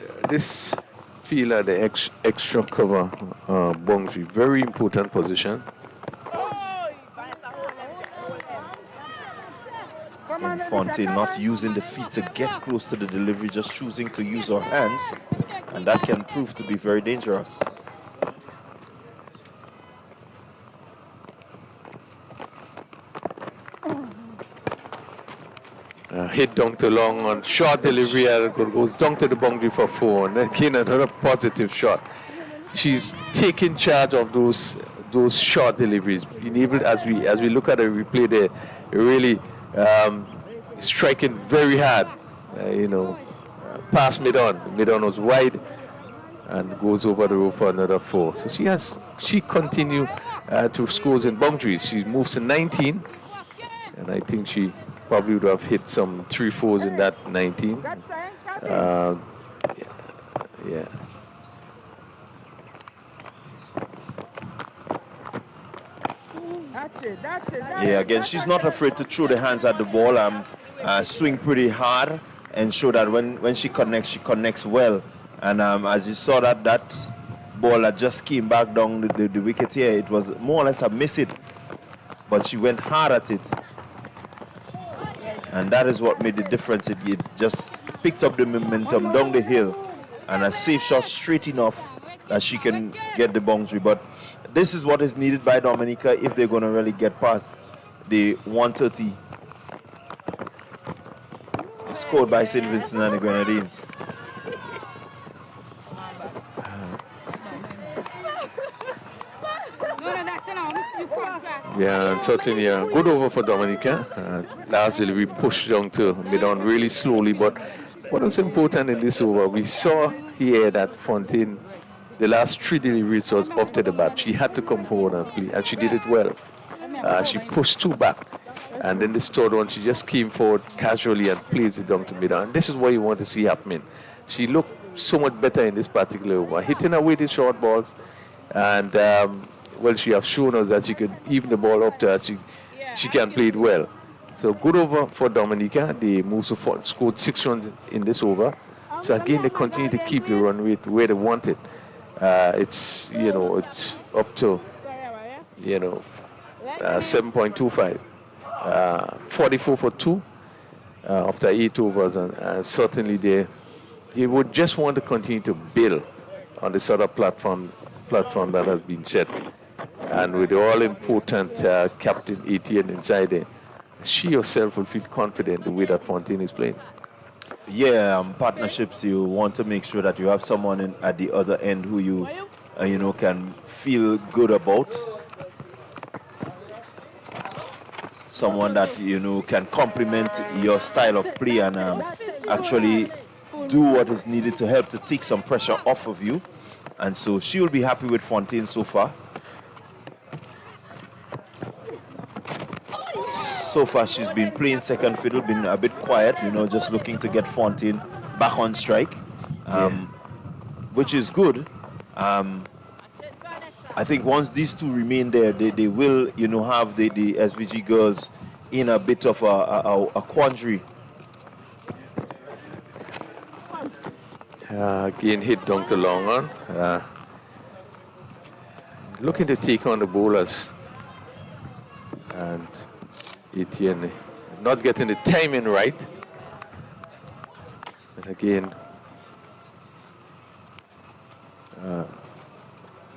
field at the extra cover boundary, very important position. And Fontaine not using the feet to get close to the delivery, just choosing to use her hands, and that can prove to be very dangerous. Hit down to long on short delivery, and goes down to the boundary for 4, and again another positive shot. She's taking charge of those short deliveries. Being able, as we look at the replay there, really striking very hard. Past mid-on. Mid-on was wide and goes over the row for another 4. So she continue to scores in boundaries. She moves to 19, and I think she probably would have hit some 3-4s in that 19. Yeah. That's it. Yeah, again, she's not afraid to throw the hands at the ball, swing pretty hard, and show that when she connects well. And as you saw that ball that just came back down the wicket here, it was more or less a miss it, but she went hard at it. And that is what made the difference. It just picked up the momentum down the hill, and a safe shot straight enough that she can get the boundary. But this is what is needed by Dominica if they're going to really get past the 130 scored by St. Vincent and the Grenadines. Yeah, and certainly a good over for Dominica. Last delivery pushed down to mid-on really slowly, but what was important in this over, we saw here that Fontaine, the last 3 deliveries was up to the bat. She had to come forward and play, and she did it well. She pushed 2 back, and then this third one, she just came forward casually and plays it down to mid-on. And this is what you want to see happening. She looked so much better in this particular over, hitting away the short balls, and well, she has shown us that she could even the ball up to her. She can play it well. So good over for Dominica. They moved to 4, scored 6 runs in this over. So again, they continue to keep the run rate where they want it. It's up to 7.25, 44 for 2 after 8 overs, and certainly they would just want to continue to build on this other platform that has been set. And with the all-important captain Etienne inside there, she herself will feel confident the way that Fontaine is playing. Yeah, partnerships, you want to make sure that you have someone at the other end who you can feel good about. Someone that can complement your style of play and actually do what is needed to help to take some pressure off of you. And so she will be happy with Fontaine so far. So far she's been playing second fiddle, been a bit quiet, just looking to get Fontaine back on strike, which is good. I think once these two remain there, they will, have the SVG girls in a bit of a quandary. Again, hit down to long on. Looking to take on the bowlers. And Etienne not getting the timing right. And again,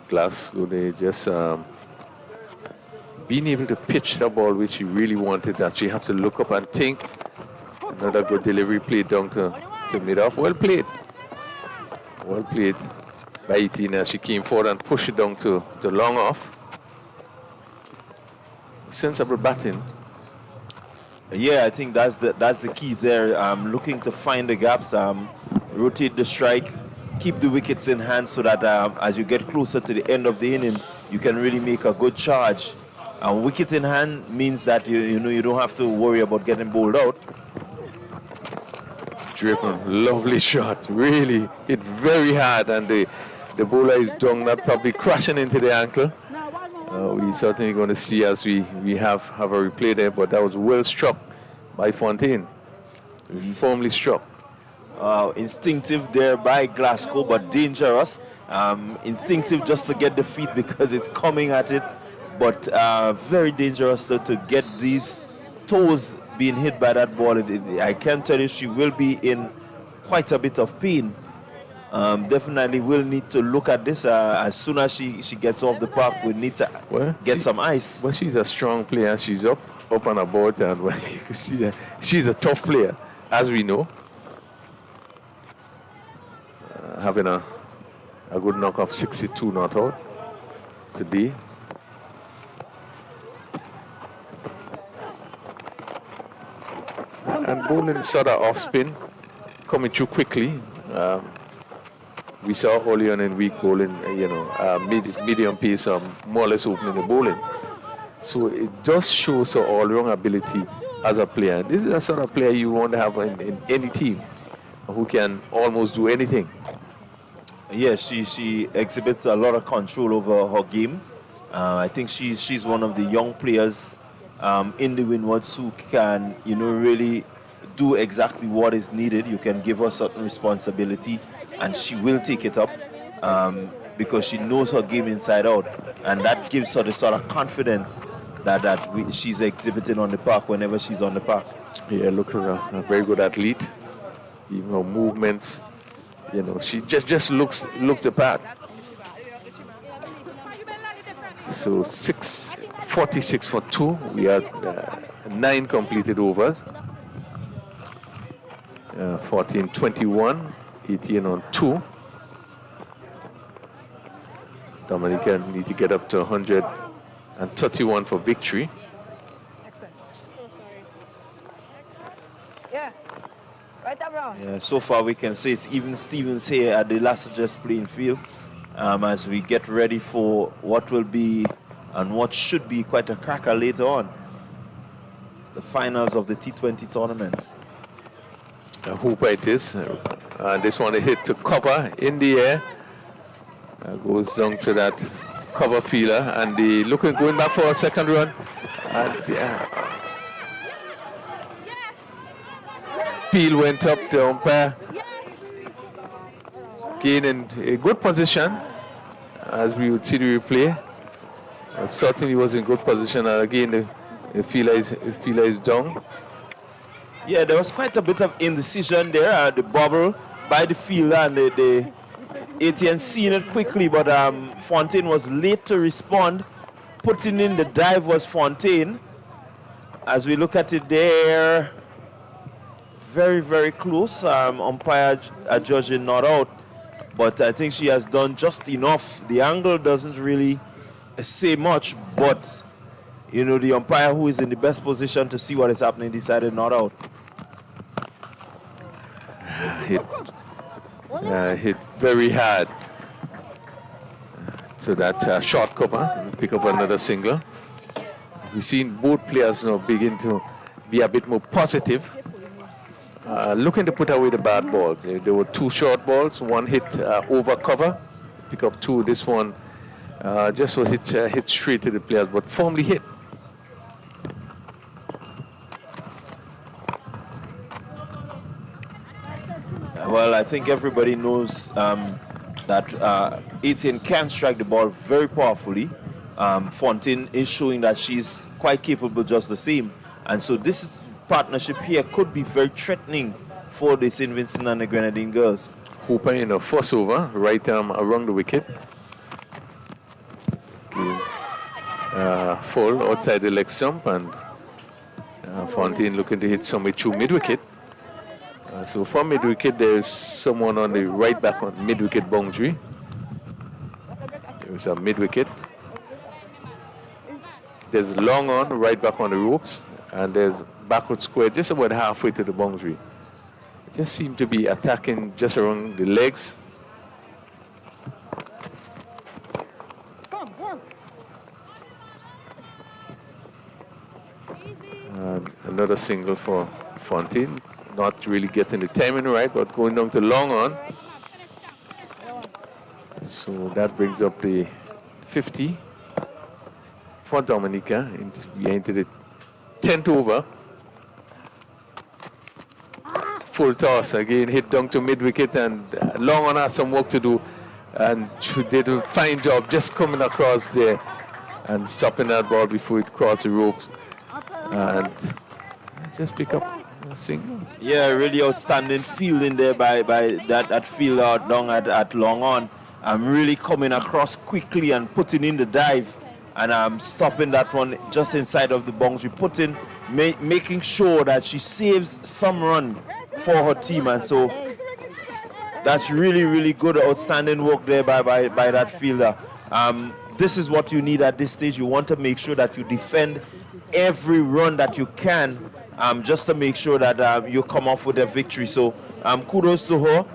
Glasgow, they just being able to pitch the ball which he really wanted, that she have to look up and think. Another good delivery played down to mid-off. Well played by Etienne as she came forward and pushed it down to long off. Sensible batting. Yeah, I think that's the key there. Looking to find the gaps, rotate the strike, keep the wickets in hand so that as you get closer to the end of the inning, you can really make a good charge. And wicket in hand means that you don't have to worry about getting bowled out. driven, lovely shot. Really hit very hard, and the bowler is down, not probably crashing into the ankle. We certainly going to see as we have a replay there, but that was well struck by Fontaine. Firmly struck. Instinctive there by Glasgow, but dangerous. Instinctive just to get the feet because it's coming at it, but very dangerous to get these toes being hit by that ball. I can tell you she will be in quite a bit of pain. Definitely will need to look at this as soon as she gets off the park. We need to get some ice. Well, she's a strong player. She's up on her board, and you can see that she's a tough player, as we know. Having a good knock of 62 not out today. And bowling sort of off spin, coming through quickly. We saw early on in week bowling, medium pace, more or less opening the bowling. So it does show so all-round ability as a player. This is a sort of player you want to have in any team who can almost do anything. Yes, she exhibits a lot of control over her game. I think she's one of the young players in the Windwards who can, really do exactly what is needed. You can give her certain responsibility, and she will take it up because she knows her game inside out, and that gives her the sort of confidence that she's exhibiting on the park whenever she's on the park. Yeah, looks as a very good athlete. Even her movements, she just looks the part. So 46 for 2. We had 9 completed overs. 14-21, 18 on 2. Dominica need to get up to 131 for victory. Excellent. Oh, sorry. Yeah. Right around. Yeah, so far we can say it's even Stevens here at the last just playing field as we get ready for what will be and what should be quite a cracker later on. It's the finals of the T20 tournament. A hooper it is. This one hit to cover in the air. Goes down to that cover fielder, and going back for a second run. And Peel went up, the umpire gaining a good position, as we would see the replay. Certainly was in good position, and again the fielder is down. Yeah, there was quite a bit of indecision there. The bobble by the fielder, and the ATN seen it quickly, but Fontaine was late to respond. Putting in the dive was Fontaine. As we look at it there, very, very close. Umpire judging not out, but I think she has done just enough. The angle doesn't really say much, but the umpire who is in the best position to see what is happening decided not out. Hit very hard to that short cover and pick up another single. We've seen both players now begin to be a bit more positive, looking to put away the bad balls. There were 2 short balls, one hit over cover, pick up 2. This one just was hit straight to the players, but firmly hit. Well, I think everybody knows that Etienne can strike the ball very powerfully. Fontaine is showing that she's quite capable just the same. And so this partnership here could be very threatening for the St. Vincent and the Grenadine girls. Hooper in a first over, right arm around the wicket. Full outside the leg stump, and Fontaine looking to hit somewhere through mid-wicket. So from mid-wicket, there's someone on the right back on mid-wicket boundary. There's a mid-wicket. There's long on, right back on the ropes, and there's backward square just about halfway to the boundary. It just seemed to be attacking just around the legs. And another single for Fontaine. not really getting the timing right, but going down to long on. So that brings up the 50 for Dominica. We are into the 10th over. Full toss again, hit down to mid wicket, and long on has some work to do. And she did a fine job just coming across there and stopping that ball before it crossed the ropes. And just pick up a single. Yeah, really outstanding fielding there by that fielder down at long on. I'm really coming across quickly and putting in the dive, and I'm stopping that one just inside of the boundary, making sure that she saves some run for her team. And so that's really, really good, outstanding work there by that fielder. This is what you need at this stage. You want to make sure that you defend every run that you can, just to make sure that you come off with a victory. So kudos to her.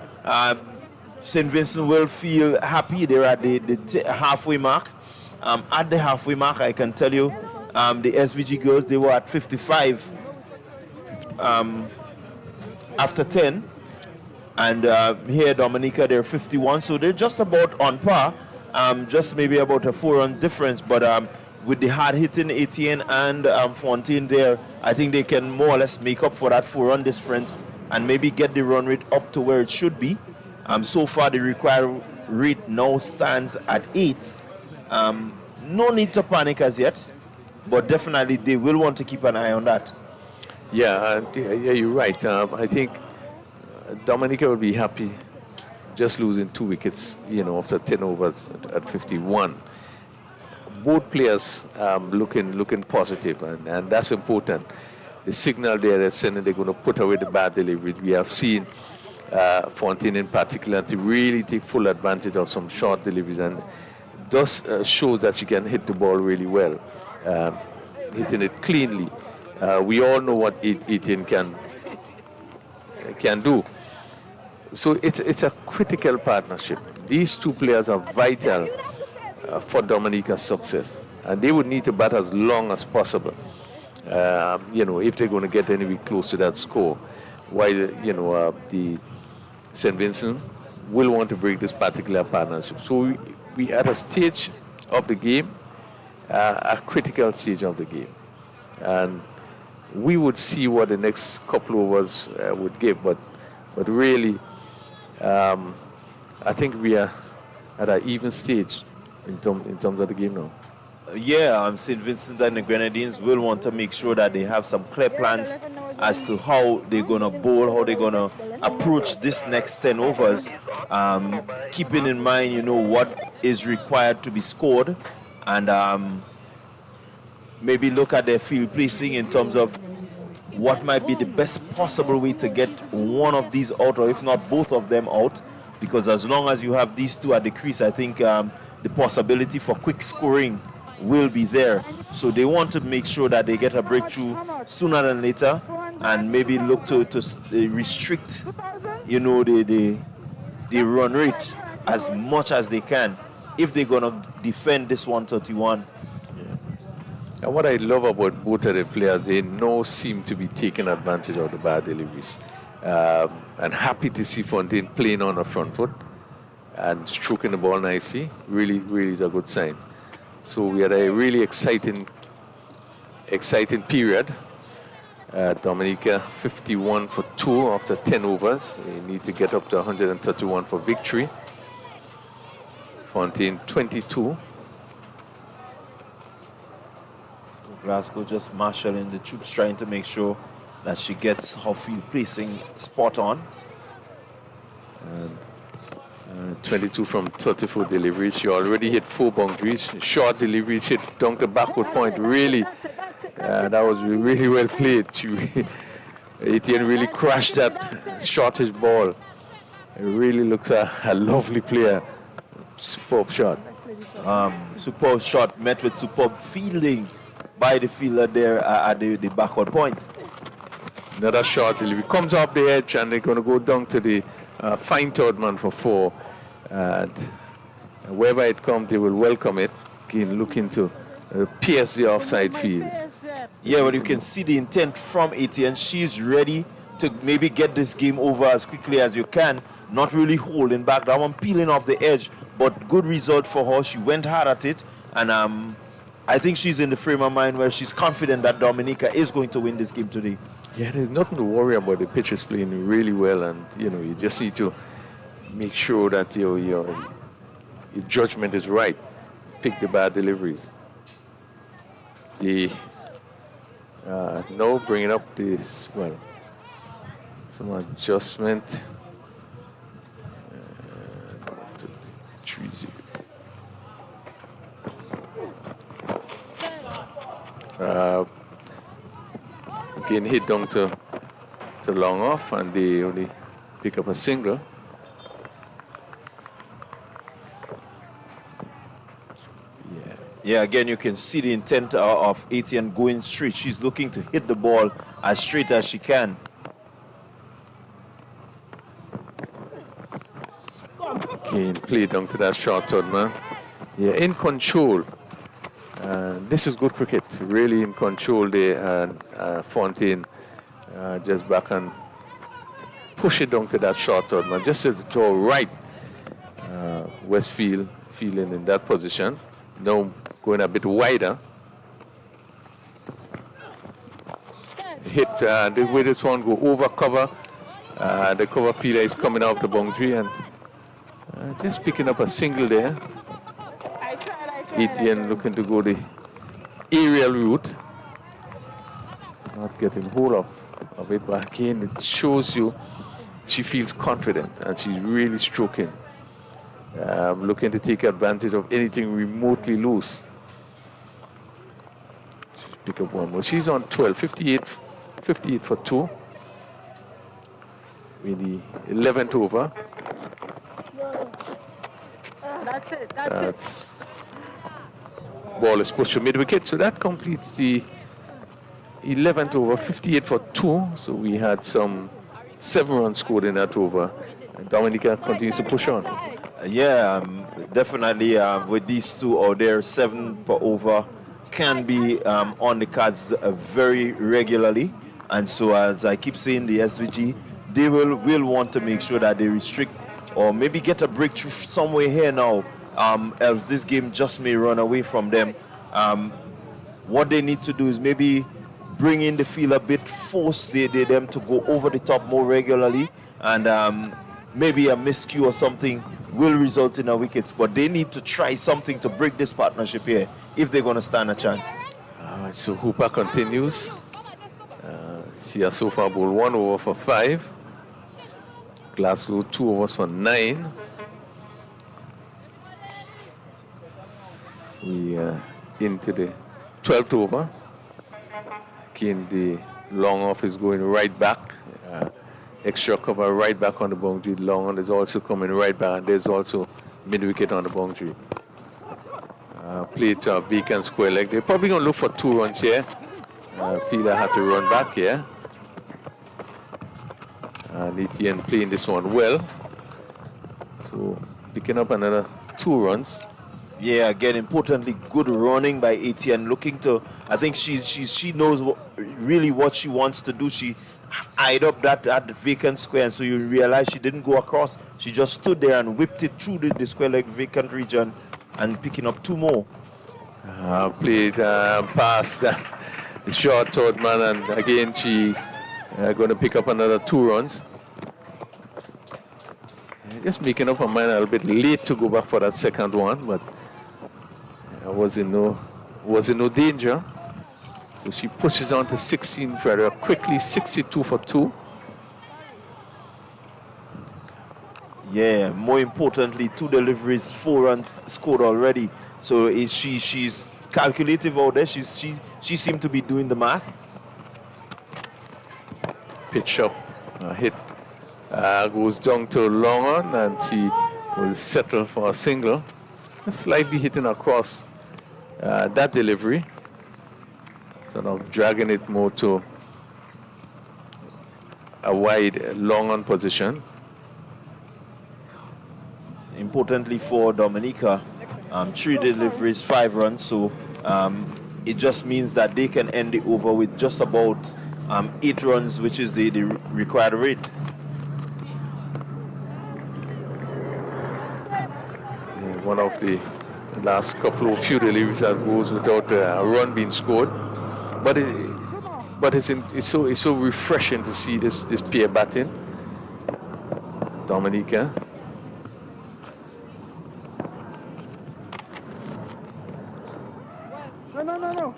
St. Vincent will feel happy. They're at the halfway mark. At the halfway mark, I can tell you, the SVG girls, they were at 55 after 10. And here, Dominica, they're 51. So they're just about on par, just maybe about a 4-run difference. But with the hard-hitting Etienne and Fontaine there, I think they can more or less make up for that 4-run difference and maybe get the run rate up to where it should be. So far, the required rate now stands at 8. No need to panic as yet, but definitely they will want to keep an eye on that. Yeah, you're right. I think Dominica will be happy just losing 2 wickets, after 10 overs at 51. Both players looking positive, and that's important. The signal there is sending they're going to put away the bad delivery. We have seen Fontaine in particular to really take full advantage of some short deliveries, and thus shows that she can hit the ball really well, hitting it cleanly. We all know what Etienne can do. So it's a critical partnership. These two players are vital for Dominica's success, and they would need to bat as long as possible, if they're going to get anywhere close to that score. While the St. Vincent will want to break this particular partnership. So we at a stage of the game, a critical stage of the game, and we would see what the next couple of overs would give. But really, I think we are at an even stage in terms of the game now. Yeah, St. Vincent and the Grenadines will want to make sure that they have some clear plans as to how they're going to bowl, how they're going to approach this next 10 overs, keeping in mind, what is required to be scored, and maybe look at their field placing in terms of what might be the best possible way to get one of these out, or if not both of them out, because as long as you have these two at the crease, I think the possibility for quick scoring will be there. So they want to make sure that they get a breakthrough sooner than later, and maybe look to restrict, the run rate as much as they can if they're going to defend this 131. And what I love about both of the players, they now seem to be taking advantage of the bad deliveries. And happy to see Fontaine playing on the front foot and stroking the ball nicely. Really, really is a good sign. So we had a really exciting period. Dominica 51 for 2 after 10 overs. They need to get up to 131 for victory. Fontaine 22. Glasgow just marshalling the troops, trying to make sure that she gets her field placing spot on. And 22 from 34 deliveries. She already hit 4 boundaries. Short deliveries, hit down the backward point. Really, that was really well played. Etienne really crashed that shortish ball. It really looks a lovely player. Superb shot. Superb shot met with superb fielding by the fielder there at the backward point. Another short delivery. Comes off the edge, and they're going to go down to the fine third man for 4. And wherever it comes, they will welcome it. Again, looking to pierce the offside field. Yeah, but you can see the intent from Etienne. She's ready to maybe get this game over as quickly as you can, not really holding back. That one peeling off the edge, but good result for her. She went hard at it, and I think she's in the frame of mind where she's confident that Dominica is going to win this game today. Yeah, there's nothing to worry about. The pitch is playing really well, and you just need to make sure that your judgment is right. Pick the bad deliveries. No, bringing up this, some adjustment. 3-0. Again, hit down to long off, and they only pick up a single. Yeah, again, you can see the intent of Etienne going straight. She's looking to hit the ball as straight as she can. Again, play down to that short third man. Yeah, in control. This is good cricket. Really in control there. And Fontaine just back and push it down to that short third man. Just to throw right. Westfield feeling in that position. Now going a bit wider. Hit the way this one go over cover. The cover fielder is coming off the boundary and just picking up a single there. Etienne looking to go the aerial route. Not getting hold of it, but again it shows you she feels confident and she's really stroking. Looking to take advantage of anything remotely loose. She's pick up one more. She's on 12, 58 for 2. With the 11th over. That's it. That's ball is pushed to mid-wicket, so that completes the 11th over, 58 for 2. So we had some 7 runs scored in that over. And Dominica continues to push on. Yeah, definitely with these two out there, 7 per over can be on the cards very regularly. And so as I keep saying, the SVG, they will want to make sure that they restrict or maybe get a breakthrough somewhere here now, else this game just may run away from them. What they need to do is maybe bring in the field a bit, force them to go over the top more regularly, and maybe a miscue or something will result in a wicket. But they need to try something to break this partnership here if they're going to stand a chance. So Hooper continues. Sia so far bowled 1 over for 5. Glasgow 2 overs for 9. We into the 12th over. Again, the long off is going right back. Extra cover right back on the boundary. Long on is also coming right back. And there's also mid-wicket on the boundary. Play to a vacant square leg. They're probably going to look for 2 runs here. Fielder had to run back here. And Etienne playing this one well. So picking up another 2 runs. Yeah, again, importantly, good running by Etienne. Looking to, I think she knows really what she wants to do. She eyed up that vacant square, and so you realize she didn't go across. She just stood there and whipped it through the square leg vacant region, and picking up 2 more. Played past the short third man, and again she going to pick up another 2 runs. Just making up her mind a little bit late to go back for that second one, but was in no danger. So she pushes on to 16 very quickly, 62 for 2. Yeah, more importantly, 2 deliveries, 4 runs scored already. So she's calculative out there. She seemed to be doing the math. Pitch up, hit goes down to long on, and she will settle for a single. Slightly hitting across that delivery. Sort of dragging it more to a wide long on position. Importantly for Dominica, 3 deliveries, 5 runs. So it just means that they can end it over with just about 8 runs, which is the required rate. Yeah, one of the last couple of few deliveries that goes without a run being scored, but it's so refreshing to see this pair batting. Dominica. No.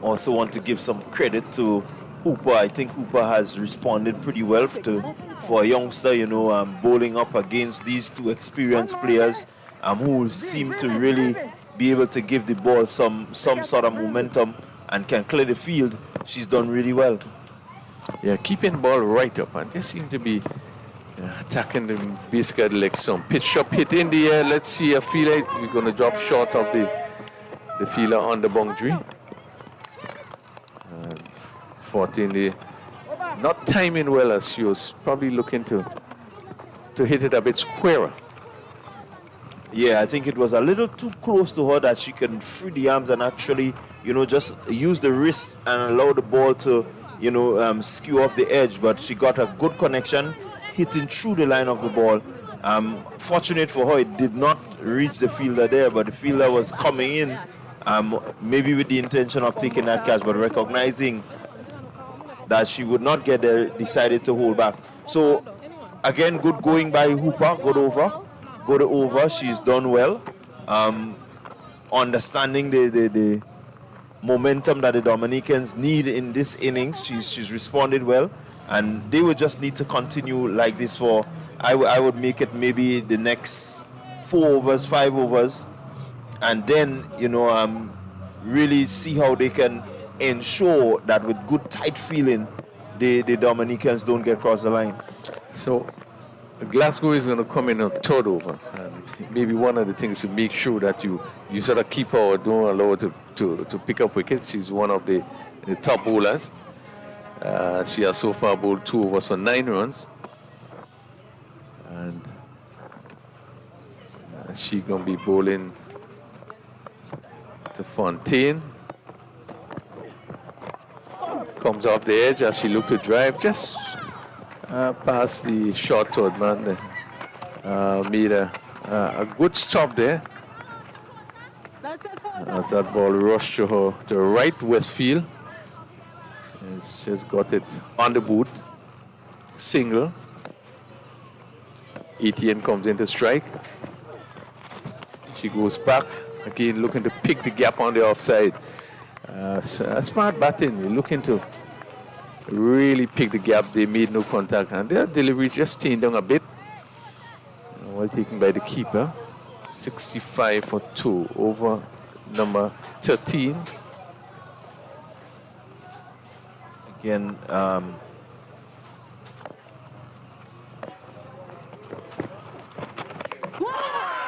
Also want to give some credit to Hooper. I think Hooper has responded pretty well for a youngster, bowling up against these two experienced players who seem to really be able to give the ball some sort of momentum and can clear the field. She's done really well. Yeah, keeping the ball right up and just seem to be attacking the basically like some pitch up hit in the air. Let's see a fielder. We're going to drop short of the fielder on the boundary. 14, not timing well as she was probably looking to hit it a bit squarer. Yeah, I think it was a little too close to her that she can free the arms and actually, just use the wrist and allow the ball to, skew off the edge. But she got a good connection, hitting through the line of the ball. Fortunate for her, it did not reach the fielder there, but the fielder was coming in, maybe with the intention of taking that catch, but recognizing that she would not get there, decided to hold back. So, again, good going by Hooper, good over. She's done well. Understanding the momentum that the Dominicans need in this innings, she's responded well, and they would just need to continue like this for, I would make it maybe the next 4 overs, 5 overs, and then, really see how they can ensure that with good tight feeling, the Dominicans don't get across the line. So Glasgow is going to come in on 3rd over, and maybe one of the things to make sure that you sort of keep her or don't allow her to pick up wickets. She's one of the top bowlers. She has so far bowled 2 overs for 9 runs, and she's going to be bowling to Fontaine. Comes off the edge as she looked to drive just past the short third man. Made a good stop there as that ball rushed to her to right Westfield. It's just got it on the boot. Single. Etienne comes in to strike. She goes back again, looking to pick the gap on the offside. Smart batting. You're looking to really pick the gap. They made no contact, and their delivery just staying down a bit. Well taken by the keeper. 65 for 2 over number 13. Again,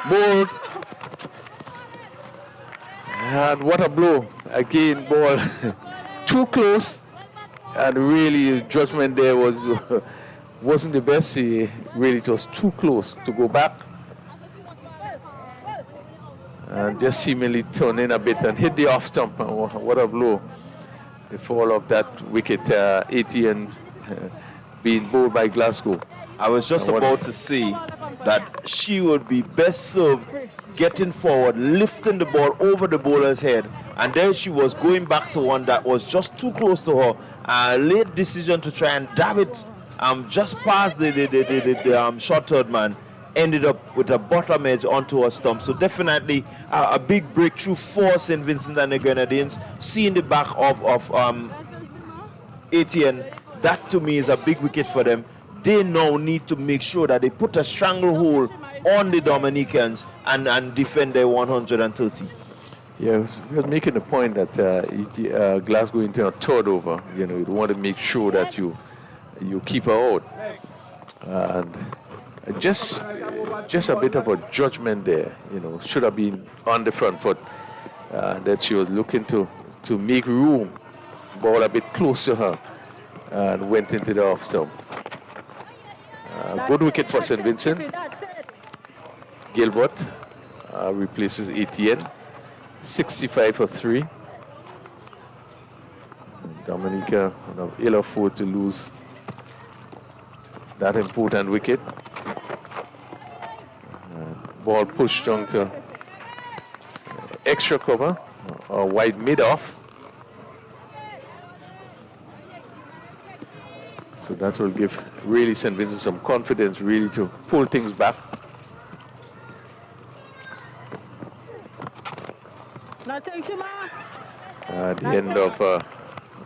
Bowled. And what a blow. Again, ball too close. And really, judgment there wasn't the best. Really, it was too close to go back. And just seemingly turn in a bit and hit the off stump. What a blow. The fall of that wicket, Etienne being bowled by Glasgow. I was just about to say that she would be best served getting forward, lifting the ball over the bowler's head, and then she was going back to one that was just too close to her. A late decision to try and dab it just past the short third man, ended up with a bottom edge onto a stump. So definitely a big breakthrough for St. Vincent and the Grenadines. Seeing the back of Etienne, that to me is a big wicket for them. They now need to make sure that they put a stranglehold on the Dominicans and defend their 130. Yeah, we was making the point that Glasgow into a 3rd over. You want to make sure that you keep her out. And just a bit of a judgment there. Should have been on the front foot. That she was looking to make room, ball a bit close to her, and went into the off stump. Good wicket for St. Vincent. Gilbert replaces Etienne. 65 for 3. Dominica ill afford to lose that important wicket. Ball pushed on to extra cover or wide mid-off. So that will give really St. Vincent some confidence really to pull things back. The end of a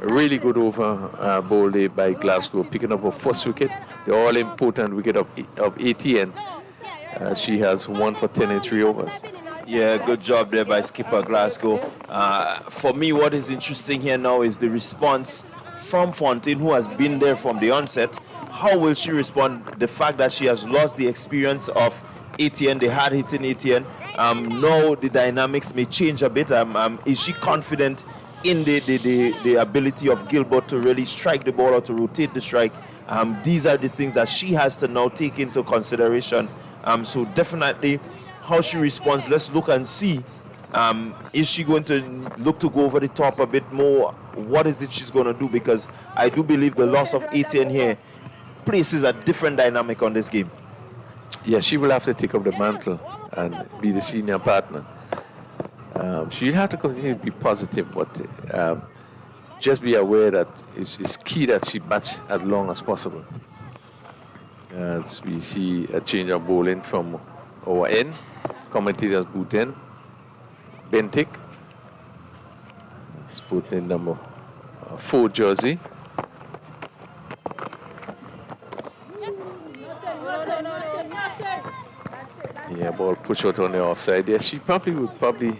really good over ball day by Glasgow, picking up a first wicket, the all-important wicket of ATN. She has 1 for 10 in 3 overs. Yeah, good job there by skipper Glasgow. For me, what is interesting here now is the response from Fontaine, who has been there from the onset. How will she respond? The fact that she has lost the experience of ATN, the hard-hitting ATN. Now the dynamics may change a bit. Is she confident in the ability of Gilbert to really strike the ball or to rotate the strike? These are the things that she has to now take into consideration. So definitely how she responds, let's look and see. Is she going to look to go over the top a bit more? What is it she's going to do? Because I do believe the loss of ATN here places a different dynamic on this game. Yeah, she will have to take up the mantle and be the senior partner. She'll have to continue to be positive, but just be aware that it's key that she bats as long as possible. As we see a change of bowling from our end, commentators boot in. Bentic, it's put in number 4 jersey. Yeah, ball push out on the offside. Yeah, she would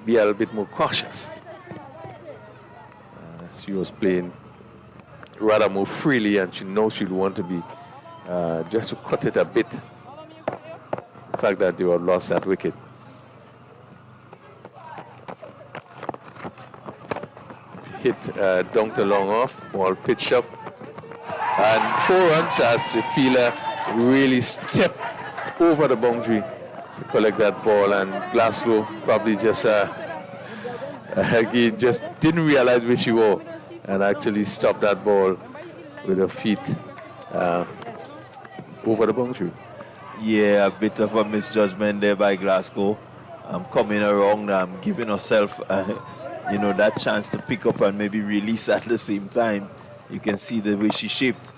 be a little bit more cautious. She was playing rather more freely, and she knows she'd want to be just to cut it a bit. The fact that you have lost that wicket. Hit dunked along off, ball pitched up, and 4 runs as the fielder really stepped over the boundary to collect that ball, and Glasgow probably just again just didn't realize where she was and actually stopped that ball with her feet over the boundary. Yeah, a bit of a misjudgment there by Glasgow. Coming around, giving herself, that chance to pick up and maybe release at the same time. You can see the way she shaped.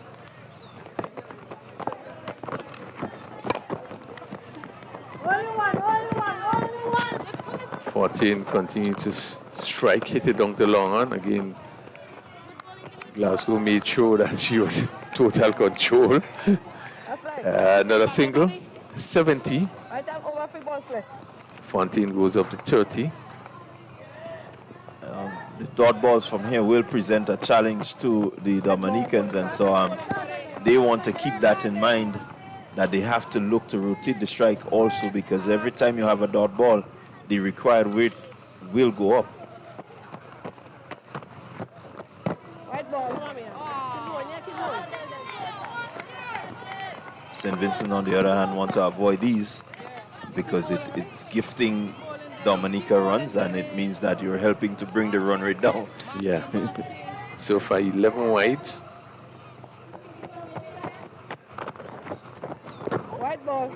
Only 14 continued to strike, hit it down the long on. Again, Glasgow made sure that she was in total control. Another single, 70. Fontaine goes up to 30. The dot balls from here will present a challenge to the Dominicans, and so they want to keep that in mind, that they have to look to rotate the strike also, because every time you have a dot ball, the required weight will go up. St. Vincent, on the other hand, want to avoid these because it's gifting Dominica runs, and it means that you're helping to bring the run rate down. Yeah. So far, 11 wides. White ball.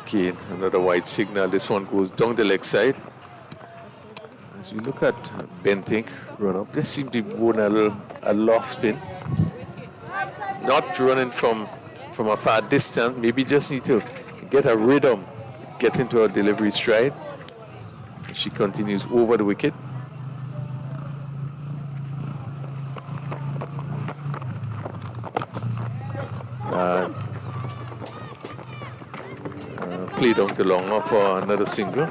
Okay, another wide signal. This one goes down the leg side. As we look at Benting run up, they seem to be going a loft spin. Not running from a far distance. Maybe just need to get a rhythm, get into a delivery stride. She continues over the wicket. Play down the long off for another single.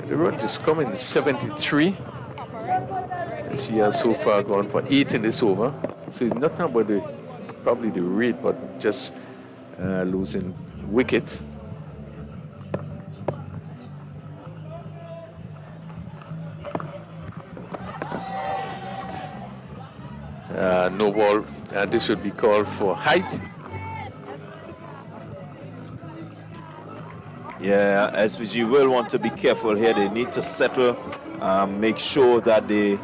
The run is coming 73. She has so far gone for 8 in this over. So it's not about probably the rate, but just losing wickets. No ball, and this should be called for height. Yeah, SVG will want to be careful here. They need to settle, make sure that they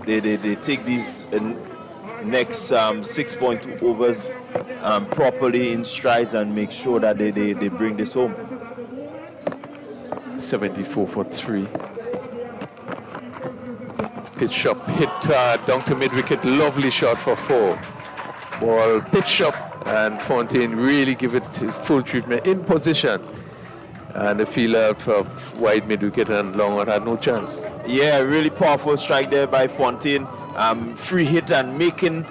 take these next 6.2 overs properly in strides and make sure that they bring this home. 74 for 3. Pitch up, hit down to mid wicket. Lovely shot for 4. Ball pitch up, and Fontaine really give it full treatment in position. And the fielder of wide mid wicket and Longwood had no chance. Yeah, really powerful strike there by Fontaine. Free hit and making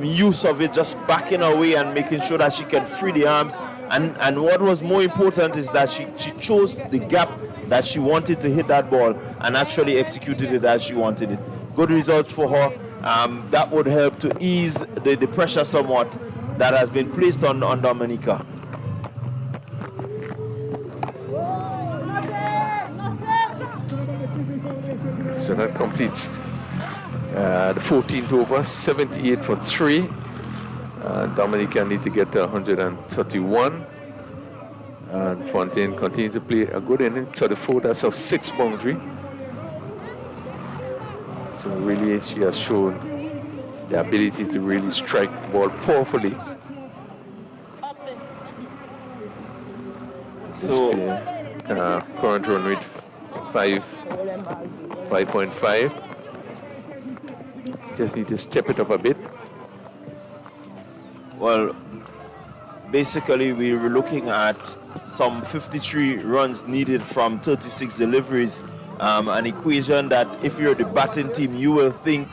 use of it, just backing away and making sure that she can free the arms. And what was more important is that she chose the gap that she wanted to hit that ball and actually executed it as she wanted it. Good result for her. That would help to ease the pressure somewhat that has been placed on Dominica. So that completes the 14th over, 78 for 3. Dominica need to get to 131. And Fontaine continues to play a good inning. So the 4, that's a 6 boundary. So really she has shown the ability to really strike the ball powerfully. So current run rate 5.5. Just need to step it up a bit. Well, basically we were looking at some 53 runs needed from 36 deliveries. An equation that if you're the batting team, you will think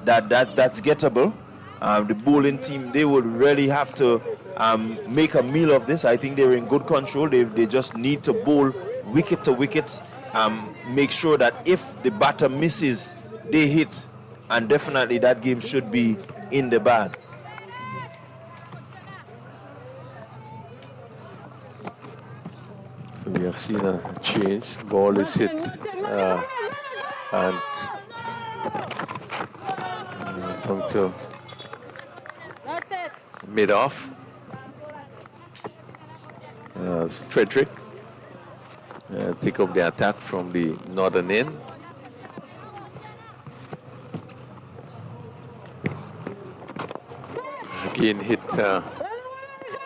that's gettable. The bowling team, they would really have to make a meal of this. I think they're in good control. They just need to bowl wicket to wicket, make sure that if the batter misses, they hit, and definitely that game should be in the bag. So we have seen a change. Ball is hit and down to mid off. Frederick take up the attack from the northern end. Again hit,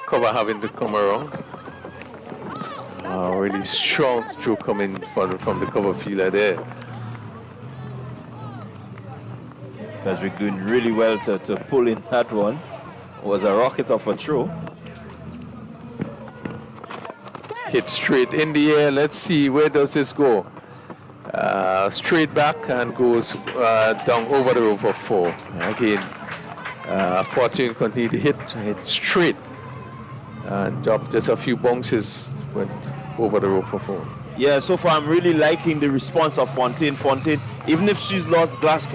cover having to come around. Really strong throw coming from the cover fielder there. Frederick doing really well to pull in that one. It was a rocket of a throw. Hit straight in the air. Let's see, where does this go? Straight back and goes down over the rope for 4. Again, Fortune continued to hit straight and dropped just a few bounces, went over the rope for 4. Yeah, so far I'm really liking the response of Fontaine. Fontaine, even if she's lost glass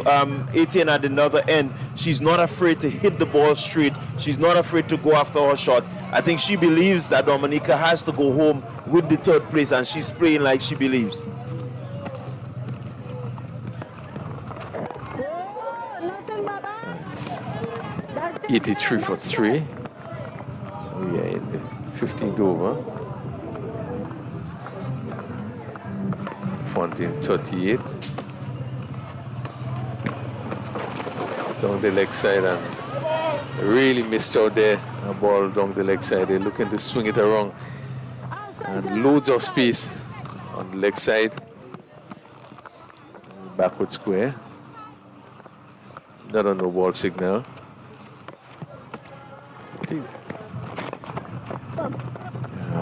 18 at another end, she's not afraid to hit the ball straight. She's not afraid to go after her shot. I think she believes that Dominica has to go home with the 3rd place, and she's playing like she believes. It's 83 for 3. We are in the 15th over. Fontaine 38. Down the leg side and really missed out there. A ball down the leg side. They're looking to swing it around. And loads of space on the leg side. Backward square. Not a no ball signal.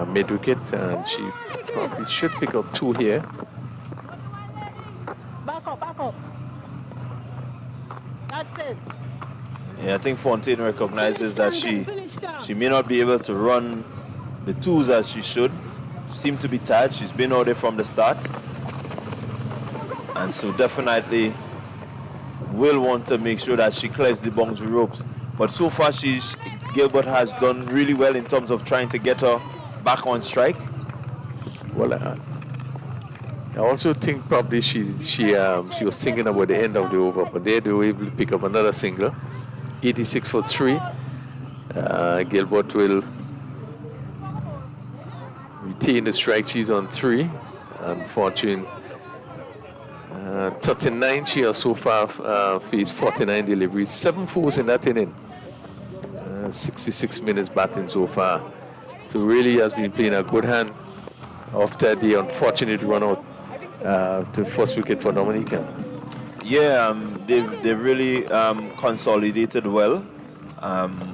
Mid wicket, and she probably should pick up 2 here. Back up. That's it. Yeah, I think Fontaine recognizes that she may not be able to run the 2s as she should. She seemed to be tired. She's been out there from the start. And so definitely will want to make sure that she clears the boundary ropes. But so far, Gilbert has done really well in terms of trying to get her back on strike. Well, I also think probably she was thinking about the end of the over, but they were able to pick up another single. 86 for 3. Gilbert will maintain the strike. She's on 3. And Fortune 39. She has so far faced 49 deliveries. 7 fours in that inning. 66 minutes batting so far. So really has been playing a good hand after the unfortunate run out to first wicket for Dominica. Yeah, they've really consolidated well.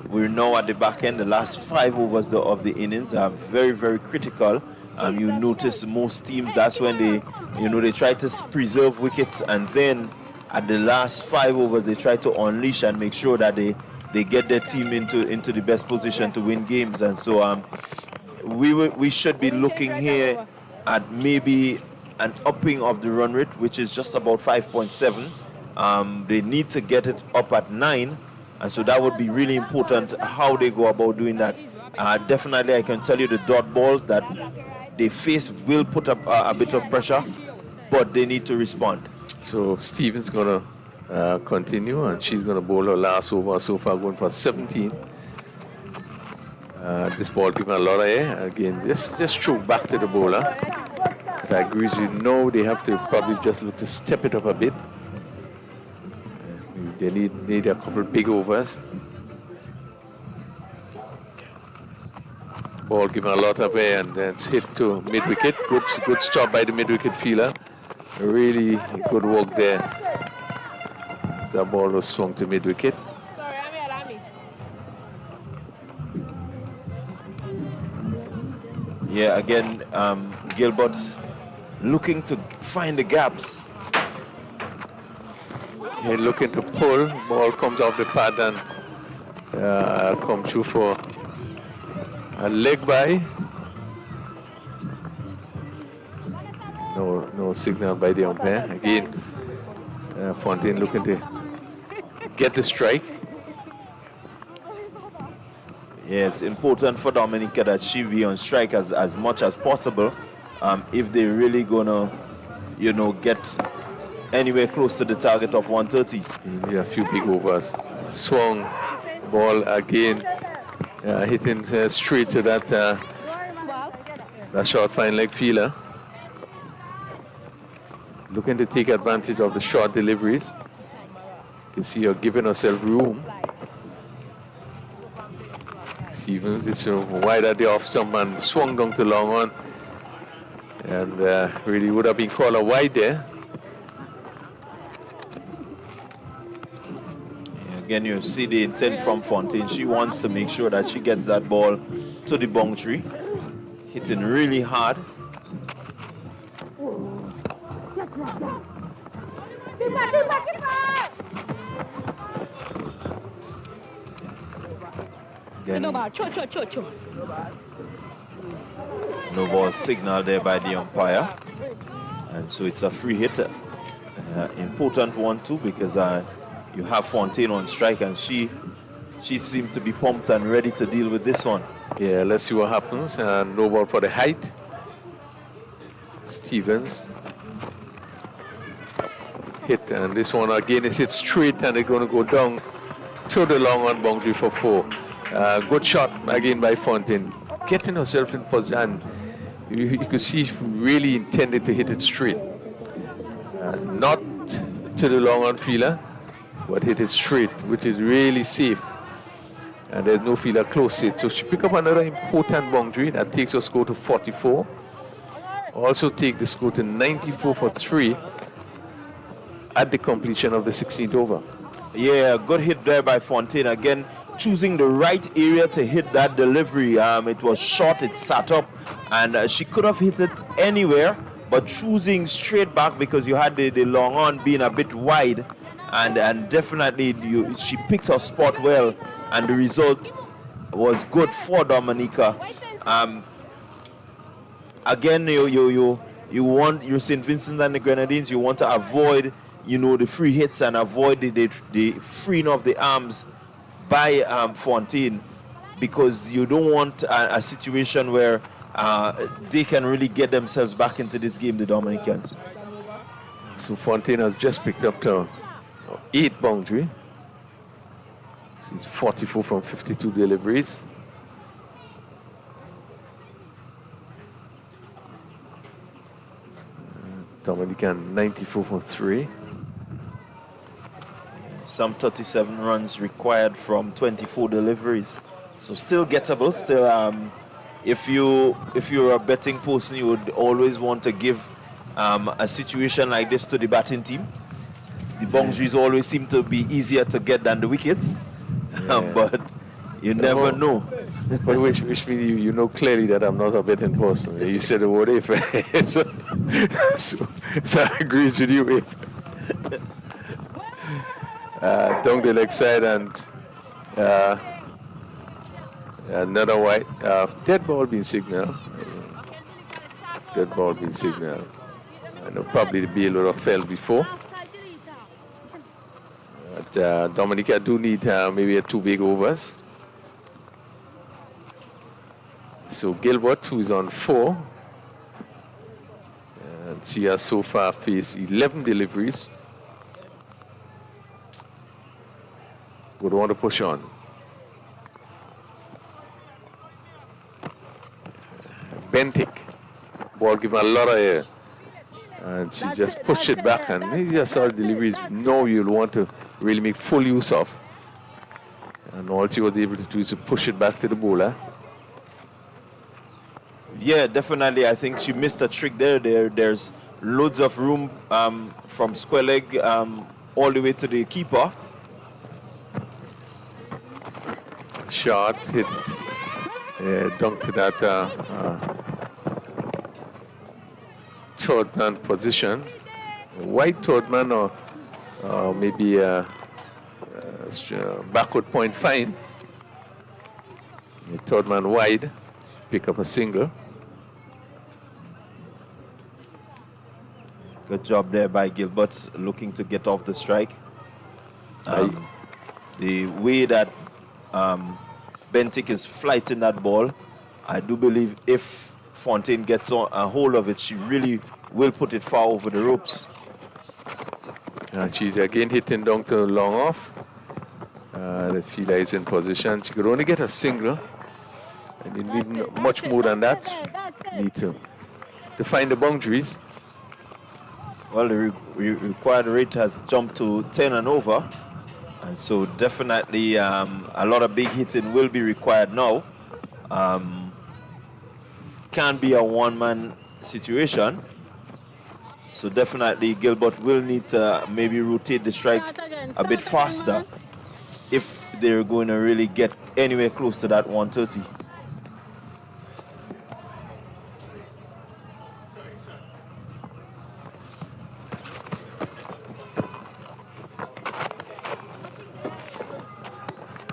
We're now at the back end. The last 5 overs of the innings are very, very critical. You notice most teams, that's when they try to preserve wickets, and then at the last 5 overs they try to unleash and make sure that they get their team into the best position to win games. And so we should be looking here at maybe an upping of the run rate, which is just about 5.7. They need to get it up at 9, and so that would be really important how they go about doing that. Definitely, I can tell you the dot balls that they face will put up a bit of pressure, but they need to respond. So Stevens going to continue, and she's going to bowl her last over, so far going for 17. This ball giving a lot of air. Again, just choke back to the bowler. But I agree with you, no, they have to probably just look to step it up a bit. They need a couple big overs. Ball given a lot of air, and then it's hit to mid-wicket. Good stop by the mid-wicket fielder. Really good work there. The ball was swung to mid-wicket. Yeah, again, Gilbert looking to find the gaps. He looking to pull. Ball comes off the pad and come through for a leg by. No signal by the umpire. Again, Fontaine looking to get the strike. Yeah, it's important for Dominica that she be on strike as much as possible. If they're really gonna, get anywhere close to the target of 130. Yeah, a few big overs. Swung ball again, hitting straight to that short fine leg fielder. Looking to take advantage of the short deliveries. You can see her giving herself room. Stevens is wide at the off stump and swung down to long on. And really would have been called a wide there. Again, you see the intent from Fontaine. She wants to make sure that she gets that ball to the boundary. Hitting really hard. Again, no ball signal there by the umpire. And so it's a free hit. Important one too, because you have Fontaine on strike, and she seems to be pumped and ready to deal with this one. Yeah, let's see what happens. No ball for the height. Stevens hit, and this one again is hit straight, and it's going to go down to the long on boundary for 4. Good shot again by Fontaine, getting herself in position. You could see she really intended to hit it straight, not to the long on fielder, but hit it straight, which is really safe. And there's no fielder close to it. So she pick up another important boundary that takes her score to 44. Also take the score to 94 for 3 at the completion of the 16th over. Yeah, good hit there by Fontaine. Again, choosing the right area to hit that delivery. It was short, it sat up, and she could have hit it anywhere, but choosing straight back because you had the long on being a bit wide, and definitely she picked her spot well, and the result was good for Dominica. Again, you want your St. Vincent and the Grenadines, you want to avoid the free hits and avoid the freeing of the arms by Fontaine, because you don't want a situation where they can really get themselves back into this game, the Dominicans. So Fontaine has just picked up to 8 boundary. She's 44 from 52 deliveries. Dominica 94 for 3. Some 37 runs required from 24 deliveries. So still gettable. Still, if you're a betting person, you would always want to give a situation like this to the batting team. The boundaries always seem to be easier to get than the wickets, but you never know. But which means you know clearly that I'm not a betting person. You said the word if. so I agree with you if. Down the leg side and another white. Dead ball being signaled. Dead ball being signaled. I know probably the bail would have fell before. But Dominica do need maybe 2 big overs. So Gilbert, who is on 4, and she has so far faced 11 deliveries. Would want to push on. Bentic, ball given a lot of air, and she just pushed it back, and he just saw the deliveries. Now you'll want to really make full use of, and all she was able to do is to push it back to the bowler. Yeah, definitely. I think she missed a trick there. There's loads of room from square leg all the way to the keeper. Shot hit dunk to that third man position. White third man or maybe backward point fine. Third man wide, pick up a single. Good job there by Gilbert, looking to get off the strike. The way that Bentic is flighting that ball, I do believe if Fontaine gets on a hold of it, she really will put it far over the ropes. She's again hitting down to long off. The fielder is in position. She could only get a single, and you need much more than that. You need to find the boundaries. Well, the required rate has jumped to 10 and over. And so definitely a lot of big hitting will be required now. Can't be a one-man situation. So definitely Gilbert will need to maybe rotate the strike a bit faster if they're going to really get anywhere close to that 130.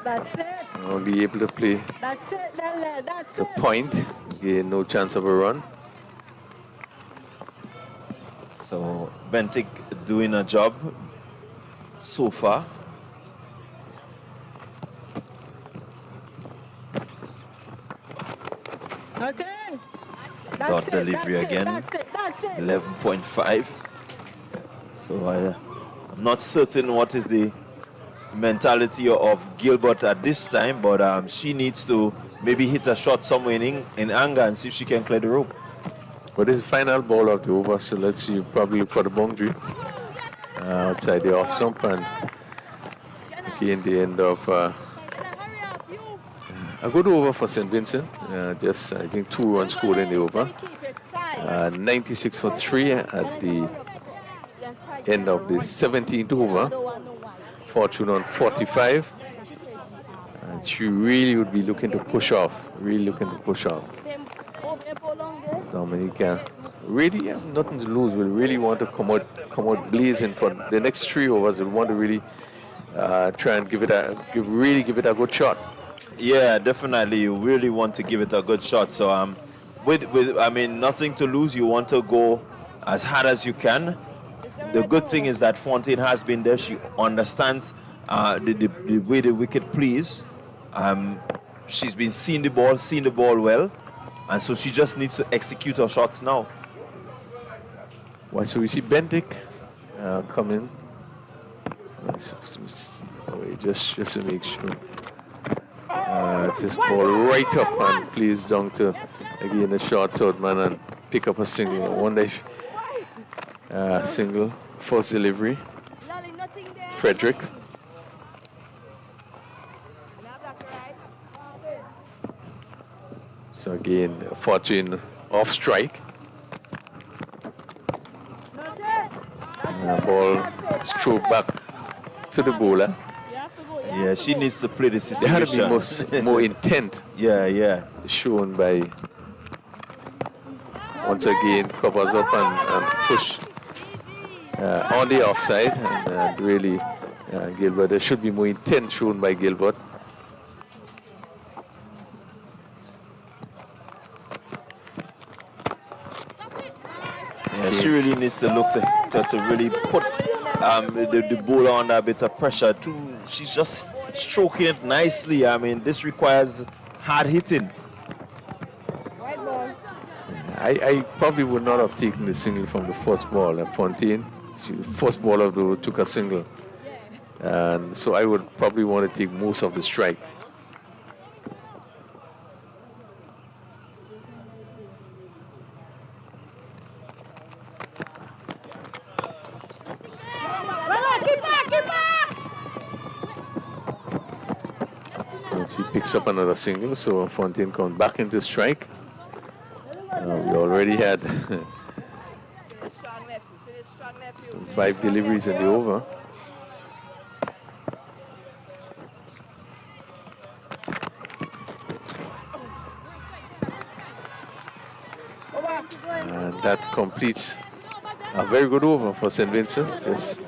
That's it. Only able to play That's it, Lele. That's the it. point. Again, no chance of a run. So Bentic doing a job so far. Nothing. That's Dot it, delivery that's it, again. That's it. That's it. 11.5. So I'm not certain what is the mentality of Gilbert at this time, but she needs to maybe hit a shot somewhere in anger and see if she can clear the rope. But it's the final ball of the over, so let's see. Probably look for the boundary outside the off stump, and again the end of a good over for St. Vincent. Just I think 2 runs scored in the over. 96 for 3 at the end of the 17th over. Fortune on 45. And she really would be looking to push off. Really looking to push off. Dominica really have nothing to lose. Will really want to come out blazing for the next 3 overs. Will want to really try and give it a good shot. Yeah, definitely. You really want to give it a good shot. So with nothing to lose, you want to go as hard as you can. The good thing is that Fontaine has been there. She understands the way the wicket plays. She's been seeing the ball well, and so she just needs to execute her shots now. Well, so we see Bentic come in. Just to make sure. Just ball right up and plays down to again a short third man and pick up a single. I wonder if Single, first delivery. Frederick. So again, Fortune off strike. Ball stroked back to the bowler. Yeah, she needs to play the There had situation. to be more intent Yeah. shown by, once again, covers up and push on the offside. And really, Gilbert, there should be more intent shown by Gilbert. Yeah, she really needs to look to really put the bowler under a bit of pressure too. She's just stroking it nicely. I mean, this requires hard hitting. I probably would not have taken the single from the first ball. Fontaine, first baller though, took a single. And so I would probably want to take most of the strike. And she picks up another single, so Fontaine comes back into strike. We already had 5 deliveries in the over. And that completes a very good over for St. Vincent. Just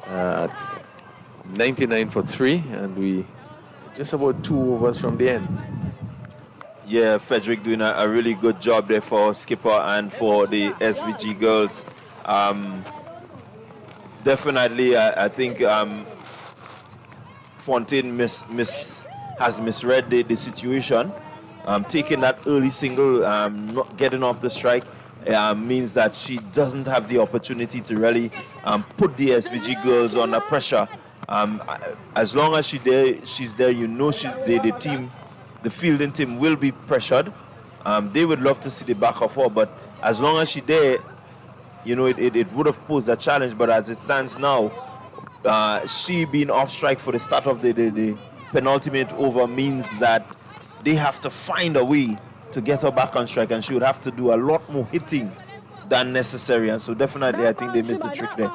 at 99 for 3, and we just about 2 overs from the end. Yeah, Frederick doing a really good job there for skipper and for the SVG girls. Definitely, I think Fontaine has misread the situation. Taking that early single, not getting off the strike, means that she doesn't have the opportunity to really put the SVG girls under pressure. As long as she's there, you know the team, the fielding team will be pressured. They would love to see the back of her, but as long as she's there, you know, it would have posed a challenge. But as it stands now, she being off strike for the start of the penultimate over means that they have to find a way to get her back on strike, and she would have to do a lot more hitting than necessary. And so definitely, I think they missed the trick there.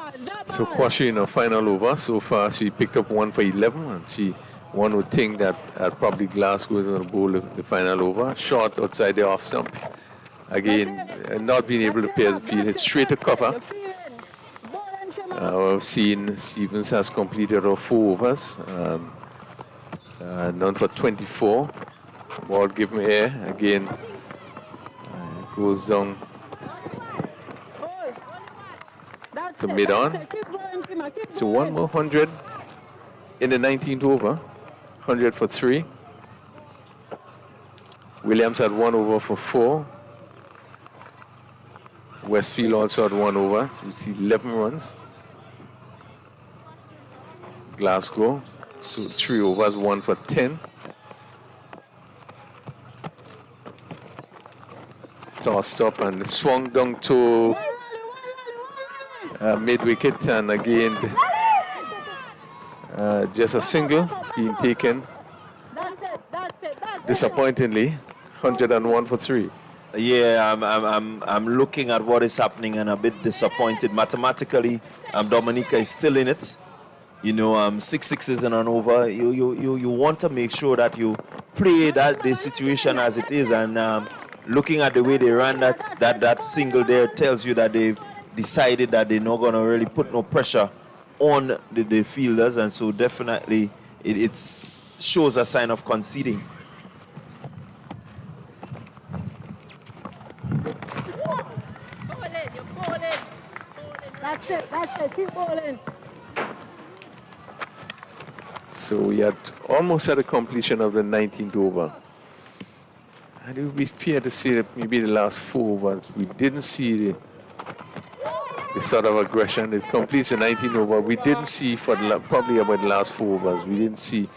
So Kwashi in her final over, so far she picked up 1 for 11, and one would think that probably Glasgow is going to bowl the final over. Short outside the off stump. Again, not being able to pierce the field, hit straight to cover. We've seen Stevens has completed her 4 overs. None for 24. Ball given air again. Goes down to mid-on. So 1 more 100 in the 19th over. 100 for 3. Williams had 1 over for 4. Westfield also had 1 over. You see 11 runs. Glasgow, so 3 overs, 1 for 10. Tossed up and swung down to mid-wicket, and again just a single being taken. Disappointingly, 101 for 3. Yeah, I'm looking at what is happening and a bit disappointed. Mathematically, Dominica is still in it. You know, 6 sixes and an over. You want to make sure that you play the situation as it is, and looking at the way they ran that single there tells you that they've decided that they're not going to really put no pressure on the fielders, and so definitely it shows a sign of conceding. That's it, keep bowling. So we had almost at the completion of the 19th over. And it would be fair to say that maybe the last 4 overs, we didn't see the sort of aggression. It completes the 19th over. We didn't see for probably about the last 4 overs. We didn't see,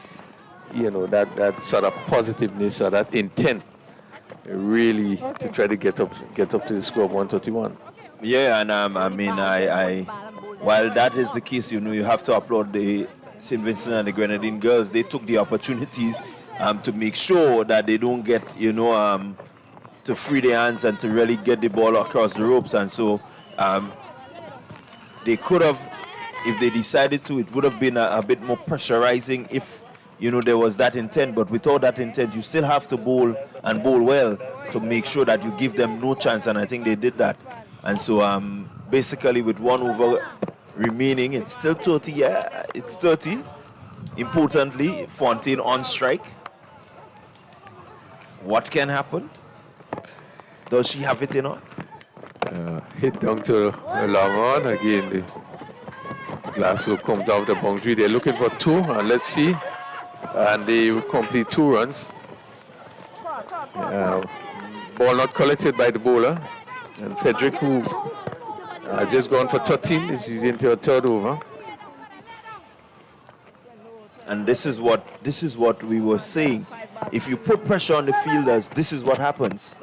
you know, that sort of positiveness or that intent really to try to get up to the score of 131. Yeah, and I mean, while that is the case, you have to applaud the St. Vincent and the Grenadine girls. They took the opportunities to make sure that they don't get, to free their hands and to really get the ball across the ropes. And so they could have, if they decided to, it would have been a bit more pressurizing if, there was that intent. But without that intent, you still have to bowl and bowl well to make sure that you give them no chance. And I think they did that. And so basically with 1 over remaining, it's still 30. Yeah, it's 30. Importantly, Fontaine on strike. What can happen? Does she have it in her? Hit down to the long on. Again, the Glasgow comes out the boundary. They're looking for 2, and let's see. And they will complete 2 runs. Ball not collected by the bowler. And Frederick, who just gone for 13, she's into her 3rd over. And this is what we were saying. If you put pressure on the fielders, this is what happens.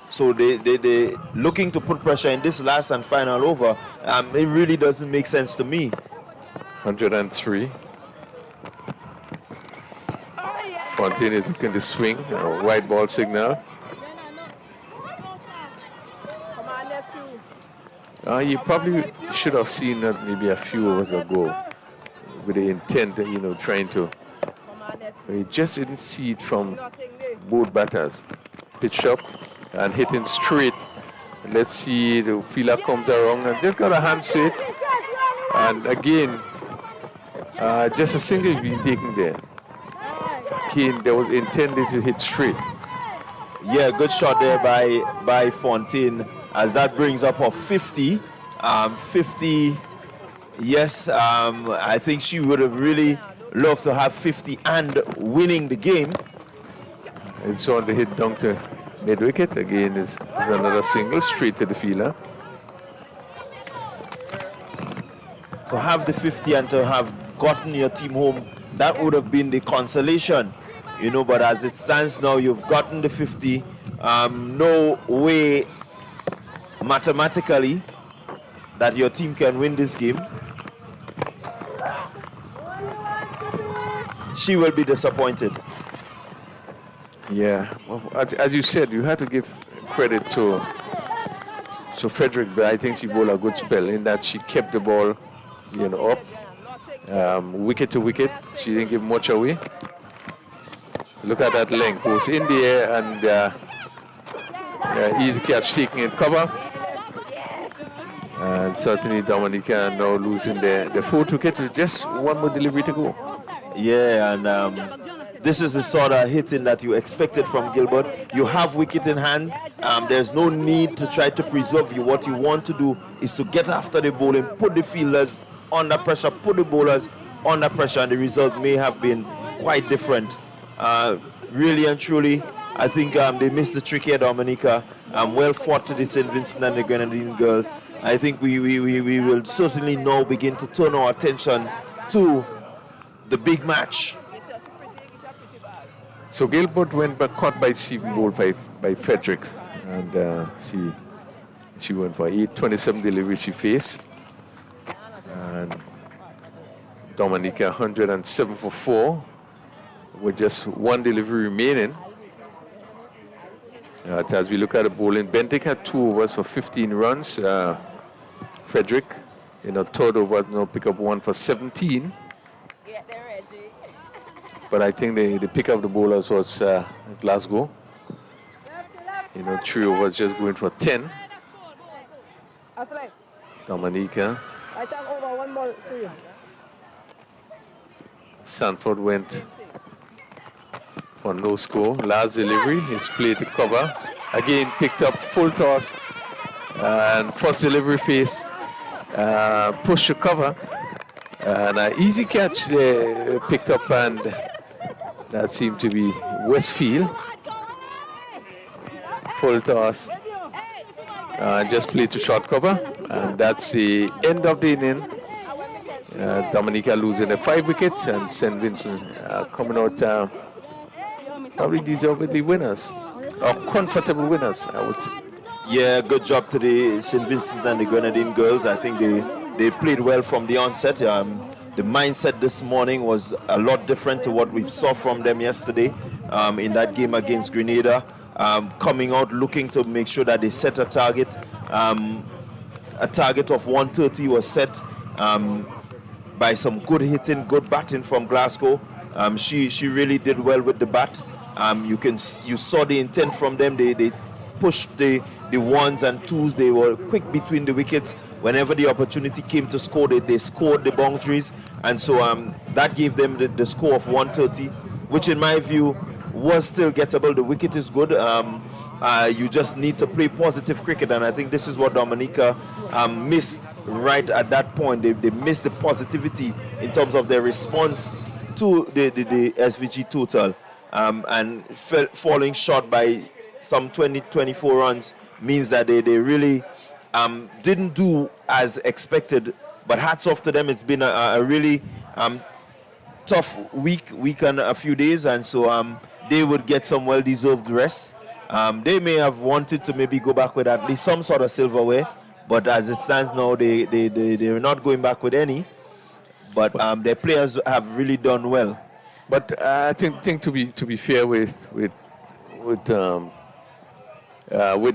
So they looking to put pressure in this last and final over. It really doesn't make sense to me. 103. Fontaine is looking to swing. A white ball signal. You probably should have seen that maybe a few hours ago with the intent, trying to. But you just didn't see it from both batters. Pitch up and hitting straight. Let's see, the fielder comes around and just got a hand to it. And again, just a single being taken there. Kane, that was intended to hit straight. Yeah, good shot there by Fontaine, as that brings up her 50. 50, yes, I think she would have really loved to have 50 and winning the game. It's on the hit down to mid-wicket. Again, is another single straight to the fielder. To have the 50 and to have gotten your team home, that would have been the consolation, but as it stands now, you've gotten the 50. No way mathematically that your team can win this game. She will be disappointed. Yeah, well, as you said, you had to give credit to Frederick, but I think she bowled a good spell in that she kept the ball, up, wicket to wicket. She didn't give much away. Look at that length, goes in the air and easy catch taking in cover. And certainly Dominica now losing the 4th wicket with just 1 more delivery to go. Yeah, and this is the sort of hitting that you expected from Gilbert. You have wicket in hand. There's no need to try to preserve you. What you want to do is to get after the bowling, put the fielders under pressure, put the bowlers under pressure, and the result may have been quite different. Really and truly, I think they missed the trick here, Dominica. Well fought to the St. Vincent and the Grenadine girls. I think we will certainly now begin to turn our attention to the big match. So Gilbert went back, caught by Stephen Bowl by Fredericks, and she went for 827 delivery she faced. And Dominica 107 for 4 with just 1 delivery remaining. As we look at the bowling, Bentic had 2 overs for 15 runs. Frederick in a 3rd over now pick up 1 for 17. But I think the pick of the bowlers was Glasgow. 3 overs just going for 10. Dominica. I take over 1 ball to you. Sanford went for no score. Last delivery, his play to cover. Again, picked up full toss. And first delivery face, push to cover. And an easy catch there picked up, and that seemed to be Westfield. Full toss. Just played to short cover. And that's the end of the inning. Dominica losing the 5 wickets, and St. Vincent coming out probably deservedly winners, or comfortable winners, I would say. Yeah, good job to the St. Vincent and the Grenadine girls. I think they played well from the onset. The mindset this morning was a lot different to what we saw from them yesterday in that game against Grenada. Coming out looking to make sure that they set a target. A target of 130 was set by some good hitting, good batting from Glasgow. She really did well with the bat. You saw the intent from them. They pushed the ones and twos. They were quick between the wickets. Whenever the opportunity came to score, they scored the boundaries, and so that gave them the score of 130, which in my view was still gettable. The wicket is good. You just need to play positive cricket, and I think this is what Dominica missed right at that point. They missed the positivity in terms of their response to the SVG total, and falling short by some 20-24 runs means that they really didn't do as expected. But hats off to them. It's been a really tough week and a few days, and so they would get some well-deserved rest. They may have wanted to maybe go back with at least some sort of silverware, but as it stands now, they're not going back with any. But their players have really done well. But I think to be fair with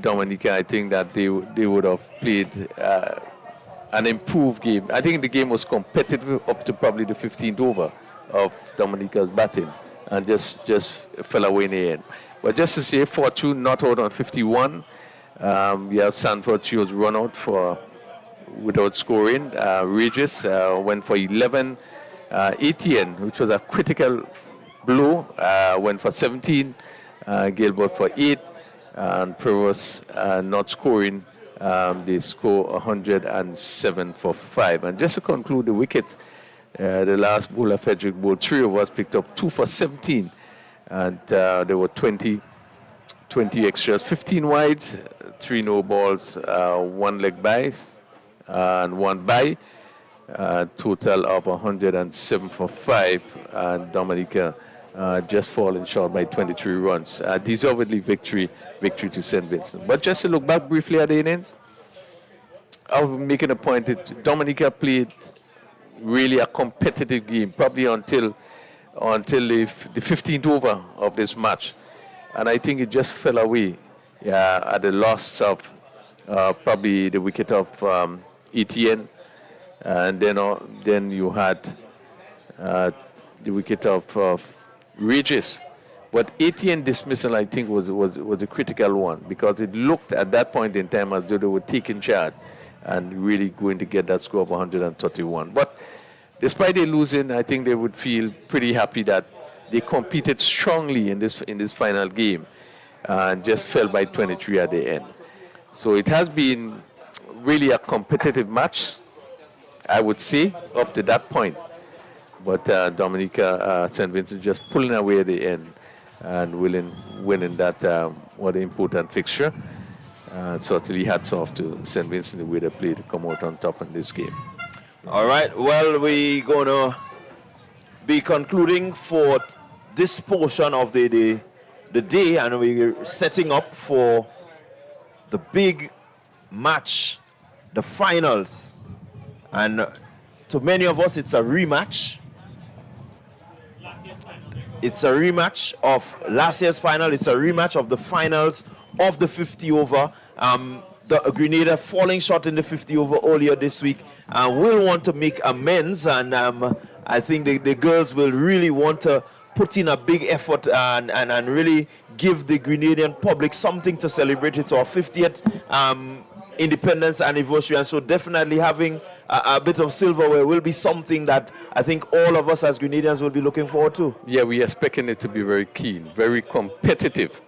Dominica, I think that they would have played an improved game. I think the game was competitive up to probably the 15th over of Dominica's batting, and just fell away in the end. But just to say, Fortune not out on 51. We have Sanford, she was run out without scoring. Regis went for 11. Etienne, which was a critical blow, went for 17. Gilbert for 8. And Prevost not scoring. They score 107 for 5. And just to conclude the wickets, the last bowler, Frederick bowled 3 of us, picked up 2 for 17. And there were 20 extras, 15 wides, 3 no balls, 1 leg byes, and 1 bye. Total of 107 for 5. And Dominica just falling short by 23 runs. Deservedly victory to St. Vincent. But just to look back briefly at the innings, I was making a point that Dominica played really a competitive game, probably until the 15th over of this match. And I think it just fell away at the loss of probably the wicket of Etienne. And then you had the wicket of Regis. But Etienne dismissal, I think, was a critical one, because it looked at that point in time as though they were taking charge and really going to get that score of 131. But despite their losing, I think they would feel pretty happy that they competed strongly in this final game and just fell by 23 at the end. So it has been really a competitive match, I would say, up to that point. But Dominica, St. Vincent just pulling away at the end and winning that what an important fixture. Certainly hats off to St. Vincent, the way they played to come out on top in this game. All right, well, we're going to be concluding for this portion of the day, and we're setting up for the big match, the finals. And to many of us, it's a rematch. It's a rematch of last year's final. It's a rematch of the finals of the 50 over. The Grenada falling short in the 50 over earlier this week will want to make amends, and I think the girls will really want to put in a big effort and really give the Grenadian public something to celebrate. It's our 50th independence anniversary, and so definitely having a bit of silverware will be something that I think all of us as Grenadians will be looking forward to. Yeah, we are expecting it to be very keen, very competitive.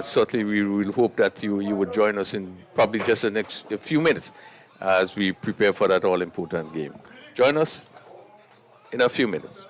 Certainly we will hope that you would join us in probably just the next few minutes as we prepare for that all-important game. Join us in a few minutes.